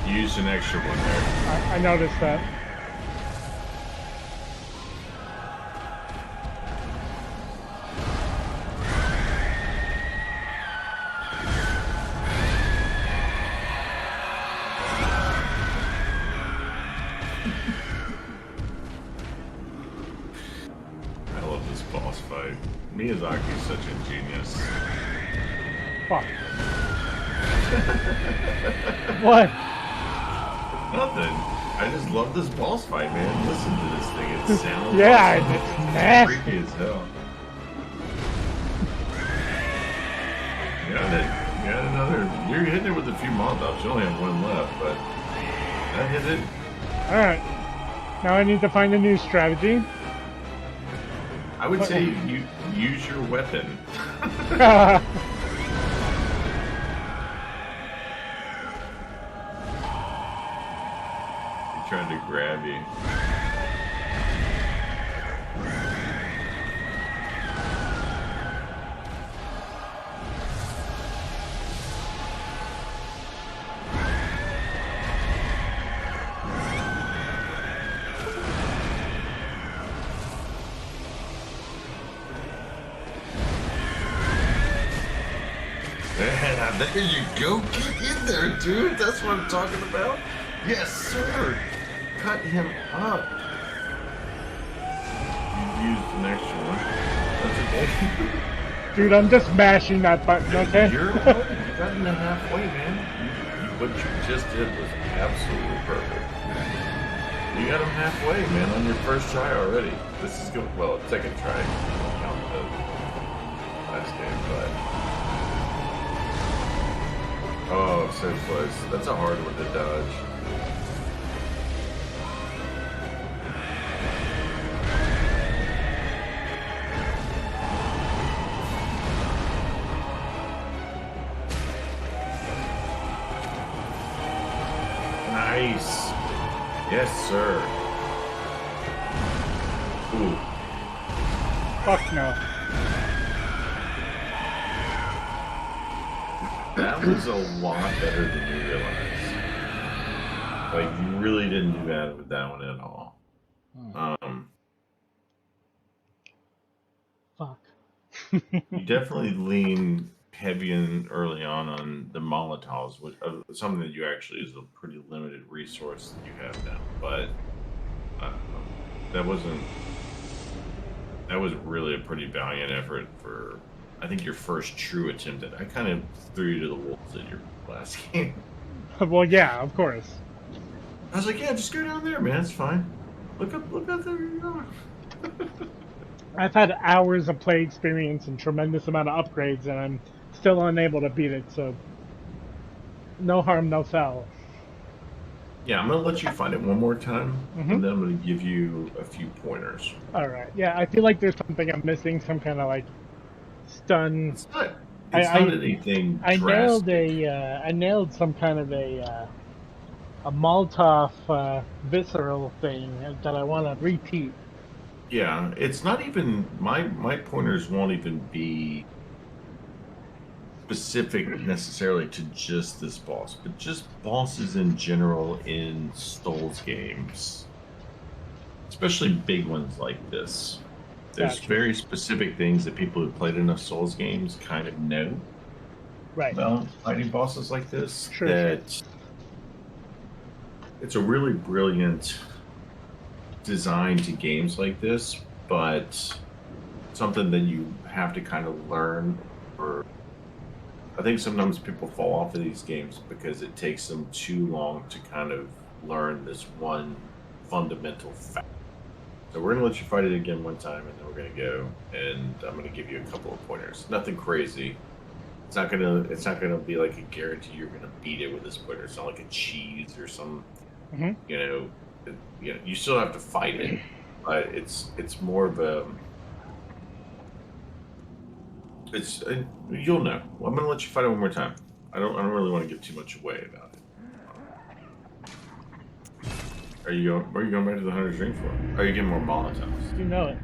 You used an extra one there. I noticed that. I love this boss fight. Miyazaki's such a genius. Fuck. What? Nothing. I just love this boss fight, man. Listen to this thing. It sounds Yeah, awesome. it's nasty. Creepy as hell. You got another. You're hitting it with a few Molotovs. You only have one left, but that hit it. Alright. Now I need to find a new strategy. I would say you use your weapon. Trying to grab you. Yeah, there you go. Get in there, dude. That's what I'm talking about. Yes, sir. Cut him up. You used an extra one. That's okay. Dude, I'm just mashing that button, okay? You're cutting the halfway, man. What you just did was absolutely perfect. You got him halfway, man, on your first try already. This is good. Well, second try. Count the last game, but. Oh, so close. That's a hard one to dodge. Nice. Yes, sir. Ooh. Fuck no. That was a lot better than you realized. Like, you really didn't do bad with that one at all. Fuck. You definitely lean heavy in early on the Molotovs, which something that you actually is a pretty limited resource that you have now. But that wasn't. That was really a pretty valiant effort for, I think, your first true attempt at it. I kind of threw you to the wolves in your last game. Well, yeah, of course. I was like, yeah, just go down there, man. It's fine. Look up there. You go. I've had hours of play experience and tremendous amount of upgrades, and I'm still unable to beat it. So, no harm, no foul. Yeah, I'm gonna let you find it one more time, Mhm. and then I'm gonna give you a few pointers. All right. Yeah, I feel like there's something I'm missing. Some kind of like stun. It's not. I- It's not anything I nailed drastic. I nailed some kind of a Molotov visceral thing that I want to repeat. Yeah, it's not even my pointers won't even be specific necessarily to just this boss, but just bosses in general in Souls games, especially big ones like this. There's Gotcha. very specific things that people who played enough Souls games kind of know Right. about fighting bosses like this. Sure. That it's a really brilliant design to games like this, but something that you have to kind of learn. Or I think sometimes people fall off of these games because it takes them too long to kind of learn this one fundamental fact. So we're gonna let you fight it again one time, and then we're gonna go, and I'm gonna give you a couple of pointers. Nothing crazy. It's not gonna be like a guarantee you're gonna beat it with this pointer. It's not like a cheese or some, Mhm. you still have to fight it, but it's more of a. It's you'll know. I'm gonna let you fight it one more time. I don't really want to give too much away about it. Are you going back to the Hunter's Ring for? Are you getting more Molotovs? You know it.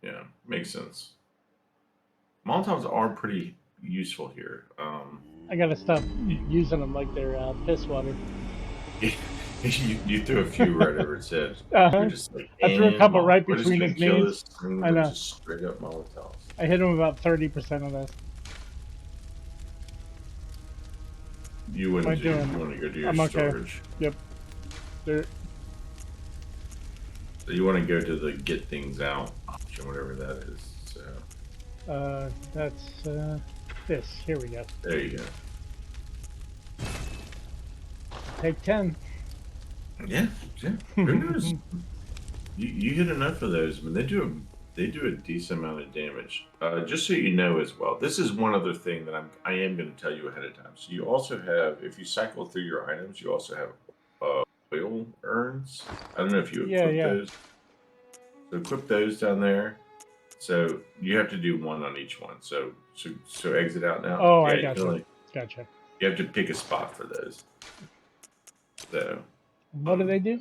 Yeah, makes sense. Molotovs are pretty useful here. I gotta stop using them like they're piss water. you threw a few right over its head. Uh-huh. You're just like, I threw a couple right we're just between gonna his kill knees. this thing I with know. just straight up Molotovs. I hit him about 30% of this. You want Am I to doing- you want to go do your I'm okay. storage. Yep. There. So you want to go to the get things out option, whatever that is. So That's this. Here we go. there you go. Take 10. Yeah. Who knows? You hit enough of those, but they do a decent amount of damage. Just so you know as well, this is one other thing that I am going to tell you ahead of time. So you also have, if you cycle through your items, you also have oil urns. I don't know if you equip those. So equip those down there. So you have to do one on each one. So exit out now. Oh, yeah, I gotcha. Gotcha. You have to pick a spot for those. So What do they do?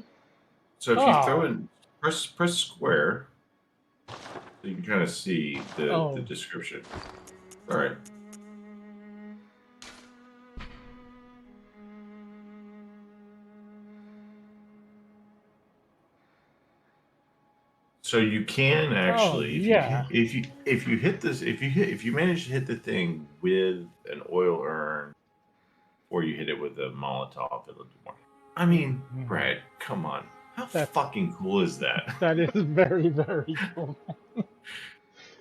so if you throw in press square, so you can kind of see the description. All right. So you can actually, if you hit this, if you manage to hit the thing with an oil urn, or you hit it with a Molotov, it'll do more. I mean, Brad, come on, how fucking cool is that? That is very, very cool.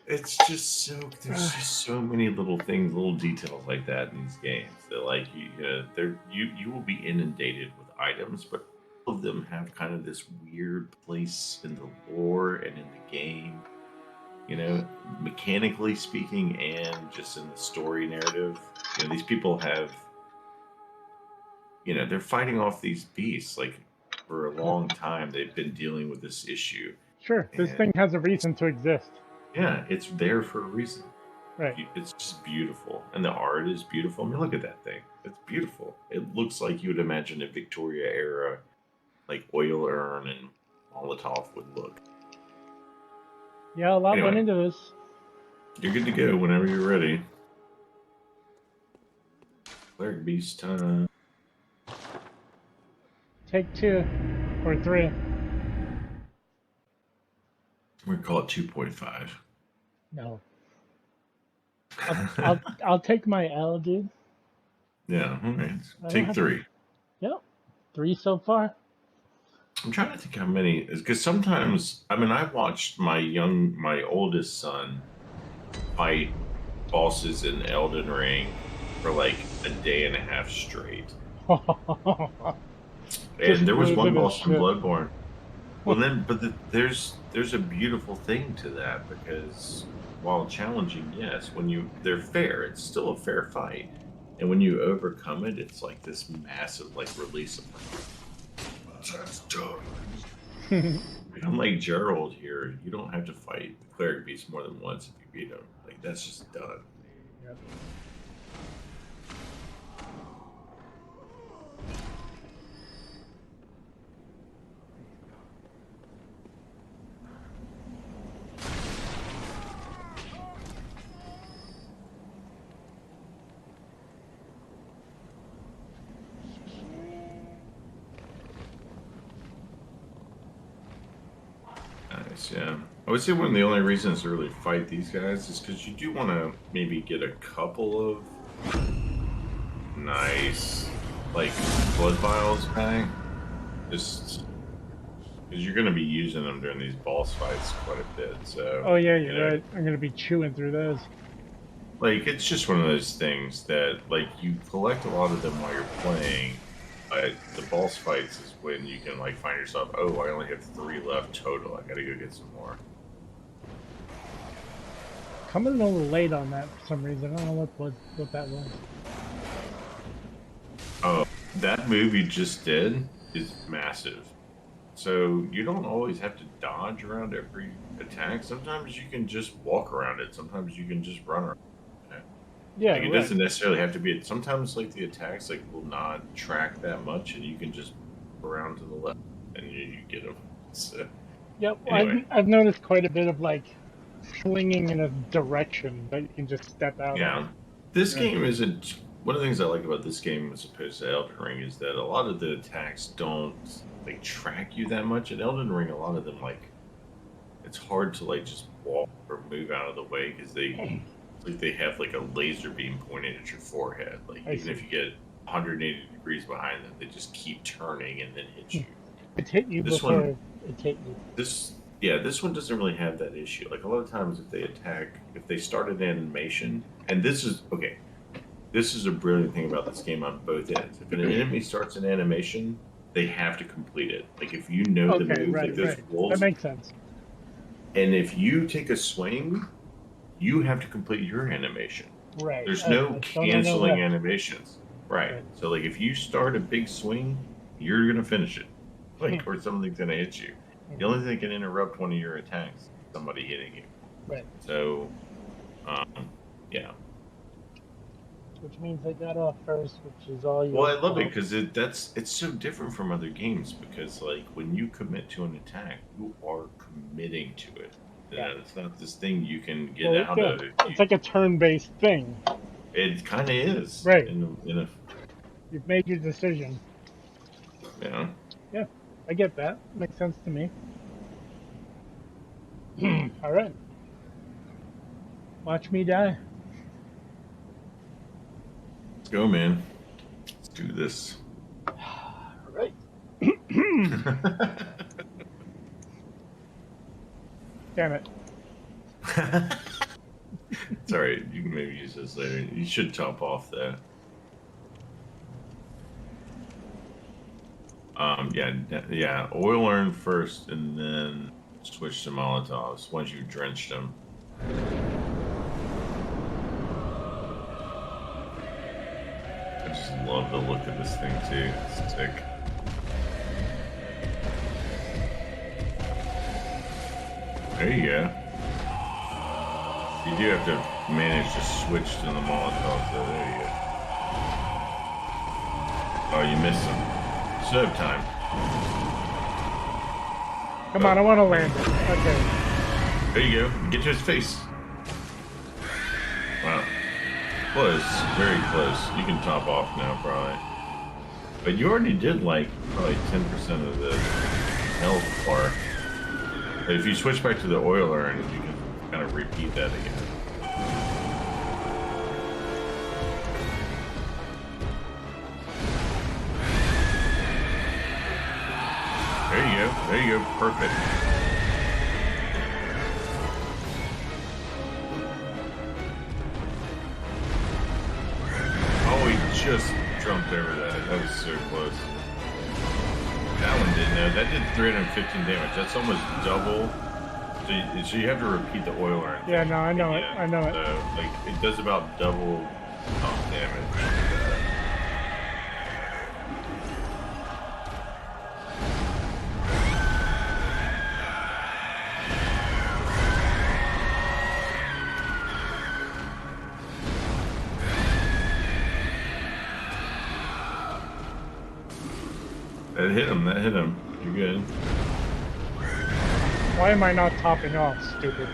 It's just there's just so many little things, little details like that in these games. That like you will be inundated with items, but all of them have kind of this weird place in the lore and in the game. Mechanically speaking, and just in the story narrative. These people have. They're fighting off these beasts like for a long time. They've been dealing with this issue. Sure, this thing has a reason to exist. Yeah, it's there for a reason. Right. It's just beautiful. And the art is beautiful. I mean, look at that thing. It's beautiful. It looks like you would imagine a Victoria era, like oil urn and Molotov would look. Yeah, a lot went into this. You're good to go whenever you're ready. Cleric Beast time. Take 2 or 3. We're going to call it 2.5. No. I'll take my L, dude. Yeah, all right. I don't Take have 3. Yep, 3 so far. I'm trying to think how many, because sometimes, I mean, I watched my oldest son fight bosses in Elden Ring for like a day and a half straight. Just And there was one losing his boss from shit. Bloodborne. Well, then, but there's a beautiful thing to that because while challenging, yes, they're fair, it's still a fair fight, and when you overcome it, it's like this massive like release of like, that's done. Unlike Gerald here, you don't have to fight the cleric beast more than once if you beat him. Like that's just done. Yep. Nice, yeah. I would say one of the only reasons to really fight these guys is because you do want to maybe get a couple of nice, like, blood vials back. Just because you're going to be using them during these boss fights quite a bit. So, Oh yeah, you you're know, right. I'm gonna be chewing through those. like, it's just one of those things that, like, you collect a lot of them while you're playing. But the boss fights is when you can like find yourself, oh, I only have 3 left total. I gotta go get some more. Coming a little late on that for some reason. I don't know what that was. Oh, that move you just did is massive. So you don't always have to dodge around every attack. Sometimes you can just walk around it. Sometimes you can just run around it. Yeah, Like, it right. doesn't necessarily have to be. Sometimes like the attacks like will not track that much, and you can just around to the left and you get them. So, Yep. anyway, I've noticed quite a bit of like swinging in a direction that you can just step out of. yeah, this Yeah. game isn't. One of the things I like about this game as opposed to Elden Ring is that a lot of the attacks don't like track you that much. In Elden Ring, a lot of them like it's hard to like just walk or move out of the way because they have like a laser beam pointed at your forehead. Like I even see. if you get 180 degrees behind them, they just keep turning and then hit you. It hit you This before one, it hit you. this one doesn't really have that issue. Like a lot of times, if they start an animation, and this is okay. This is a brilliant thing about this game on both ends. If an enemy starts an animation, they have to complete it. Like if you know the Okay, move, right, like those right. rules, That makes sense. and if you take a swing, you have to complete your animation. Right. There's I no don't know canceling that. animations. Right. Right. So like if you start a big swing, you're gonna finish it. Like or something's gonna hit you. The only thing that can interrupt one of your attacks is somebody hitting you. Right. So yeah. Which means I got off first, which is all your Well, I love fault. it because it's so different from other games because like when you commit to an attack, you are committing to it. Yeah. It's not this thing you can get Well, out yeah. of. It's like a turn-based thing. It kind of is, Right. In a You've made your decision. yeah. Yeah, I get that. Makes sense to me. All right. Watch me die. Let's go, man. Let's do this. All right. Damn it. It's all right. You can maybe use this later. You should top off that. Yeah. Oil urn first, and then switch to Molotovs once you've drenched them. I just love the look of this thing too. It's sick. There you go. You do have to manage to switch to the Molotov, so there you go. Oh, you missed them. Still have time. Come on, I want to land it. Okay. There you go. Get to his face. Wow. Close. Very close. You can top off now, probably. But you already did, like, probably 10% of the health bar. But if you switch back to the oil urn, you can kind of repeat that again. There you go. Perfect. Oh, he just jumped over that. That was so close. That one didn't know. That did 315 damage. That's almost double. So you have to repeat the oil urn. Yeah, no, I know it. I know it. So, like, it does about double damage. That hit him. That hit him. You're good. Why am I not topping off, stupid?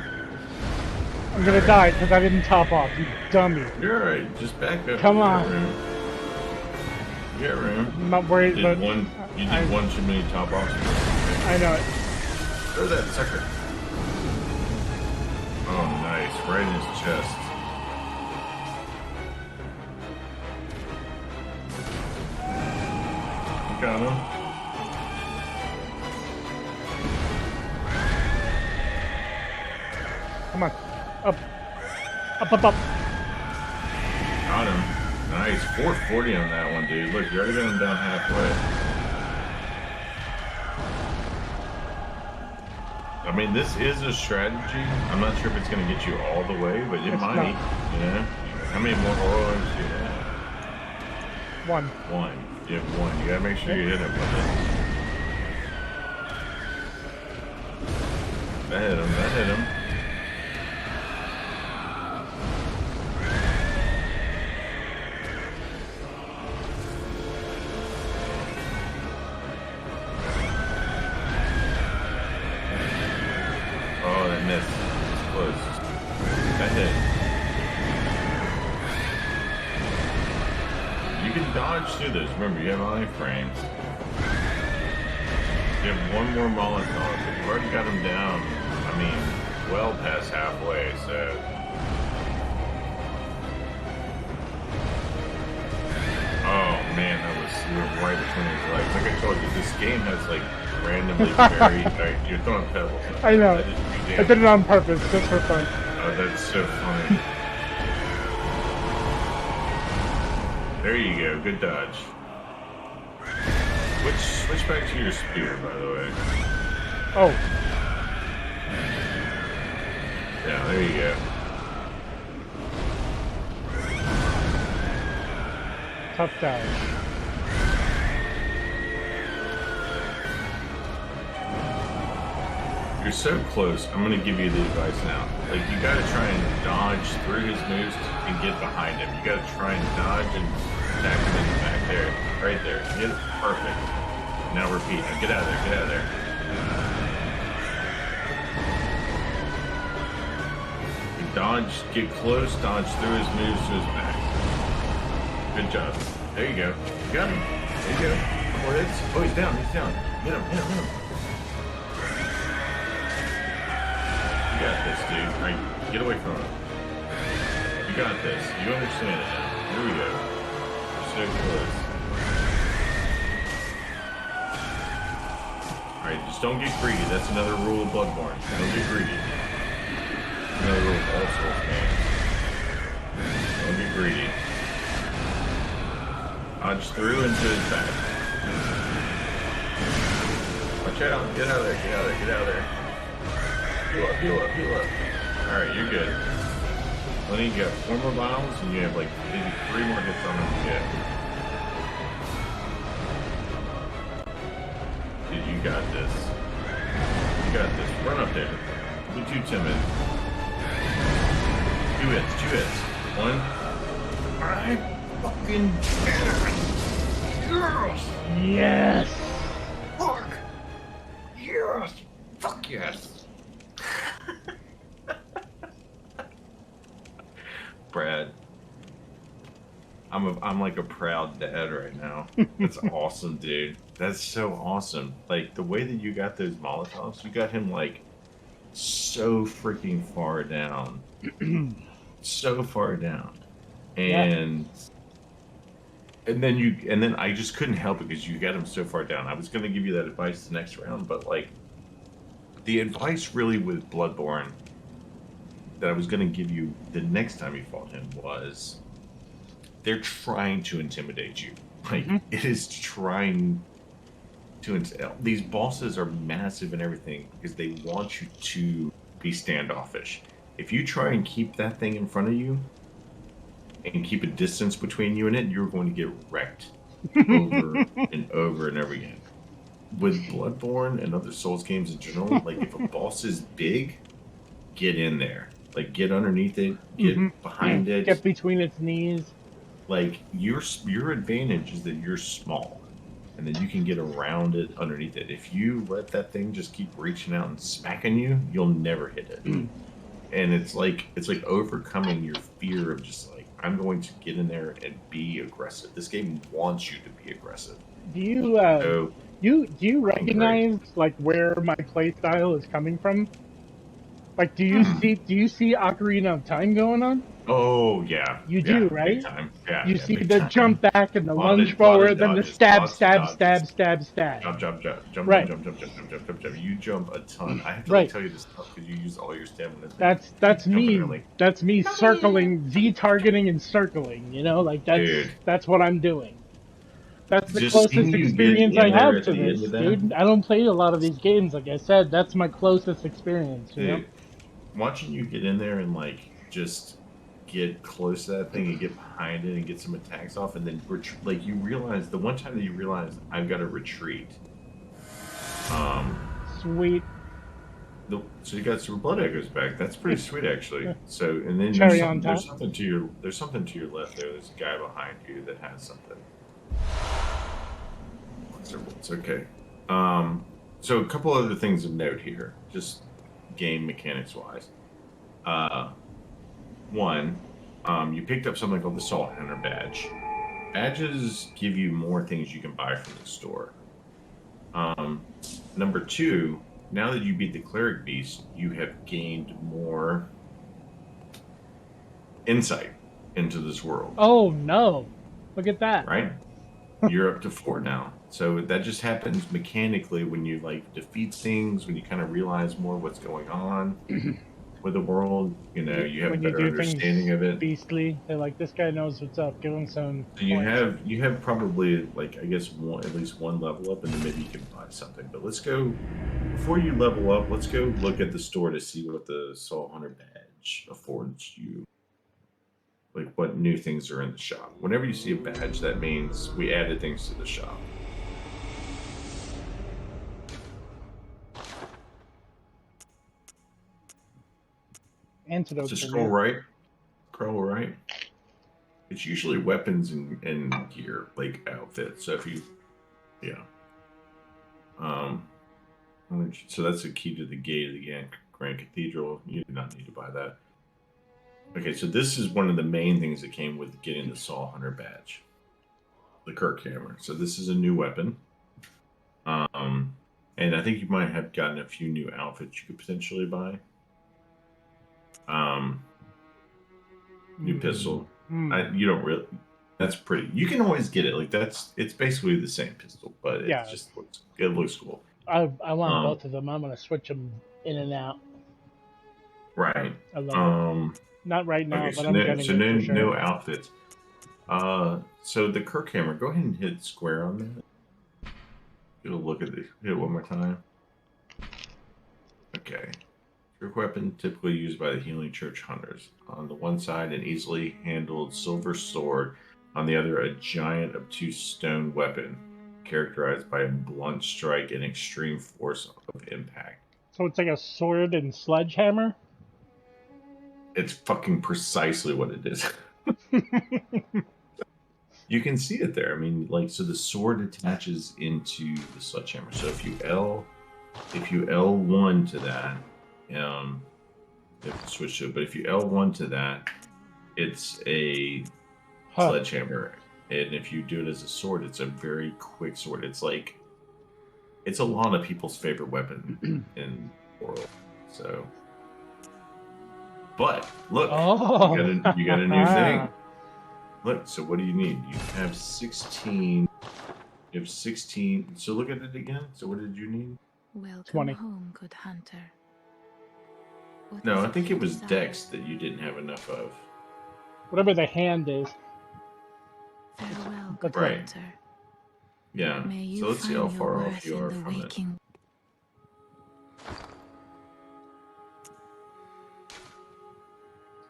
I'm gonna die because I didn't top off, you dummy. You're alright. Just back up. Come You on. got room. You got room. I'm not worried, You but did one too many top offs. I know it. Throw that sucker. Oh, nice. Right in his chest. You got him. Come on. Up. Up, up, up. Got him. Nice. 440 on that one, dude. Look, you're already going down halfway. I mean, this is a strategy. I'm not sure if it's going to get you all the way, but it might. not. You know? How many more oils do you have? One. One. You have one. You got to make sure you hit him with it. That hit him. That hit him. Oh, that missed. It's close. That hit. You can dodge through those. Remember, you have iframes. You have one more Molotov, but you've already got him down. I mean, well past halfway, so. Oh man, you were right between his legs. Like I told you, this game has like randomly very. Like, you're throwing pebbles. I know. That is too I damn did it on purpose, just for fun. Oh, that's so funny. There you go. Good dodge. Switch back to your spear, by the way. Oh, Yeah, there you go. tough dodge. You're so close. I'm gonna give you the advice now. Like, you gotta try and dodge through his moves and get behind him. You gotta try and dodge and attack him in the back there. Right there. Hit it. Perfect. Now repeat. Now get out of there. Get out of there. You dodge, get close, dodge through his moves to his back. Good job. There you go. You got him. There you go. Couple hits. Oh, he's down. He's down. Hit him. Hit him. Hit him. You got this, dude. All right, get away from him. You got this. You understand it now. Here we go. You're so close. Alright, just don't get greedy. That's another rule of Bloodborne. Don't get greedy. Another rule of all Souls games. Don't get greedy. Dodge through into his back. Watch out. Get out of there. Get out of there. Get out of there. Heal up, heal up, heal up. Alright, you're good. Then you got 4 more bombs, and you have like maybe 3 more hits on him to get. Dude, you got this. You got this. Run up there. Don't be too timid. 2 hits, 2 hits. 1. I fucking yes! Yes! Fuck! Yes! Fuck yes! Brad, I'm like a proud dad right now. That's awesome, dude. That's so awesome. Like, the way that you got those Molotovs, you got him like so freaking far down. So far down. And and then I just couldn't help it because you got him so far down. I was going to give you that advice the next round, but like the advice really with Bloodborne that I was going to give you the next time you fought him was they're trying to intimidate you. Like it is trying to. These bosses are massive and everything because they want you to be standoffish. If you try and keep that thing in front of you and keep a distance between you and it, you're going to get wrecked over and over and over again. With Bloodborne and other Souls games in general, like if a boss is big, get in there. Like get underneath it, get behind it. Get between its knees. Like your advantage is that you're small, and then you can get around it underneath it. If you let that thing just keep reaching out and smacking you, you'll never hit it. And it's like overcoming your fear of just like I'm going to get in there and be aggressive. This game wants you to be aggressive. Do you recognize like where my play style is coming from? Like do you see Ocarina of Time going on? Oh yeah, You yeah, do, right? Big time. Yeah, You yeah, see big the time. jump back and the Lot lunge of forward, then the dodges, stab, lots of stab, dodges. stab, stab, stab. Jump, Right. jump. You jump a ton. I have to Right. tell you this stuff because you use all your stamina. That's me. Early. That's me circling, Z targeting and circling. You know, like Dude. that's what I'm doing. That's the Just seeing closest you get experience I in there have at to the end this, of that. dude. I don't play a lot of these games, like I said. That's my closest experience. You know? Dude, watching you get in there and like just get close to that thing and get behind it and get some attacks off, and then like you realize the one time that you realize I've got to retreat. Sweet. So you got some blood echoes back. That's pretty sweet, actually. So and then Cherry on top. there's something to your left there. There's a guy behind you that has something. It's okay. So a couple other things of note here, just game mechanics wise. One, you picked up something called the Salt Hunter badge. Badges give you more things you can buy from the store. Number two, now that you beat the Cleric Beast, you have gained more insight into this world. Oh no! Look at that. Right? You're up to 4 now. So that just happens mechanically when you like defeat things, when you kind of realize more what's going on with the world. You know, you have a better understanding of it. Beastly. They're like, this guy knows what's up. Give him some. So you have probably like I guess at least one level up, and then maybe you can buy something. But let's go before you level up. Let's go look at the store to see what the Soul Hunter badge affords you. Like what new things are in the shop. Whenever you see a badge, that means we added things to the shop. Antidote. So scroll right. It's usually weapons and gear, like outfits. So if you, yeah. So that's the key to the gate of the Grand Cathedral. You do not need to buy that. Okay, so this is one of the main things that came with getting the Soul Hunter badge. The Kirk Hammer. So this is a new weapon. And I think you might have gotten a few new outfits you could potentially buy. New pistol. You don't really. That's pretty. You can always get it. Like it's basically the same pistol, but it looks cool. I want both of them. I'm gonna switch them in and out. Right. I love it. Not right now, but I'm getting it for sure. No outfits. So the Kirk Hammer. Go ahead and hit square on that. Get a look at this. Hit it one more time. Okay. Kirk weapon typically used by the Healing Church hunters. On the one side, an easily handled silver sword. On the other, a giant obtuse stone weapon, characterized by a blunt strike and extreme force of impact. So it's like a sword and sledgehammer? It's fucking precisely what it is. You can see it there. I mean, like, so the sword attaches into the sledgehammer. So if you L1 to that, you have to switch to it. But if you L1 to that, it's a sledgehammer. And if you do it as a sword, it's a very quick sword. It's a lot of people's favorite weapon in the world. So, but look, you got a new thing. Look, so what do you need? You have 16. You have 16. So look at it again. So what did you need? Welcome 20. home, good hunter. What No, is I think you it was desire? Dex that you didn't have enough of. Whatever the hand is. Farewell, good Right. hunter. Yeah. May you So let's see find how your far off worth you in are the from it. waking.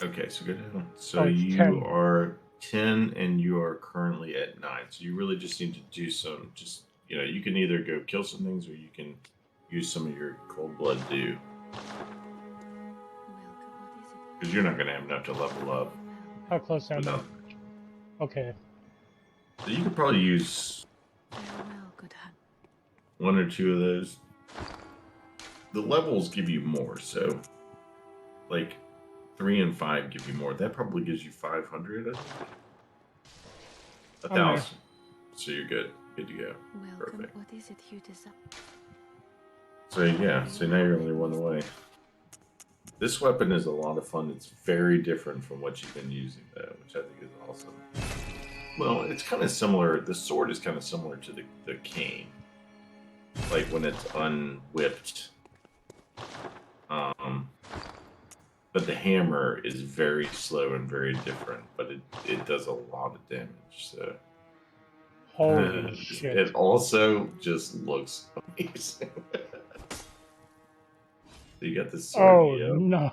Okay. Okay, so good. So Oh, it's you 10. are 10 and you are currently at 9. So you really just need to do some, you can either go kill some things or you can use some of your cold blood do. Welcome, what is it? Because you're not going to have enough to level up How close am I? without. Okay. So you could probably use Farewell, good hunter. 1 or 2 of those. The levels give you more, so like 3 and 5 give you more. That probably gives you 500, I think. I'm there. 1,000. So you're good. Good to go. Welcome, Perfect. what is it you desire? So yeah, so now you're only 1 away. This weapon is a lot of fun. It's very different from what you've been using, though, which I think is awesome. Well, it's kind of similar. The sword is kind of similar to the cane. Like when it's unwhipped. But the hammer is very slow and very different, but it does a lot of damage. So Holy shit. it also just looks amazing. You got this sword. Oh, Yo. no.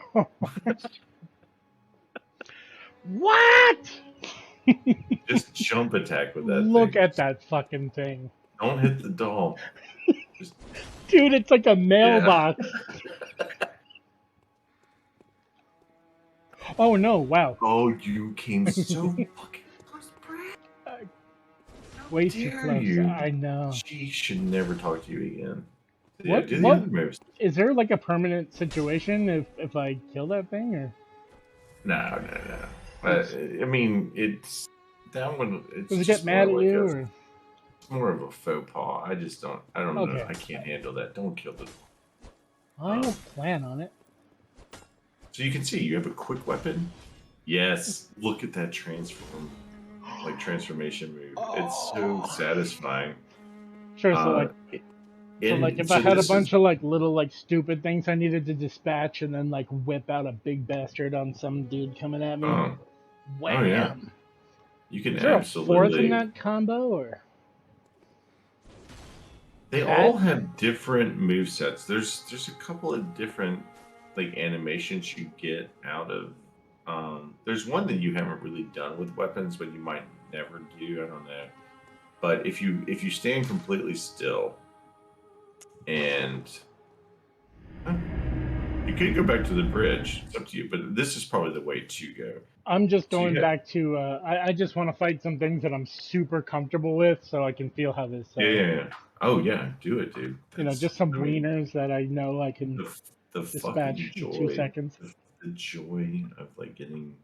What? Just jump attack with that Look thing. at that fucking thing. Don't hit the doll. Just, Dude, it's like a mailbox. Oh, no. Wow. oh, you came so fucking close, Brad. Way How too dare close. you? I know. She should never talk to you again. Yeah, What? do the What? other moves. Is there like a permanent situation if I kill that thing or? No. I mean, it's that one. It's Does it just get mad more at like you a, or? it's more of a faux pas. I just don't. I don't know. Okay. I can't handle that. Don't kill the. I don't plan on it. So you can see you have a quick weapon. Yes, look at that transformation move. It's so satisfying. Sure. So like, if I had a bunch of like little like stupid things I needed to dispatch and then like whip out a big bastard on some dude coming at me. Oh, Wham! yeah. You can Is there a fourth in absolutely. that combo or? They That? all have different move sets. There's a couple of different like animations you get out of. There's one that you haven't really done with weapons, but you might never do. I don't know. But if you stand completely still, and you could go back to the bridge. It's up to you. But this is probably the way to go. I'm just So you going have- back to. I just want to fight some things that I'm super comfortable with, so I can feel how this. Yeah. Oh yeah, do it, dude. Just some I mean, wieners that I know I can the dispatch fucking in joy, 2 seconds. the joy of like getting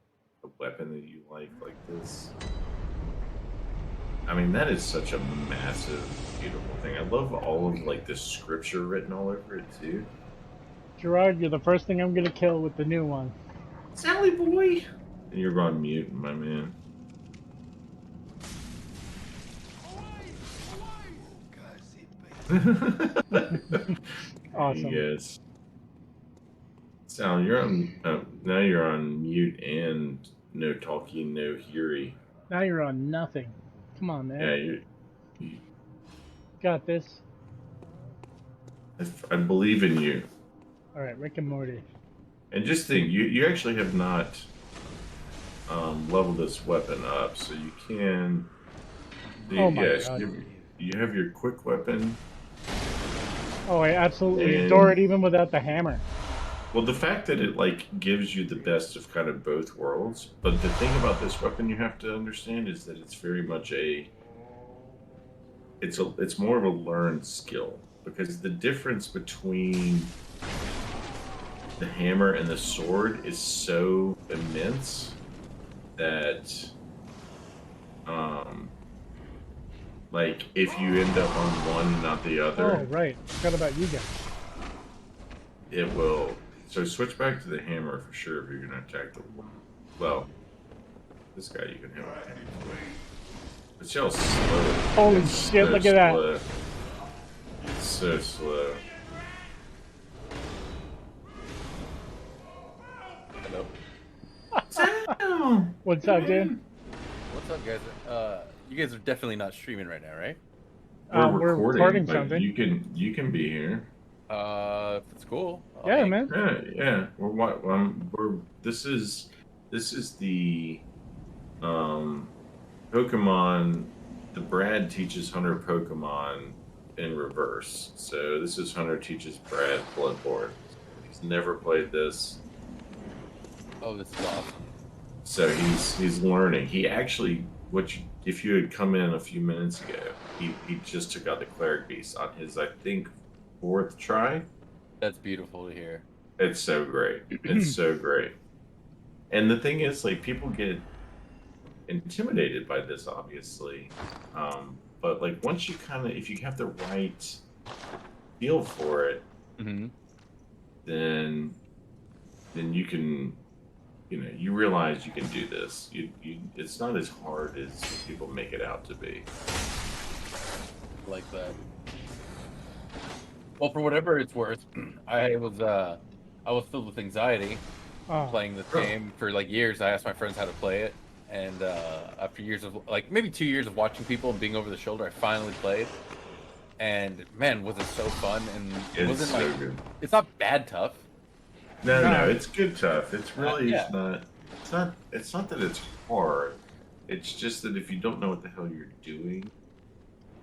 a weapon that you like this. I mean, that is such a massive, beautiful thing. I love all of like the scripture written all over it too. Gerard, you're the first thing I'm gonna kill with the new one. Sally boy, and you're on mute, my man. Awesome. Yes. Sal, you're on. Now you're on mute and no talking, no hearing. Now you're on nothing. Come on, man. Yeah, you Got this. I believe in you. All right, Rick and Morty. And just think, you actually have not leveled this weapon up, so you can. Oh my yes, God. you have your quick weapon. Oh, I absolutely And- adore it even without the hammer. Well, the fact that it like gives you the best of kind of both worlds, but the thing about this weapon you have to understand is that it's very much it's more of a learned skill, because the difference between the hammer and the sword is so immense that like if you end up on one and not the other, Oh, right. Forgot about you guys. it will. So switch back to the hammer for sure if you're gonna attack the. Well, This guy you can hit with him. But see how slow. Holy it's shit, so look at that. slow. It's so slow. Hello. What's up, dude? What's up, guys? You guys are definitely not streaming right now, right? We're recording but something. You can be here. If it's cool. I'll Yeah, hang. man. Yeah. This is the Pokemon. The Brad teaches Hunter Pokemon in reverse. So this is Hunter teaches Brad Bloodborne. He's never played this, Oh, this is awesome. so he's learning. He actually, if you had come in a few minutes ago, he just took out the Cleric Beast on his, I think, 4th try. That's beautiful to hear. It's so great. It's so great. And the thing is, like, people get intimidated by this, obviously. But like, once you if you have the right feel for it, Mm-hmm. then you can, you realize you can do this. It's not as hard as people make it out to be. Like that. Well, for whatever it's worth, I was filled with anxiety Oh, playing this game for like years. I asked my friends how to play it, and after years of like maybe 2 years of watching people and being over the shoulder, I finally played. And man, was it so fun! And it It's wasn't so like good. it's not bad tough. No, it's good tough. It's really yeah. it's not that it's hard. It's just that if you don't know what the hell you're doing,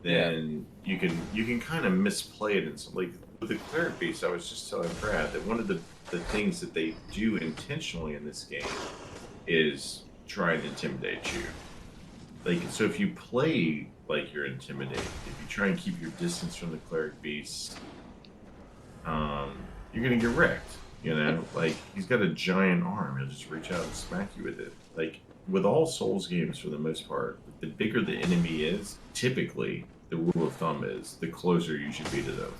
then you can kind of misplay it. And so, like with the Cleric Beast, I was just telling Brad that one of the things that they do intentionally in this game is try and intimidate you. Like, so if you play like you're intimidated, if you try and keep your distance from the Cleric Beast, you're gonna get wrecked. Like, he's got a giant arm. He'll just reach out and smack you with it. Like, with all Souls games, for the most part, the bigger the enemy is, typically, the rule of thumb is, the closer you should be to them.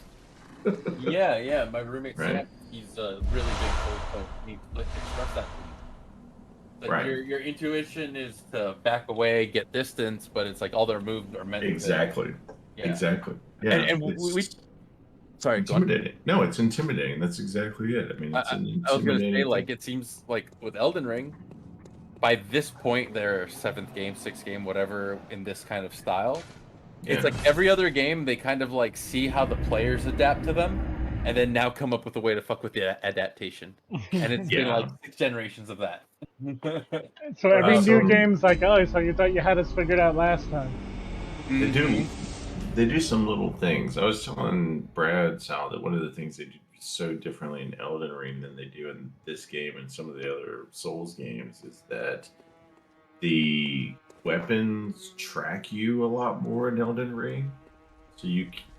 Yeah. My roommate Right. Sam, he's a really big cold point. He expressed that to me. Like Right. your intuition is to back away, get distance, but it's like all their moves are meant Exactly. to. Yeah. Exactly. Yeah. And we sorry, go on. intimidating. No, it's intimidating. That's exactly it. I mean, it's an intimidating I was gonna say, like, thing. it seems like with Elden Ring, by this point, their 7th game, 6th game, whatever, in this kind of style, it's Yeah. like every other game, they kind of like see how the players adapt to them, and then now come up with a way to fuck with the adaptation. And it's been Yeah. like 6 generations of that. so every So- new game's like, oh, so you thought you had us figured out last time. They do some little things. I was telling Brad, Sal, that one of the things they do so differently in Elden Ring than they do in this game and some of the other Souls games is that the weapons track you a lot more in Elden Ring. So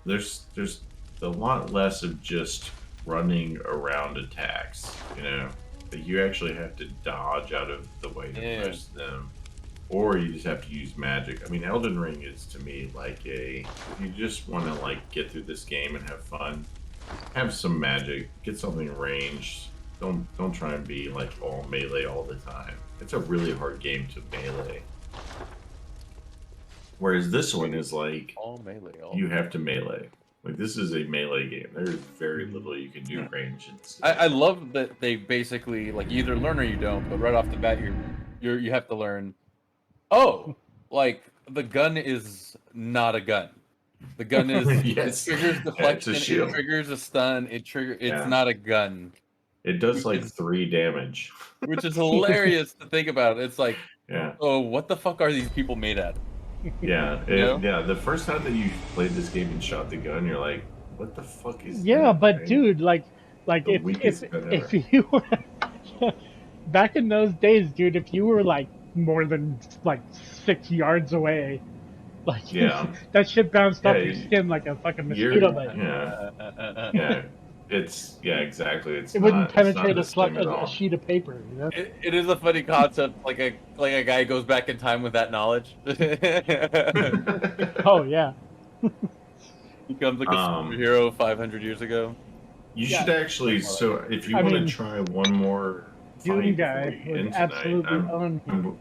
there's a lot less of just running around attacks, But you actually have to dodge out of the way to most of them. Or you just have to use magic. I mean, Elden Ring is, to me, like if you just want to like get through this game and have fun, have some magic, get something ranged. Don't try and be like all melee all the time. It's a really hard game to melee. Whereas this one is like All melee. you have to melee. Like, this is a melee game. There's very little you can do range and stuff. I love that they basically like you either learn or you don't, but right off the bat you have to learn. Oh, like the gun is not a gun. The gun is Yes. it triggers deflection, it's a shield. it triggers a stun, it's Yeah. not a gun. It does like It's- 3 damage. Which is hilarious to think about. It's like, Yeah. oh, what the fuck are these people made out of? Yeah, know? yeah. The first time that you played this game and shot the gun, you're like, "What the fuck is?" Yeah, that, but right? dude, like The if weakest gun if ever. you were back in those days, dude, if you were like more than like 6 yards away, like Yeah. that shit bounced off Yeah, your skin like a fucking You're- mosquito bite. yeah, exactly. It's It wouldn't not, penetrate it's not the same at a all. sheet of paper, you know? It is a funny concept, like a guy goes back in time with that knowledge. Oh yeah. Becomes like a Um, superhero 500 years ago. You Yeah. should actually. So, if you I want mean, to try one more Doom fight guy before you would end tonight, absolutely own him.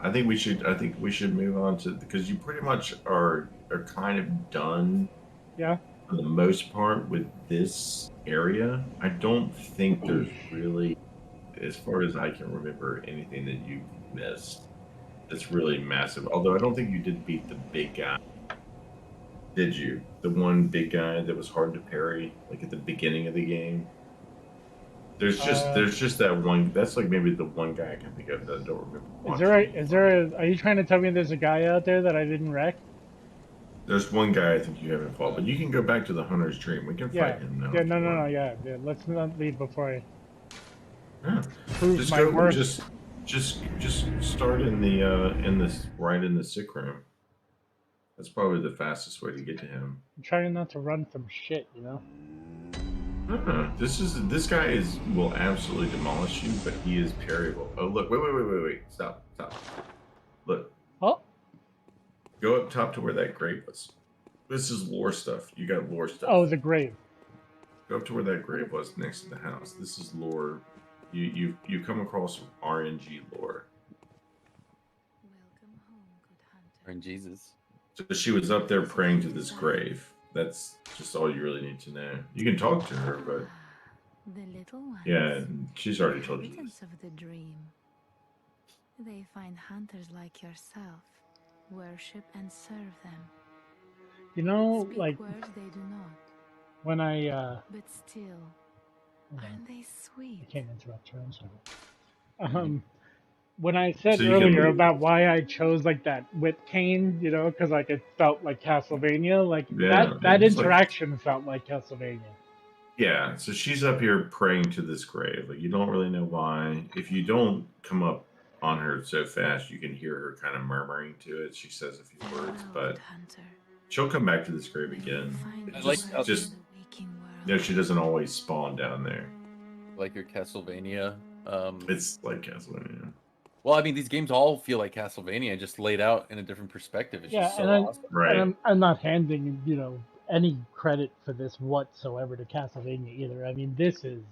I think we should. I think we should move on to because you pretty much are kind of done Yeah. for the most part with this area. I don't think there's really, as far as I can remember, anything that you missed that's really massive. Although I don't think you did beat the big guy. Did you? The one big guy that was hard to parry, like at the beginning of the game. There's just that one. That's like maybe the one guy I can think of that I don't remember. Are you trying to tell me there's a guy out there that I didn't wreck? There's one guy I think you haven't fought, but you can go back to the Hunter's Dream. We can fight him now. Yeah, no, yeah. Let's not leave before I prove Just my go. worth. Just start in the sick room. That's probably the fastest way to get to him. I'm trying not to run from shit, you know. This guy will absolutely demolish you, but he is parryable. Oh look, wait, stop. Look. Oh. Go up top to where that grave was. This is lore stuff. You got lore stuff. Oh, the grave. Go up to where that grave was next to the house. This is lore. You come across RNG lore. Welcome home, good hunter. And Jesus. So she was up there praying to this grave. That's just all you really need to know. You can talk to her, but The little ones. yeah, she's already told you Inhabitants this. of the dream. They find hunters like yourself, worship and serve them. You know, Speak like words they do not, when I but still, hold on, aren't they I sweet? can't interrupt her. I'm sorry. When I said So you can earlier leave. about why I chose like that whip cane, you know, because like it felt like Castlevania, like Yeah, that it's like- interaction felt like Castlevania. Yeah, so she's up here praying to this grave. Like you don't really know why. If you don't come up on her so fast, you can hear her kind of murmuring to it. She says a few words, Farewell, but good hunter. she'll come back to this grave again. Find It's I like- comfort just in the waking world. you know, she doesn't always spawn down there. Like your Castlevania. It's like Castlevania. Well, I mean, these games all feel like Castlevania, just laid out in a different perspective. It's Yeah, just so and awesome. Right. And I'm not handing, you know, any credit for this whatsoever to Castlevania either. I mean, this is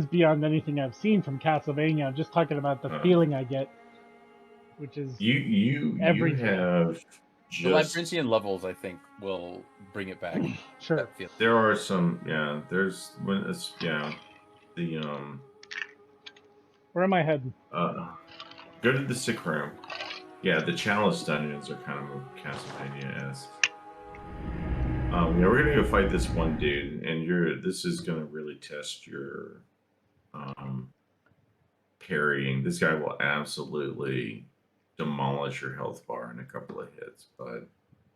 beyond anything I've seen from Castlevania. I'm just talking about the feeling I get, which is You everything. have The just Labyrinthian levels, I think, will bring it back. sure. That feel. there are some there's when it's the Where am I heading? go to the sick room. Yeah, the chalice dungeons are kind of Castlevania-esque. We're gonna go fight this one dude, and this is gonna really test your parrying. This guy will absolutely demolish your health bar in a couple of hits, but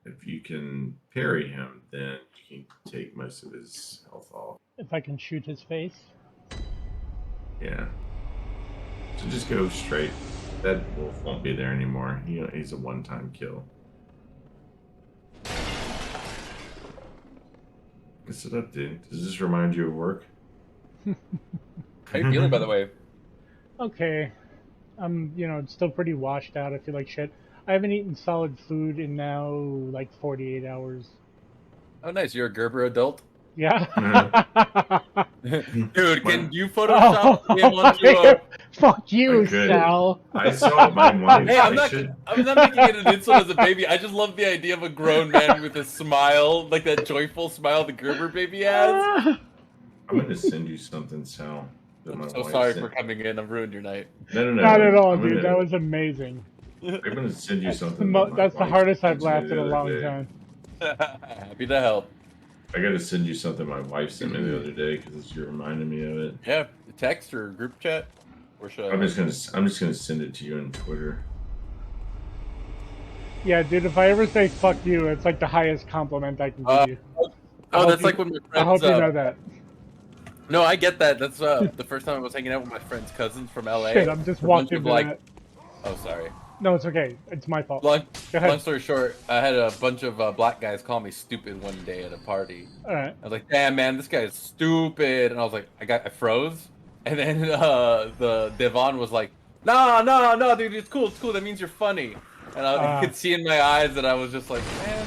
if you can parry him, then you can take most of his health off. If I can shoot his face. Yeah. So just go straight. That wolf won't be there anymore. He's a one-time kill. What's it up, dude? Does this remind you of work? How you feeling, by the way? Okay. I'm, you know, still pretty washed out. I feel like shit. I haven't eaten solid food in now like 48 hours. Oh, nice. You're a Gerber adult. Yeah. Dude, can you Photoshop him onto a... Fuck you, I could. Sal. I saw my wife. Hey, I'm not making it an insult as a baby. I just love the idea of a grown man with a smile, like that joyful smile the Gerber baby has. I'm gonna send you something, Sal. that my I'm so wife sorry sent. for coming in. I've ruined your night. No. Not at all, I'm dude. gonna- That was amazing. I'm gonna send you That's the, something. mo- that my that's the wife hardest sent I've to me laughed the in a other long day. time. Happy to help. I gotta send you something my wife sent me the other day because you reminded me of it. Yeah, text or group chat, or should I? I'm just gonna send it to you on Twitter. Yeah, dude, if I ever say fuck you, it's like the highest compliment I can give you. Oh, that's you- like when my I hope friends. you know that. No, I get that. That's the first time I was hanging out with my friend's cousins from LA. Shit, I'm just A bunch walking of, into like. that. Oh, sorry. No, it's okay. It's my fault. Long, Go ahead. long story short, I had a bunch of black guys call me stupid one day at a party. All right. I was like, "Damn, man, this guy is stupid," and I was like, I froze, and then the Devon was like, "No, dude, it's cool. That means you're funny." And I could see in my eyes that I was just like, "Man,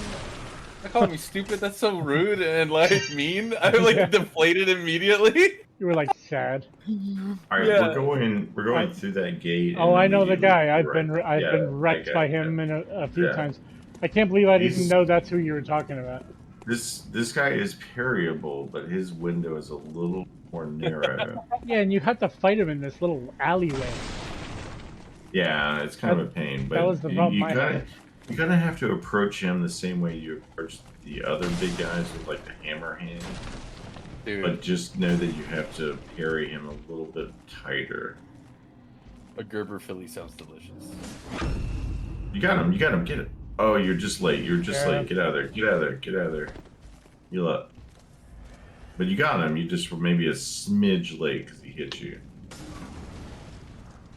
They're calling me stupid. That's so rude and like mean. I like Yeah. deflated immediately. You were like sad. All right, Yeah. we're going through that gate. Oh, and I know the immediately guy. I've right- I've yeah, been that wrecked guy, by him yeah. in a few Yeah. times. I can't believe I didn't He's- know that's who you were talking about. This guy is parryable, but his window is a little more narrow. Yeah, and you have to fight him in this little alleyway. Yeah, it's kind of a pain, but was the problem you I had. you kind of have to approach him the same way you approach the other big guys with like the hammer hand. Dude, But just know that you have to parry him a little bit tighter. a Gerber Philly sounds delicious. You got him, get it. Oh, you're just late. You're just Yeah. late. Get out of there. Get out of there. Get out of there. Heal up. But you got him. You just were maybe a smidge late because he hit you.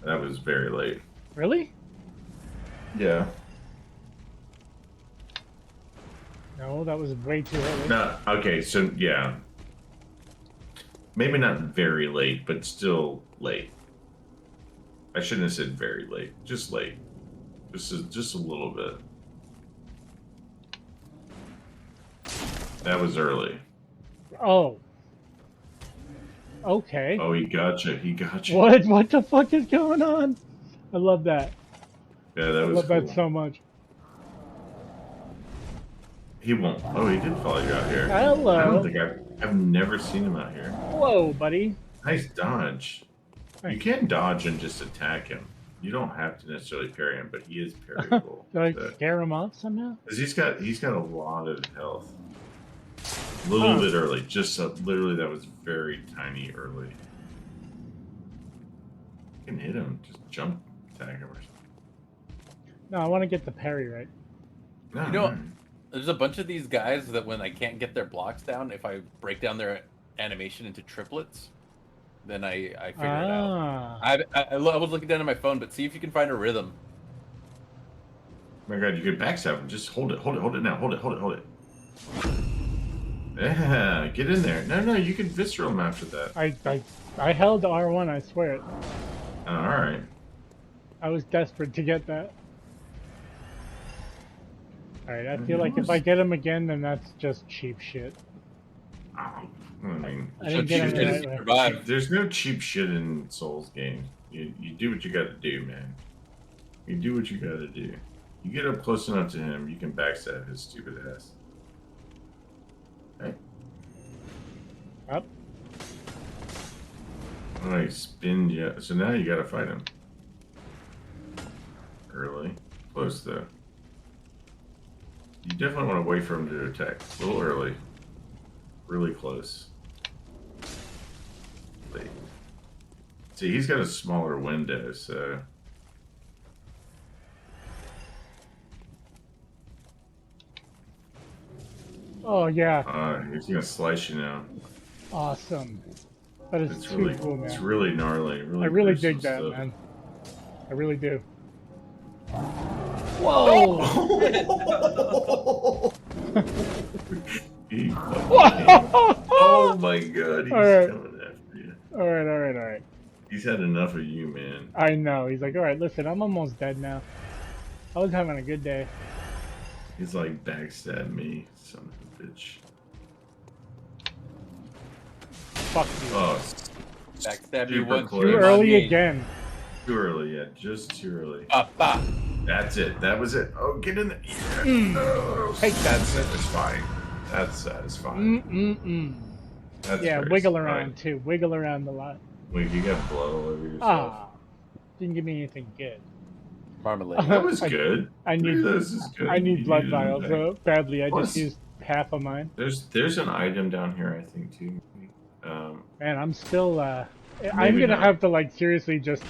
That was very late. Really? Yeah. No, that was way too early. No. Okay. So yeah. Maybe not very late, but still late. I shouldn't have said very late. Just late. Just a little bit. That was early. Oh. Okay. Oh, he got you. He got you. What the fuck is going on? I love that. Yeah, that I was love cool. that so much. He won't. Oh, he did follow you out here. Hello. I don't think I've never seen him out here. Hello, buddy. Nice dodge. You Thanks. can dodge and just attack him. You don't have to necessarily parry him, but he is parryable. Did I So- scare him off somehow? 'cause he's got a lot of health. A little Huh. bit early. Just literally, that was very tiny early. You can hit him. Just jump attack him or something. No, I want to get the parry right. No, You know- no. There's a bunch of these guys that when I can't get their blocks down, if I break down their animation into triplets, then I figure it out. Ah. I was looking down at my phone, but see if you can find a rhythm. Oh my god, you could backstab him. Just hold it now. Hold it. Yeah, get in there. No, you can visceral him after that. I held R1, I swear it. Oh, alright. I was desperate to get that. Alright, I feel like if I get him again, then that's just cheap shit. I mean, I didn't get him Shit the is right way. survive. there's no cheap shit in Souls games. You do what you gotta do, man. You do what you gotta do. You get up close enough to him, you can backstab his stupid ass. Hey. Up. Alright, spin you. So now you gotta fight him. Early. Close though. You definitely want to wait for him to attack. A little early. Really close. Late. See, he's got a smaller window, so... Oh, yeah. he's gonna slice you now. Awesome. That is It's too really, cool, man. it's really gnarly. Really I really gruesome dig that, stuff. man. I really do. Whoa! He fucking- oh my god, he's Alright. coming after you. Alright. He's had enough of you, man. I know. He's like, alright, listen, I'm almost dead now. I was having a good day. He's like, backstab me, son of a bitch. Fuck you. Oh, Backstab you super once. close. Too shame on early me. again. too early, yeah, just too early. Bah. That's it. That was it. Oh, get in there. Yeah. Oh, Take that. that's satisfying. That's satisfying. Mm-mm-mm. That's Yeah, very wiggle satisfying. around, too. Wiggle around a lot. Wait, you got blood all over yourself. Ah. Didn't give me anything good. Marmalade. That was I- good. I Three need- of those is good. I need You blood needed vials that. so badly. I Plus- just used half of mine. There's an item down here, I think, too. Man, I'm still I'm Maybe gonna not. have to like seriously just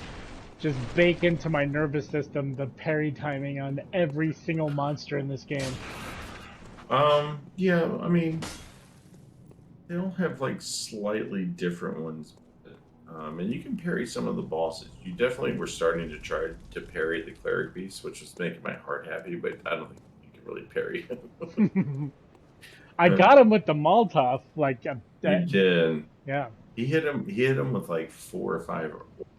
bake into my nervous system the parry timing on every single monster in this game. Yeah, I mean, they all have like slightly different ones. And you can parry some of the bosses. You definitely were starting to try to parry the cleric beast, which was making my heart happy, but I don't think you can really parry him. I got him with the Molotov, like You that, did. yeah. He hit him with like 4 or 5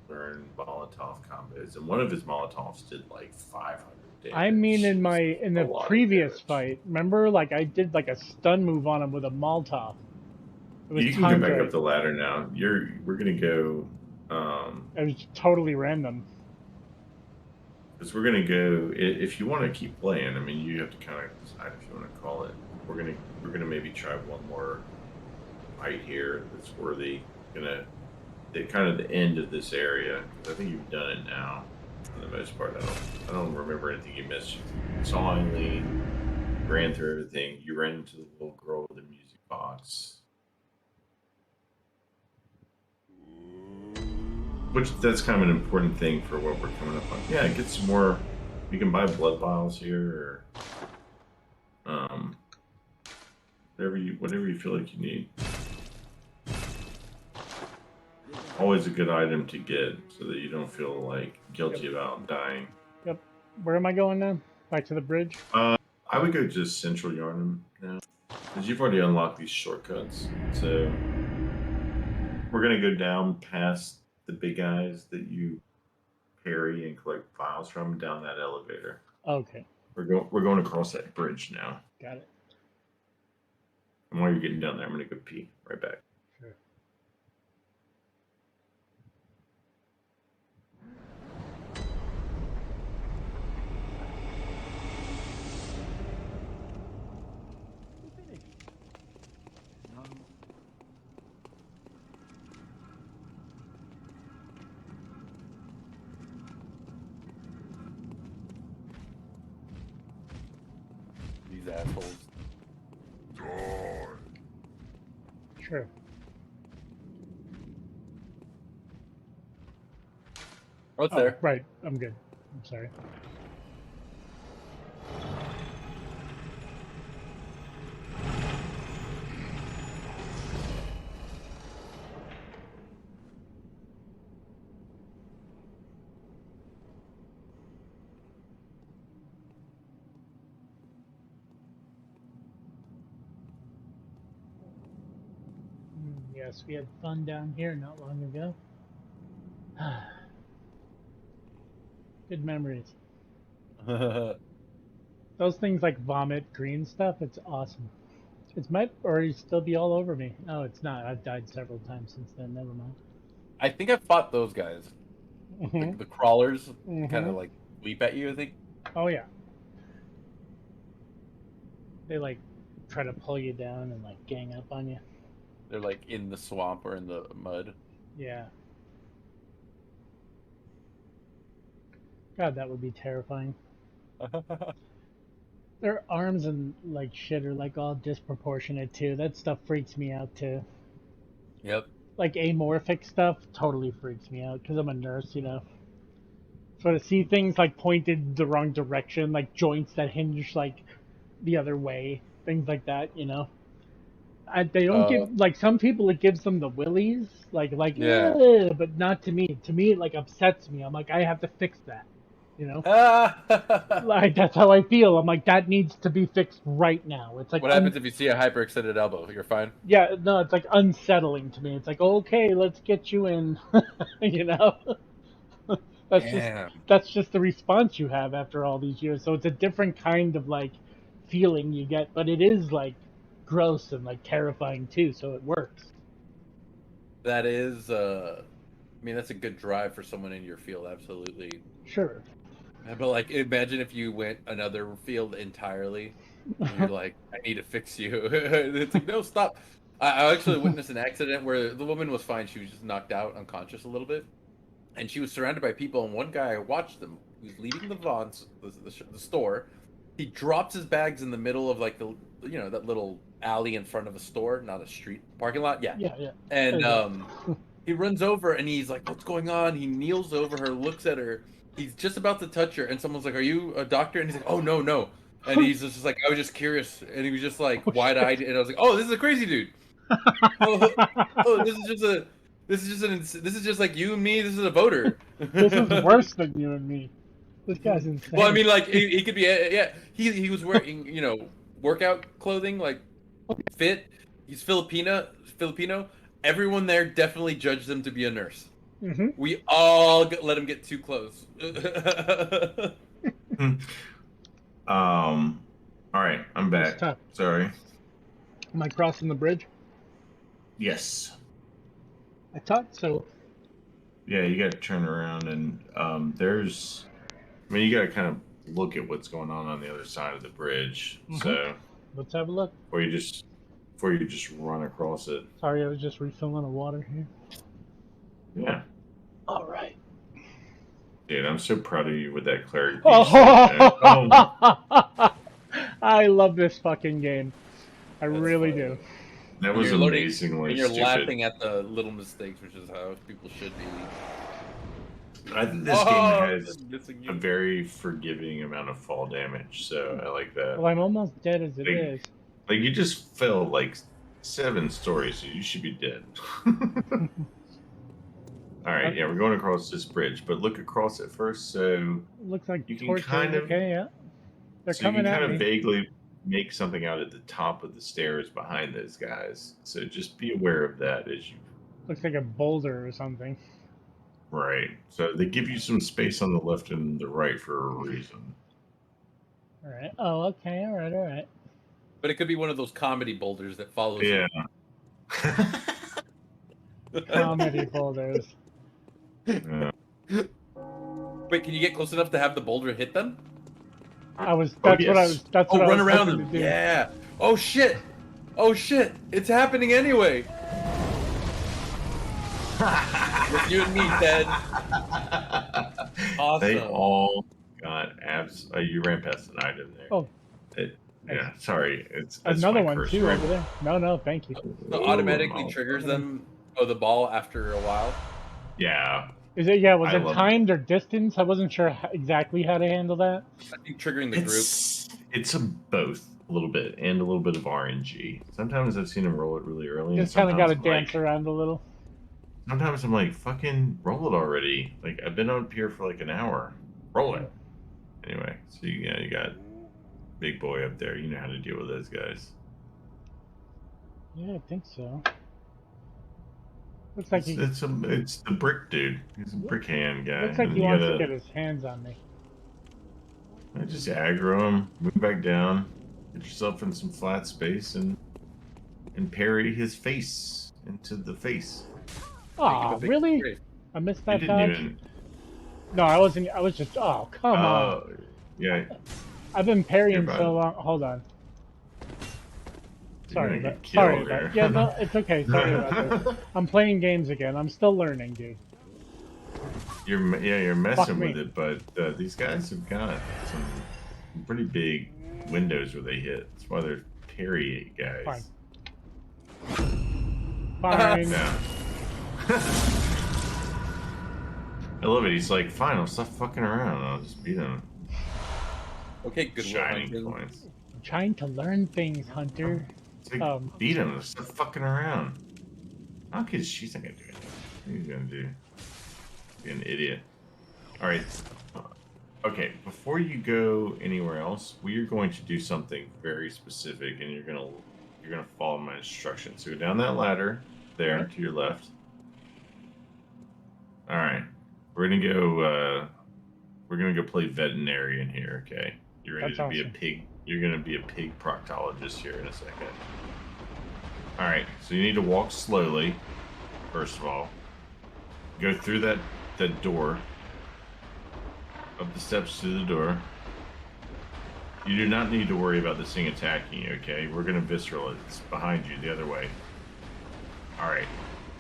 learned Molotov combos, and one of his Molotovs did like 500 I mean, damage. in A the lot of previous damage. fight, remember, like I did like a stun move on him with a Molotov. It was You can go timed back up right. the ladder now. We're gonna go It was totally random. because we're gonna go. If you want to keep playing, I mean, you have to kind of decide if you want to call it. We're gonna maybe try one more fight here that's worthy. Gonna kind of the end of this area. I think you've done it now for the most part. I don't remember anything you missed. You saw Eileen, ran through everything. You ran into the little girl with the music box. Which that's kind of an important thing for what we're coming up on. Yeah, get some more. You can buy blood vials here, or whatever you feel like you need. Always a good item to get so that you don't feel like guilty about dying. Yep. Where am I going now? Back to the bridge? I would go just Central Yarnum now, because you've already unlocked these shortcuts. So we're gonna go down past the big guys that you parry and collect files from down that elevator. Okay. We're going across that bridge now. Got it. And while you're getting down there, I'm gonna go pee. Right back. Sure. These assholes. Sure. Oh, it's there. Right. I'm good. I'm sorry. Yes, we had fun down here not long ago. Good memories. Those things like vomit, green stuff, it's awesome. It might already still be all over me. No, it's not. I've died several times since then. Never mind. I think I fought those guys. Mm-hmm. The crawlers Mhm. kind of like leap at you, I think. Oh, yeah. They like try to pull you down and like gang up on you. They're like in the swamp or in the mud. Yeah. God, that would be terrifying. Their arms and like shit are like all disproportionate too. That stuff freaks me out too. Yep. Like amorphic stuff totally freaks me out because I'm a nurse, you know. So to see things like pointed the wrong direction, like joints that hinge like the other way, things like that, you know. They don't give like some people it gives them the willies, Yeah. "Ugh," but not to me. To me, it like upsets me. I'm like, I have to fix that, you know. Like that's how I feel. I'm like that needs to be fixed right now. It's like What happens if you see a hyperextended elbow? You're fine. yeah, no, it's like unsettling to me. It's like okay, let's get you in, you know. That's Damn. just the response you have after all these years. So it's a different kind of like feeling you get, but it is like gross and like terrifying too. So it works. That is, I mean, that's a good drive for someone in your field, absolutely. Sure. But like, imagine if you went another field entirely, and you're like, I need to fix you. It's like, no, stop. I actually witnessed an accident where the woman was fine. She was just knocked out, unconscious a little bit, and she was surrounded by people. And one guy, I watched them. He was leaving the Vaughn's, the store. He drops his bags in the middle of like that little alley in front of a store, not a street parking lot. Yeah. Yeah. And he runs over and he's like, "What's going on?" He kneels over her, looks at her. He's just about to touch her, and someo's like, "Are you a doctor?" And he's like, "Oh no, no." And he's just like, "I was just curious," and he was just like wide-eyed, and I was like, "Oh, this is a crazy dude." Oh, this is just like you and me. This is a voter. This is worse than you and me. This guy's insane. Well, I mean, like he could be, yeah. He was wearing, workout clothing, like fit. He's Filipino. Everyone there definitely judged him to be a nurse. Mm-hmm. We all let him get too close. All right, I'm It's back. tough. Sorry. Am I crossing the bridge? Yes. I thought so. Yeah, you got to turn around and there's. I mean, you got to kind of look at what's going on the other side of the bridge. Mhm. So Let's have a look. before you just run across it. Sorry, I was just refilling the water here. Yeah. All right. Dude, I'm so proud of you with that cleric piece. Oh, I love this fucking game. I That's really funny. do. that And was you're loading, amazingly and you're stupid. laughing at the little mistakes, which is how people should be. I think this game has missing a you. very forgiving amount of fall damage, so I like that. Well, I'm almost dead as it is. Like you just fell like 7 stories, so you should be dead. All right, yeah, we're going across this bridge, but look across it first, so Looks like you can torches. kind of Okay, yeah. They're so you coming can at kind me. of vaguely make something out at the top of the stairs behind those guys. So just be aware of that as you Looks like a boulder or something. right. So they give you some space on the left and the right for a reason. All right. Oh, okay. All right. All right. But it could be one of those comedy boulders that follows Yeah. Comedy boulders. Yeah. Wait, can you get close enough to have the boulder hit them? That's Oh, what I yes. was. That's what I run was around hoping them. to do. Yeah. Oh shit. Oh shit. It's happening anyway. With you and me, Ted. Awesome. They all got abs. You ran past an item there. Oh. Yeah, sorry. It's Another my one curse, too right? over there. No, thank you. So automatically triggers them. Oh, the ball after a while. Yeah. Is it? Yeah. Was I it love timed or distance? I wasn't sure exactly how to handle that. I think triggering the group. It's a both a little bit and a little bit of RNG. Sometimes I've seen him roll it really early. Just kind of got to dance around a little. Sometimes I'm like, fucking roll it already. Like I've been up here for like an hour. Roll it. Anyway, so you got big boy up there. You know how to deal with those guys. Yeah, I think so. Looks like It's the brick dude. He's a brick hand guy. Looks like And he you wants to gotta- get his hands on me. Just aggro him, move back down, get yourself in some flat space, and parry his face into the face. Oh, really? Great. I missed You that didn't dodge. even. No, I wasn't. I was just. Oh, come on. Yeah. I've been parrying You're so long. Hold on. Sorry gonna about. get Sorry killed about. here. Yeah, no, it's okay. Sorry about this. I'm playing games again. I'm still learning, dude. You're Fuck messing me. with it, but these guys have got some pretty big windows where they hit. That's why they're parry guys. Fine. Yeah. I love it. He's like, fine, I'll stop fucking around. I'll just beat him. Okay, good Shining one. points. I'm trying to learn things, Hunter. It's like, beat him. Stop fucking around. Okay, she's not gonna do anything. What are you gonna do? Be an idiot. All right. Okay, before you go anywhere else, we are going to do something very specific, and you're gonna follow my instructions. So go down that ladder there to your left. All right, we're gonna go. We're gonna go play veterinarian here. Okay, you're ready That's to be awesome. a pig. You're gonna be a pig proctologist here in a second. All right, so you need to walk slowly. First of all, go through that door. Up the steps to the door. You do not need to worry about this thing attacking you, okay? We're gonna visceral it. It's behind you, the other way. Alright.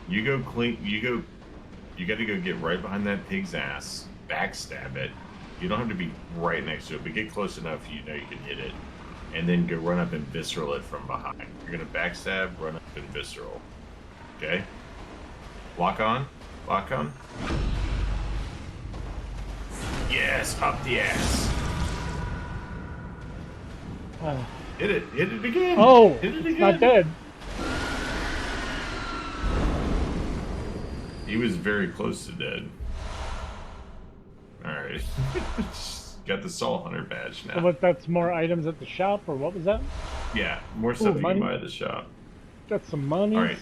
You go clean you gotta go get right behind that pig's ass, backstab it. You don't have to be right next to it, but get close enough you know you can hit it. And then go run up and visceral it from behind. You're gonna backstab, run up and visceral. Okay? Lock on. Lock on. Yes, up the ass. Hit it again. Oh, hit it it's again. not dead. He was very close to dead. All right, got the Soul Hunter badge now. So what? That's more items at the shop, or what was that? Yeah, more stuff you money. can buy at the shop. Got some money. All right,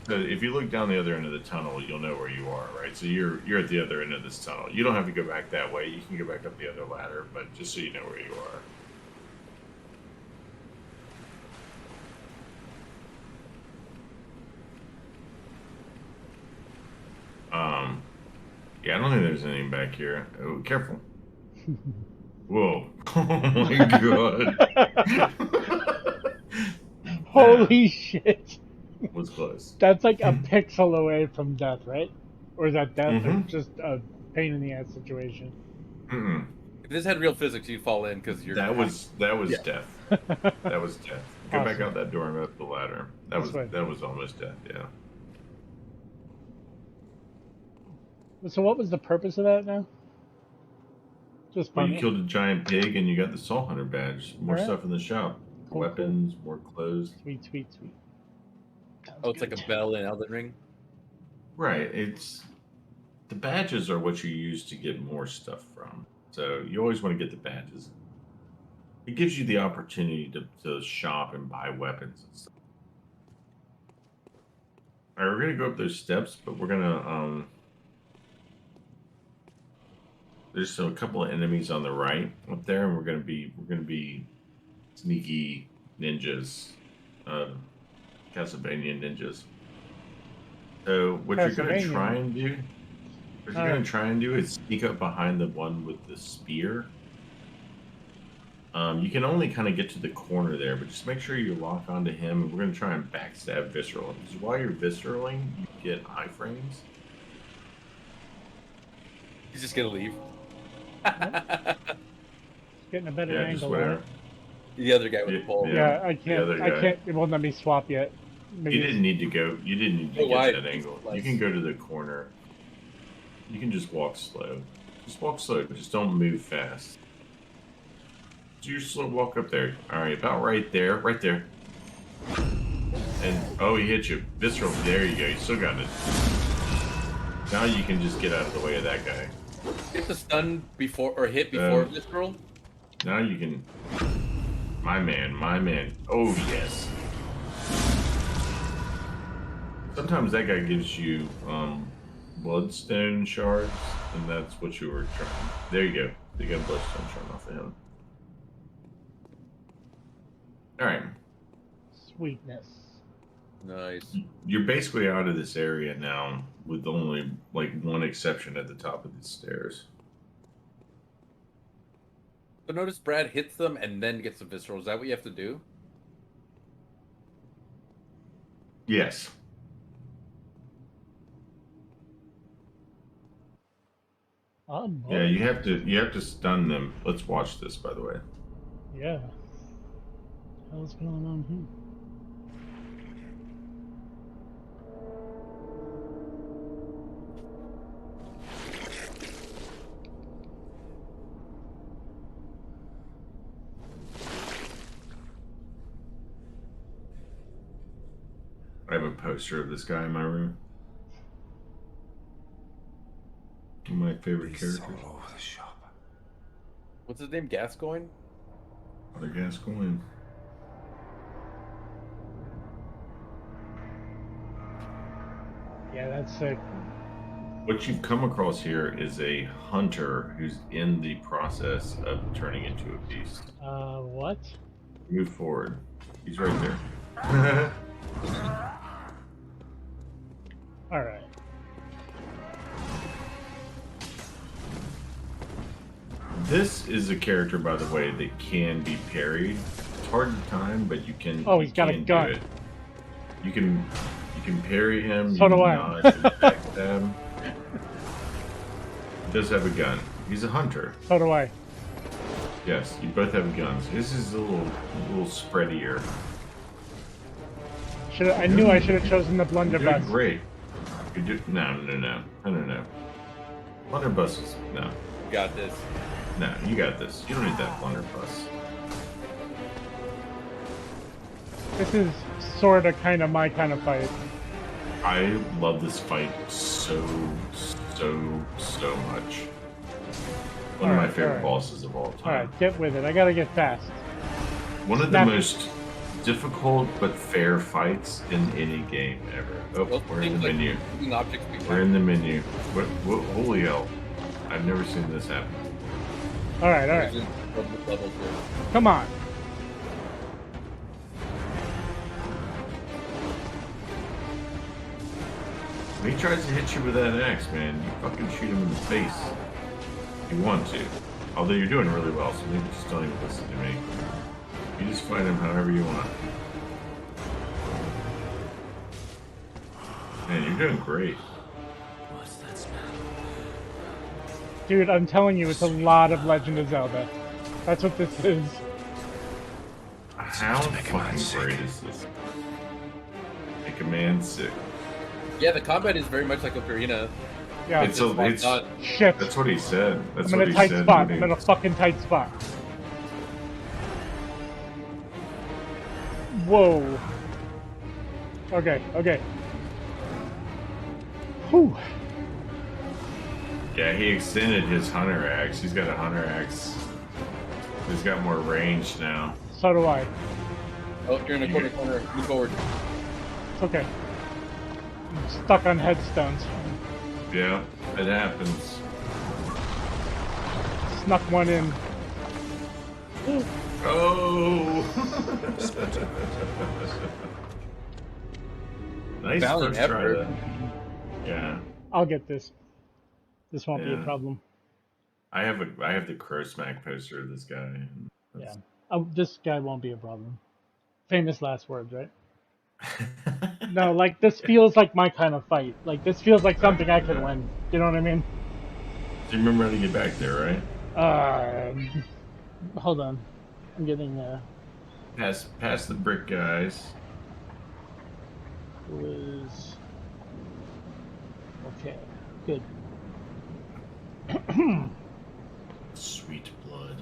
So if you look down the other end of the tunnel, you'll know where you are, right? So you're at the other end of this tunnel. You don't have to go back that way. You can go back up the other ladder, but just so you know where you are. Yeah, I don't think there's anything back here. Oh, careful. Whoa. Oh my god. Holy shit. Was close. That's like a pixel away from death, right? Or is that death or Mhm. just a pain in the ass situation? Mm-mm. If this had real physics, you'd fall in because you're. That was Yeah. death. That was death. Go back Awesome. out that door and up the ladder. That This was way. that was almost death, yeah. So what was the purpose of that now? Just Well, fun. you killed a giant pig and you got the Soul Hunter badge. More Alright. stuff in the shop. Cool, Weapons, more clothes. Sweet, sweet, sweet. Sounds Oh, it's like good. a bell in Elden Ring. Right. It's the badges are what you use to get more stuff from. So you always want to get the badges. It gives you the opportunity to shop and buy weapons and stuff. Alright, we're gonna go up those steps, but we're gonna there's a couple of enemies on the right up there, and we're gonna be sneaky ninjas, Castlevania ninjas. So what you're gonna Castlevania. try and do, is sneak up behind the one with the spear. You can only kind of get to the corner there, but just make sure you lock onto him, and we're gonna try and backstab Visceral. Because while you're visceraling, you get iframes. He's just gonna leave. Getting a better Yeah, just angle on whatever. it. The other guy with the pole. Yeah, I the can't. other I guy. can't. It won't let me swap yet. Maybe You didn't need to go. You didn't need to Oh, why? get that angle. You Nice. can go to the corner. You can just walk slow. Just walk slow. Just don't move fast. Do your slow walk up there. All right, about right there. Right there. And oh, he hit you. Visceral. There you go. You still got it. Now you can just get out of the way of that guy. Hit the stun before or hit before Visceral. Now you can. My man. My man. Oh yes. Sometimes that guy gives you bloodstone shards, and that's what you were trying. There you go. You got a bloodstone shard off of him. All right. sweetness. Nice. You're basically out of this area now, with only like one exception at the top of the stairs. So notice Brad hits them and then gets the Visceral. Is that what you have to do? Yes. Oh, boy. Yeah, you have to stun them. Let's watch this, by the way. Yeah. What's going on here? I have a poster of this guy in my room. One of my favorite characters. all over the shop. What's his name? Gascoigne? Other Gascoigne. Yeah, that's sick. What you've come across here is a hunter who's in the process of turning into a beast. What? Move forward. He's right there. All right. This is a character, by the way, that can be parried. It's hard to time, but you can. Oh, you he's got a can do gun. it. You can parry him. So you do can I. dodge and backstab. He does have a gun. He's a hunter. So do I. Yes, you both have guns. This is a little spreadier. I knew I should have chosen the You're blunderbuss. doing great. No. Blunderbuss is no. Got this. No, you got this. You don't need that blunderbuss. This is sort of, kind of my kind of fight. I love this fight so much. One of my favorite bosses of all All time. right, get with it. I gotta get fast. One of Snap. the most difficult but fair fights in any game ever. Oh, Well, we're in the seems like menu. moving objects being We're in the menu. What, holy hell. I've never seen this happen. All right, all right. Level 2. Come on. When he tries to hit you with that axe, man, you fucking shoot him in the face. If you want to. Although you're doing really well, so maybe just don't even listen to me. You just fight him however you want. Man, you're doing great. What's that smell? Dude, I'm telling you, it's a lot of Legend of Zelda. That's what this is. How fucking great is this? Make a man sick. Yeah, the combat is very much like Ocarina. Yeah. It's Shit. That's what he said. That's I'm what in a he tight said. spot. when I'm in a fucking tight spot. Whoa. Okay, okay. Whew. Yeah, he extended his hunter axe. He's got a hunter axe. He's got more range now. So do I. Oh, you're in the corner. Move forward. It's okay. I'm stuck on headstones. Yeah, it happens. Snuck one in. Oh! Nice Valiant first try, effort. though. Yeah, I'll get this. This won't be a Yeah. problem. I have the crow smack poster of this guy. Yeah. Oh, this guy won't be a problem. Famous last words, right? No, like, this feels like my kind of fight. Like, this feels like something I can win. You know what I mean? Do you remember how to get back there, right? Hold on. I'm getting, Past the brick guys. was... Okay, good. Sweet blood.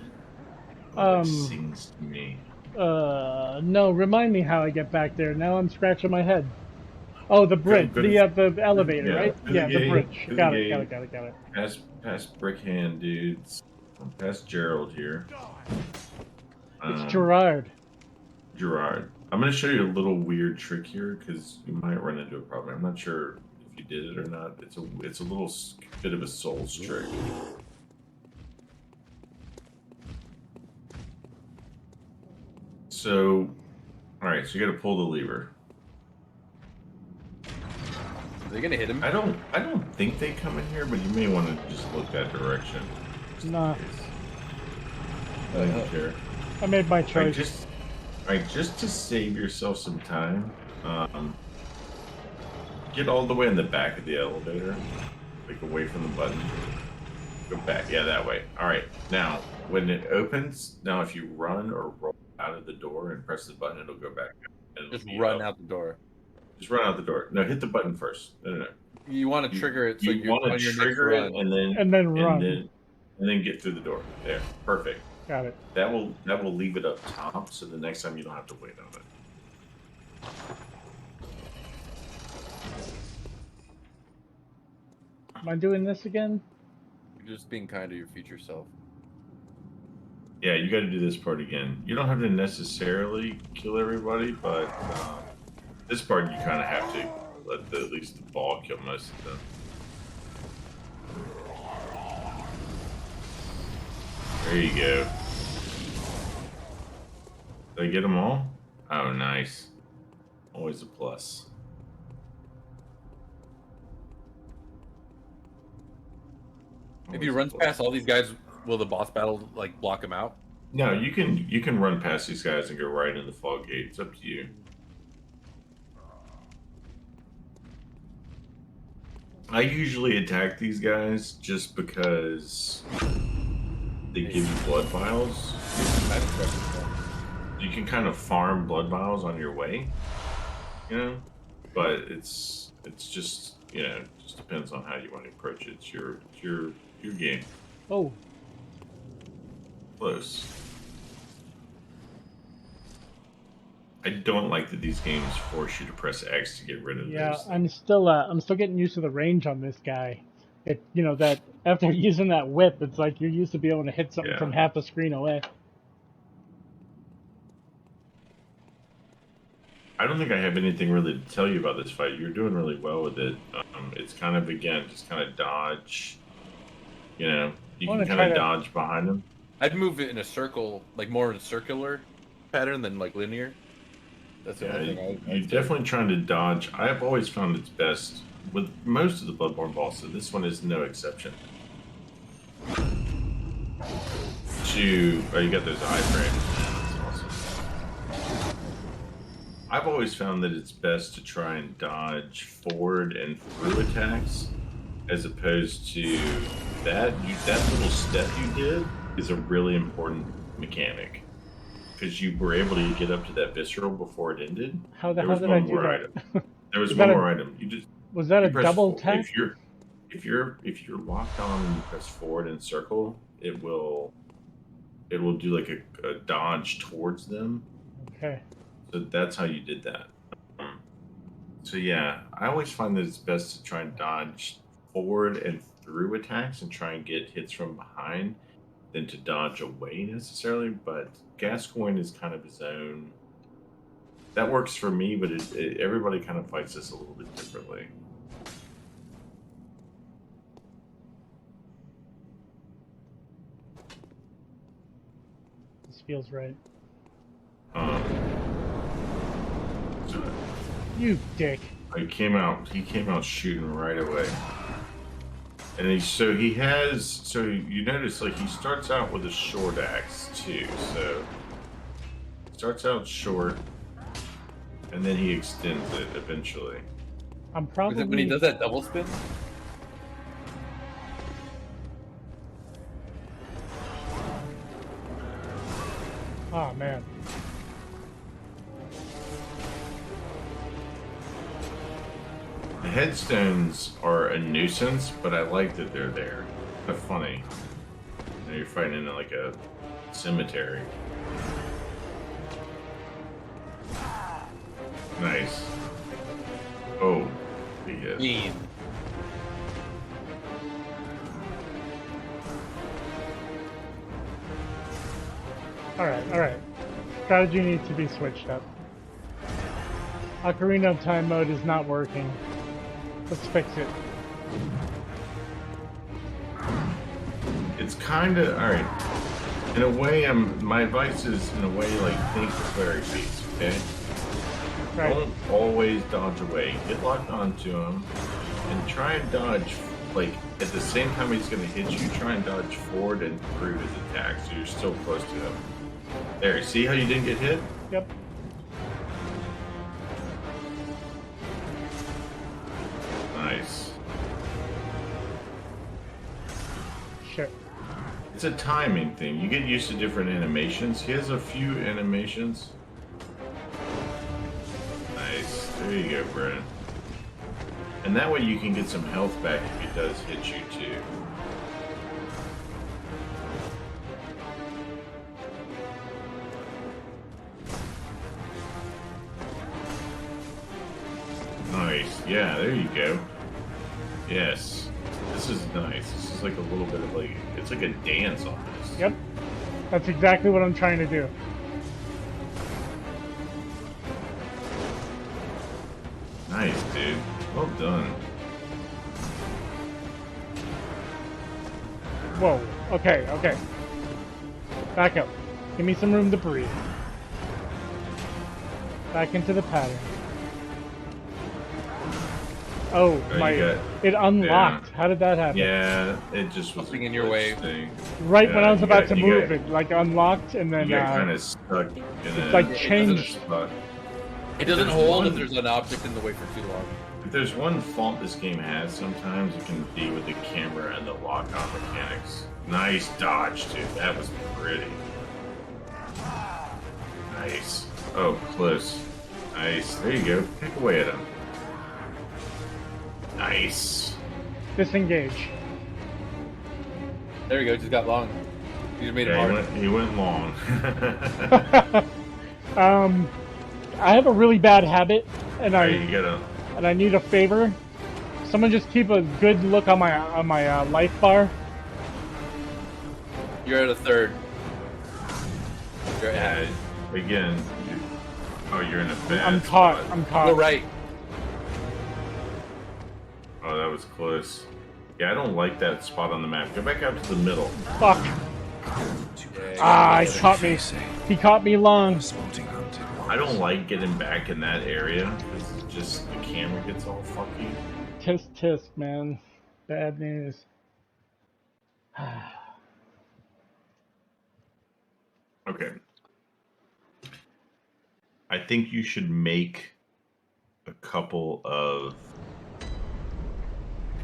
Always Um, sings to me. No, remind me how I get back there. Now I'm scratching my head. Oh, the bridge, go the elevator, yeah, right? through the Yeah, the gate, bridge. through the Got it, gate. got it. Past Brickhand dudes. Past Gerald here. It's Gerard. Gerard. I'm going to show you a little weird trick here because you might run into a problem. I'm not sure if you did it or not. It's a little bit of a Souls trick. So, all right. So you got to pull the lever. Are they gonna hit him? I don't think they come in here, but you may want to just look that direction. Nah, I don't care. I made my choice. Just to save yourself some time, get all the way in the back of the elevator, like away from the button. Go back, yeah, that way. All right. Now, when it opens, now if you run or roll out of the door and press the button, it'll go back. And Just run out the door. Just run out the door. No, hit the button first. No. You want to trigger it so You you're want on to your trigger next it run. And then run. and then get through the door. There, perfect. Got it. That will leave it up top, so the next time you don't have to wait on it. Am I doing this again? You're just being kind to your future self. Yeah, you got to do this part again. You don't have to necessarily kill everybody, but this part you kind of have to let at least the ball kill most of them. There you go. Did I get them all? Oh, nice. Always a plus. If he runs past all these guys, will the boss battle like block him out? No, you can run past these guys and go right into the fog gate. It's up to you. I usually attack these guys just because they give you blood vials. You can kind of farm blood vials on your way, you know, but it's just, you know, it just depends on how you want to approach it. It's your game. Oh, Close. I don't like that these games force you to press X to get rid of yeah. those. I'm still getting used to the range on this guy. It, you know, that after using that whip, it's like you're used to be able to hit something Yeah. from half a screen away. I don't think I have anything really to tell you about this fight. You're doing really well with it. It's kind of, again, just kind of dodge. You know, you I want can to kind try of to. dodge behind them. I'd move it in a circle, like more in a circular pattern than like linear. That's the Yeah, only thing you're I'd say. definitely trying to dodge. I've always found it's best with most of the Bloodborne bosses. This one is no exception. Oh, you got those iframes. That's awesome. I've always found that it's best to try and dodge forward and through attacks, as opposed to that. That little step you did is a really important mechanic, because you were able to get up to that visceral before it ended. How the There hell was did I one do more that? item. There was Is one that a- more item. Was that You a press double for- tap? if you're locked on and you press forward and circle, it will do like a dodge towards them. Okay. So that's how you did that. So yeah, I always find that it's best to try and dodge forward and through attacks and try and get hits from behind than to dodge away necessarily. But Gascoigne is kind of his own. That works for me, but everybody kind of fights this a little bit differently. This feels right. So You dick. he came out shooting right away. And you notice like he starts out with a short axe too. So starts out short and then he extends it eventually. I'm Is probably. it when he does that double spin? Oh man. The headstones are a nuisance, but I like that they're there. They're funny. You know, you're fighting in like a cemetery. Nice. Oh, big hit. Mean. Alright. Strategy needs to be switched up. Ocarina of Time mode is not working. Let's fix it. It's kind of all right. In a way, my advice is in a way like think very beats. Okay. Right. Don't always dodge away. Get locked onto him, and try and dodge. Like at the same time he's going to hit you, try and dodge forward and through his attack, so you're still close to him. There. See how you didn't get hit? Yep. Nice. Sure. It's a timing thing. You get used to different animations. He has a few animations. Nice. There you go, Brandon. And that way you can get some health back if he does hit you too. Nice. Yeah, there you go. Yes. This is nice. This is like a little bit of like, it's like a dance almost. Yep. That's exactly what I'm trying to do. Nice, dude. Well done. Whoa. Okay. Back up. Give me some room to breathe. Back into the pattern. Oh, You got- it unlocked. How did that happen? Yeah, it just was Something a in your glitch way. thing. Right when Yeah, I was you about got- to you move, got- it like unlocked and then You got kind of stuck in it's a like it changed. spot. It doesn't There's hold one- if there's an object in the way for too long. If there's one fault this game has, sometimes it can be with the camera and the lock-on mechanics. Nice dodge, dude. That was pretty. Nice. Oh, close. Nice. There you go. Pick away at him. Nice. Disengage. There we go. Just got long. You just made it Yeah, hard. he went long. I have a really bad habit, and Alright, you gotta. I need a favor. Someone just keep a good look on my life bar. You're at a third. You're at half. Yeah, again, Oh, you're in a bad I'm caught. spot. I'm caught. Go right. Oh, that was close. Yeah, I don't like that spot on the map. Go back out to the middle. Fuck. Ah, he caught me. He caught me long. I don't like getting back in that area because it's just the camera gets all fucky. Tisk tisk, man. Bad news. Okay. I think you should make a couple of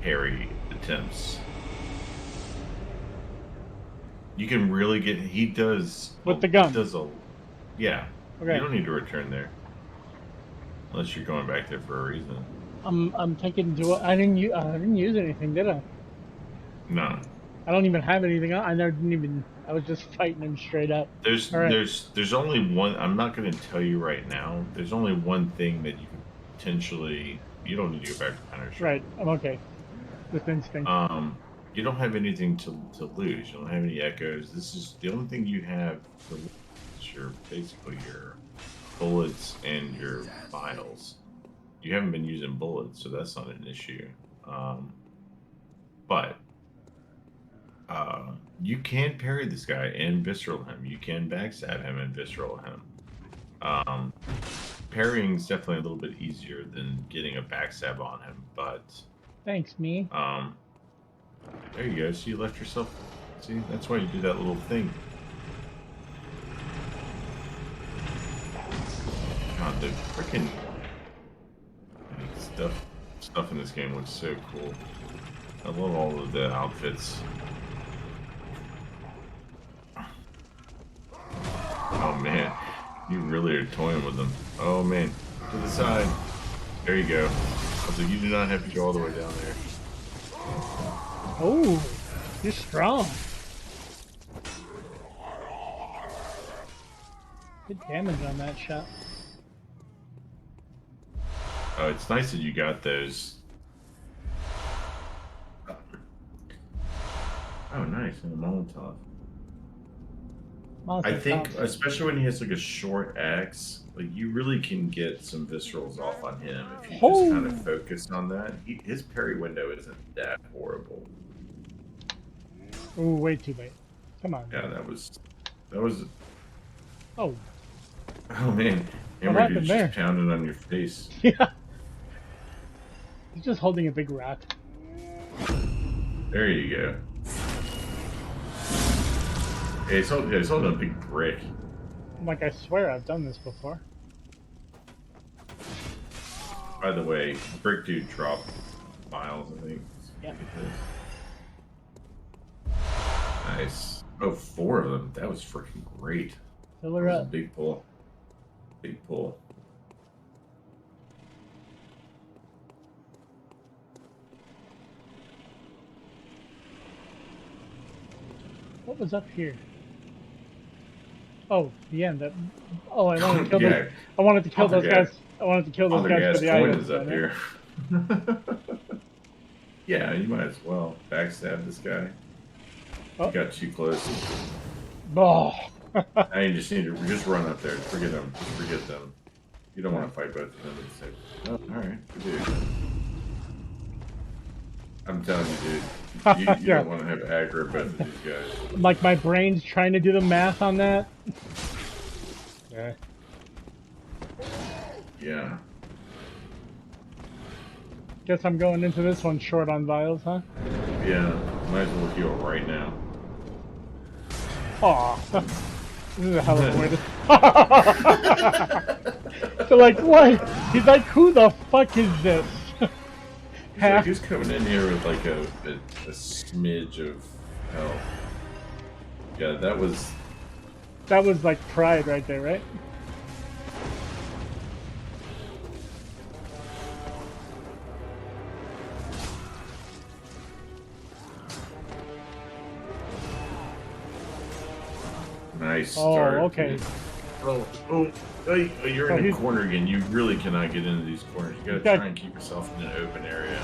parry attempts. You can really get. He does With the gun. He does a. Yeah. Okay. You don't need to return there, unless you're going back there for a reason. I'm thinking. I didn't use anything, did I? No. I don't even have anything on. I didn't even. I was just fighting him straight up. There's All right. there's only one. I'm not going to tell you right now. There's only one thing that you can potentially. You don't need to go back to Hunter's. Right. I'm okay. With instinct. You don't have anything to lose. You don't have any echoes. This is the only thing you have to lose. Is basically your bullets and your vials. You haven't been using bullets, so that's not an issue. But you can parry this guy and visceral him. You can backstab him and visceral him. Parrying is definitely a little bit easier than getting a backstab on him, but Thanks, me. there you go. So you left yourself. See, that's why you do that little thing. God, the freaking stuff in this game looks so cool. I love all of the outfits. Oh man, you really are toying with them. Oh man, to the side. There you go. So you do not have to go all the way down there. Oh, you're strong. Good damage on that shot. Oh, it's nice that you got those. Oh, nice, and a Molotov. I think, especially when he has like a short axe, like you really can get some viscerals off on him if you just kind of focus on that. His parry window isn't that horrible. Oh, way too late. Come on. Yeah, that was. Oh. Oh man, What Hammer happened dude's there? just pounding on your face. Yeah. He's just holding a big rock. There you go. Hey, he's holding a big brick. I'm like, I swear I've done this before. By the way, brick dude dropped files, I think. Yeah. Nice. Oh, 4 of them. That was freaking great. Fill her That was a up. big pull. Big pull. What was up here? Oh, the end. Oh, I wanted to kill those. I wanted to kill those guys. I wanted to kill those guys for the coin items. is up here. Yeah, you might as well backstab this guy. Oh. You got too close. Oh. Now you just need to just run up there. Forget them. Just forget them. You don't want to fight both of them at the same. Oh, all right, dude. I'm telling you, dude. You Yeah. don't want to have aggro both of these guys. Like my brain's trying to do the math on that. Yeah. Yeah. Guess I'm going into this one short on vials, huh? Yeah. Might as well heal right now. Aw. This is a hell of a way to... So like, what? He's like, who the fuck is this? He's coming in here with like a smidge of health. Yeah, that was... That was like pride right there, right? Nice start. Oh, okay. Hey, you're Oh, in a he's- corner again. You really cannot get into these corners. You gotta got- try and keep yourself in an open area.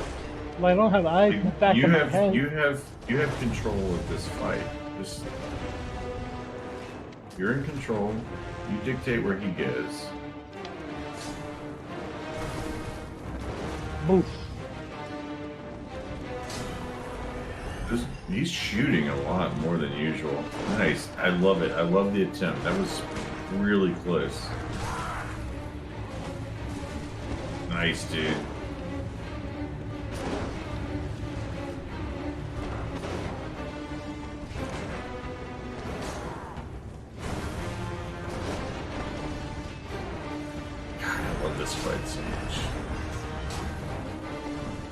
Well, I don't have eyes in the back You of my have head. you have control of this fight. Just you're in control. You dictate where he goes. Oof. He's shooting a lot more than usual. Nice. I love it. I love the attempt. That was really close. Nice, dude. God, I love this fight so much.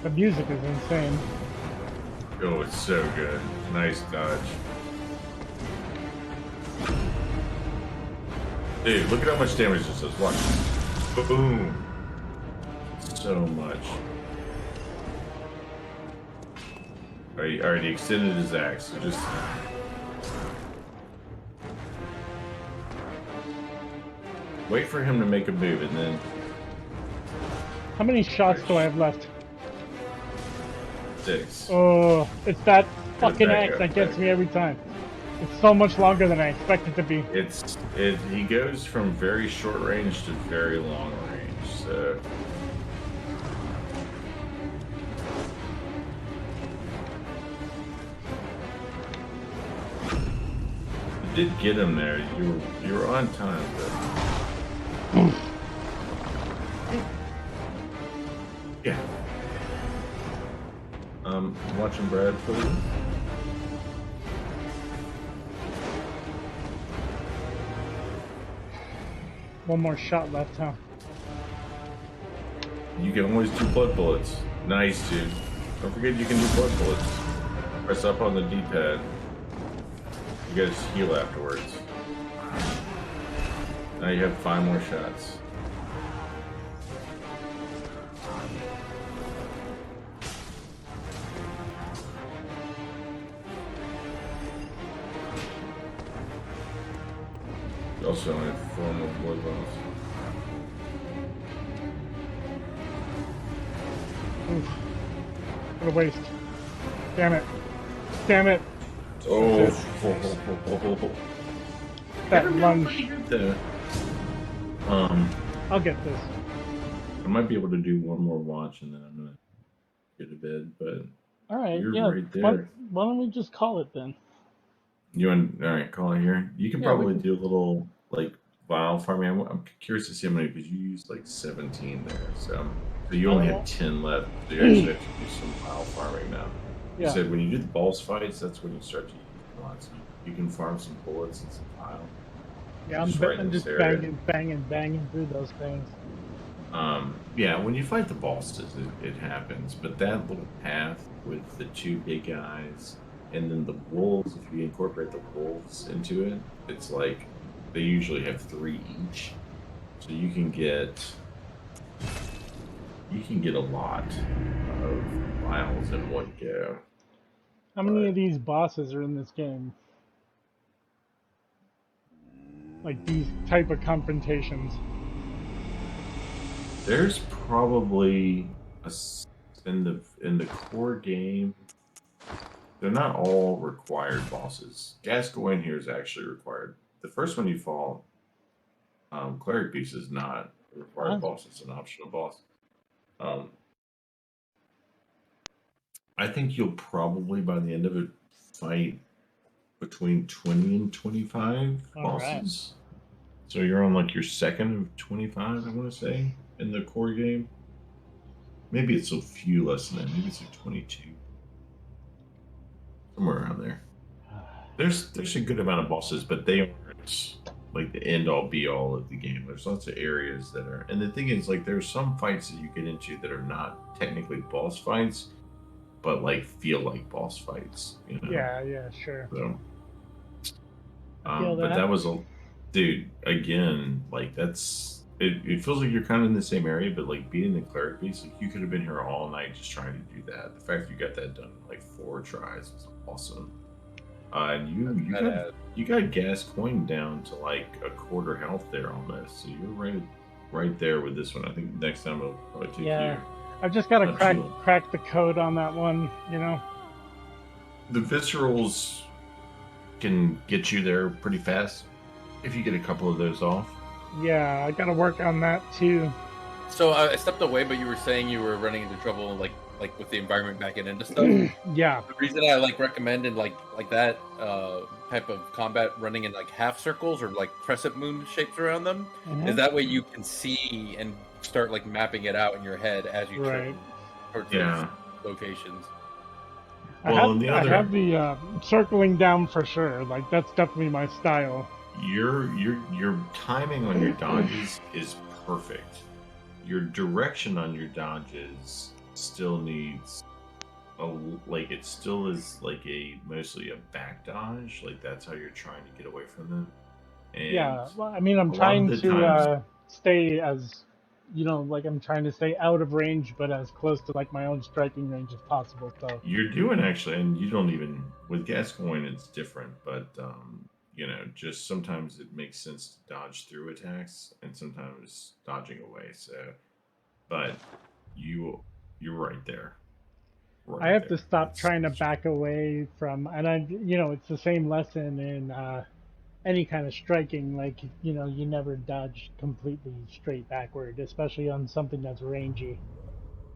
The music is insane. Oh, it's so good. Nice dodge. Dude, look at how much damage this does. Watch. Boom. So much. Already extended his axe, so just... Wait for him to make a move, and then... How many shots do I have left? 6. Oh, it's that fucking back axe up, that gets back me every time. It's so much longer than I expect it to be. He goes from very short range to very long range, so... You did get him there. You were on time, but... Yeah. Watching Brad, please. One more shot left, huh? You can always do blood bullets. Nice, dude. Don't forget you can do blood bullets. Press up on the D-pad. You guys heal afterwards. Now you have 5 more shots. You also only have 4 more blood bombs. Oof. What a waste. Damn it. Damn it. Oh, That lunge. I'll get this. I might be able to do one more watch and then I'm gonna get to bed, but Alright, you're yeah. right there. Why don't we just call it then? You want alright, call it here. You can Yeah, we probably can- do a little like vial farming. I'm curious to see how many because you used like 17 there, so you only have 10 left. So you actually have to do some vial farming now. You Yeah. said when you do the boss fights, that's when you start to use a lot. So you can farm some bullets and some vial. Yeah, Just right in I'm this just area. banging through those things. Yeah, when you fight the bosses, it happens. But that little path with the 2 big guys and then the wolves, if you incorporate the wolves into it, it's like they usually have 3 each. So you can get a lot of vials in one go. How many But of these bosses are in this game? Like these type of confrontations. there's probably in the core game. They're not all required bosses. Gascoigne here is actually required. The first one you fall, Cleric Beast is not a required boss. It's an optional boss. I think you'll probably, by the end of it, fight between 20 and 25 bosses. So you're on like your second of 25, I want to say, in the core game. Maybe it's a few less than that. Maybe it's like 22. Somewhere around there. There's a good amount of bosses, but they aren't like the end all be all of the game. There's lots of areas that are, and the thing is, like, there's some fights that you get into that are not technically boss fights, but like feel like boss fights. You know? Yeah, sure. So, Feel but that. that was a dude again. Like that's it. It feels like you're kind of in the same area, but like beating the cleric beast, like you could have been here all night just trying to do that. The fact that you got that done in like 4 tries was awesome. And you got Gascoigne down to like a quarter health there almost. So you're right there with this one. I think next time it'll probably take you. I've just got to Not too long. crack the code on that one, you know. The viscerals can get you there pretty fast if you get a couple of those off. Yeah, I got to work on that too. So I stepped away, but you were saying you were running into trouble, like with the environment backing into stuff. Yeah. The reason I recommended like that type of combat running in like half circles or like crescent moon shapes around them is that way you can see and start like mapping it out in your head as you Right. turn towards Yeah. those locations. Well, and the I other, have the circling down for sure. Like that's definitely my style. your timing on your dodges is perfect. Your direction on your dodges still needs like it still is like a mostly a back dodge. Like that's how you're trying to get away from them. And Yeah. Well, I mean, I'm a lot of trying the to times stay as, like I'm trying to stay out of range, but as close to like my own striking range as possible. So you're doing actually, and you don't even with Gascoigne it's different, but just sometimes it makes sense to dodge through attacks and sometimes dodging away. So, but you're right there. I Right have to there. stop trying to back away from, and it's the same lesson in any kind of striking. Like, you never dodge completely straight backward, especially on something that's rangy,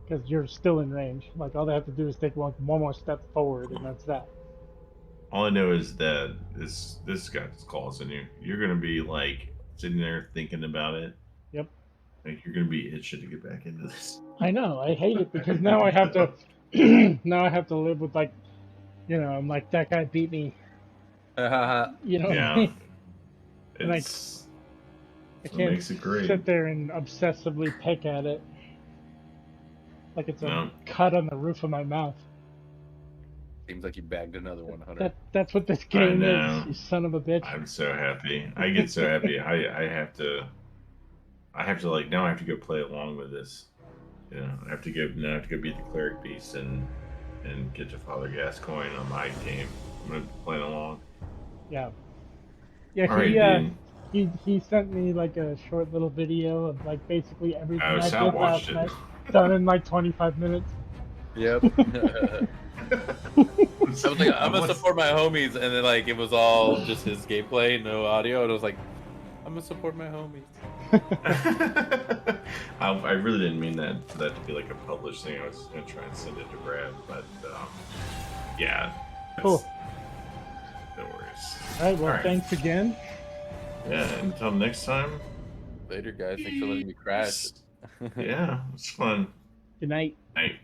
because you're still in range. Like, all they have to do is take one more step forward, and that's that. All I know is that this guy's calls in you. You're gonna be like sitting there thinking about it. Yep. Like you're gonna be itching to get back into this. I know. I hate it because now I have to, now I have to live with like, I'm like that guy beat me. You know what I Yeah, mean? And it's I what can't makes it great. sit there and obsessively pick at it like it's a No. cut on the roof of my mouth. Seems like you bagged another one, Hunter. That's what this game know. is, you son of a bitch. I'm so happy. I get so happy. I have to like now I have to go play along with this. I have to go beat the cleric beast and get to Father Gascoigne on my team. I'm gonna be playing along. Yeah. Yeah, All right, he sent me like a short little video of like basically everything I Sal did watched last it. night. Done in like 25 minutes. Yep. I was like, I'm gonna support my homies, and then like it was all just his gameplay, no audio, and I was like, I'm gonna support my homies. I really didn't mean that for that to be like a published thing. I was just gonna try and send it to Brad, but yeah. Cool. No worries. All right, well, All right. thanks again. Yeah, until next time. Later, guys. Thanks for letting me crash. Yeah, it's fun. Good night. Night.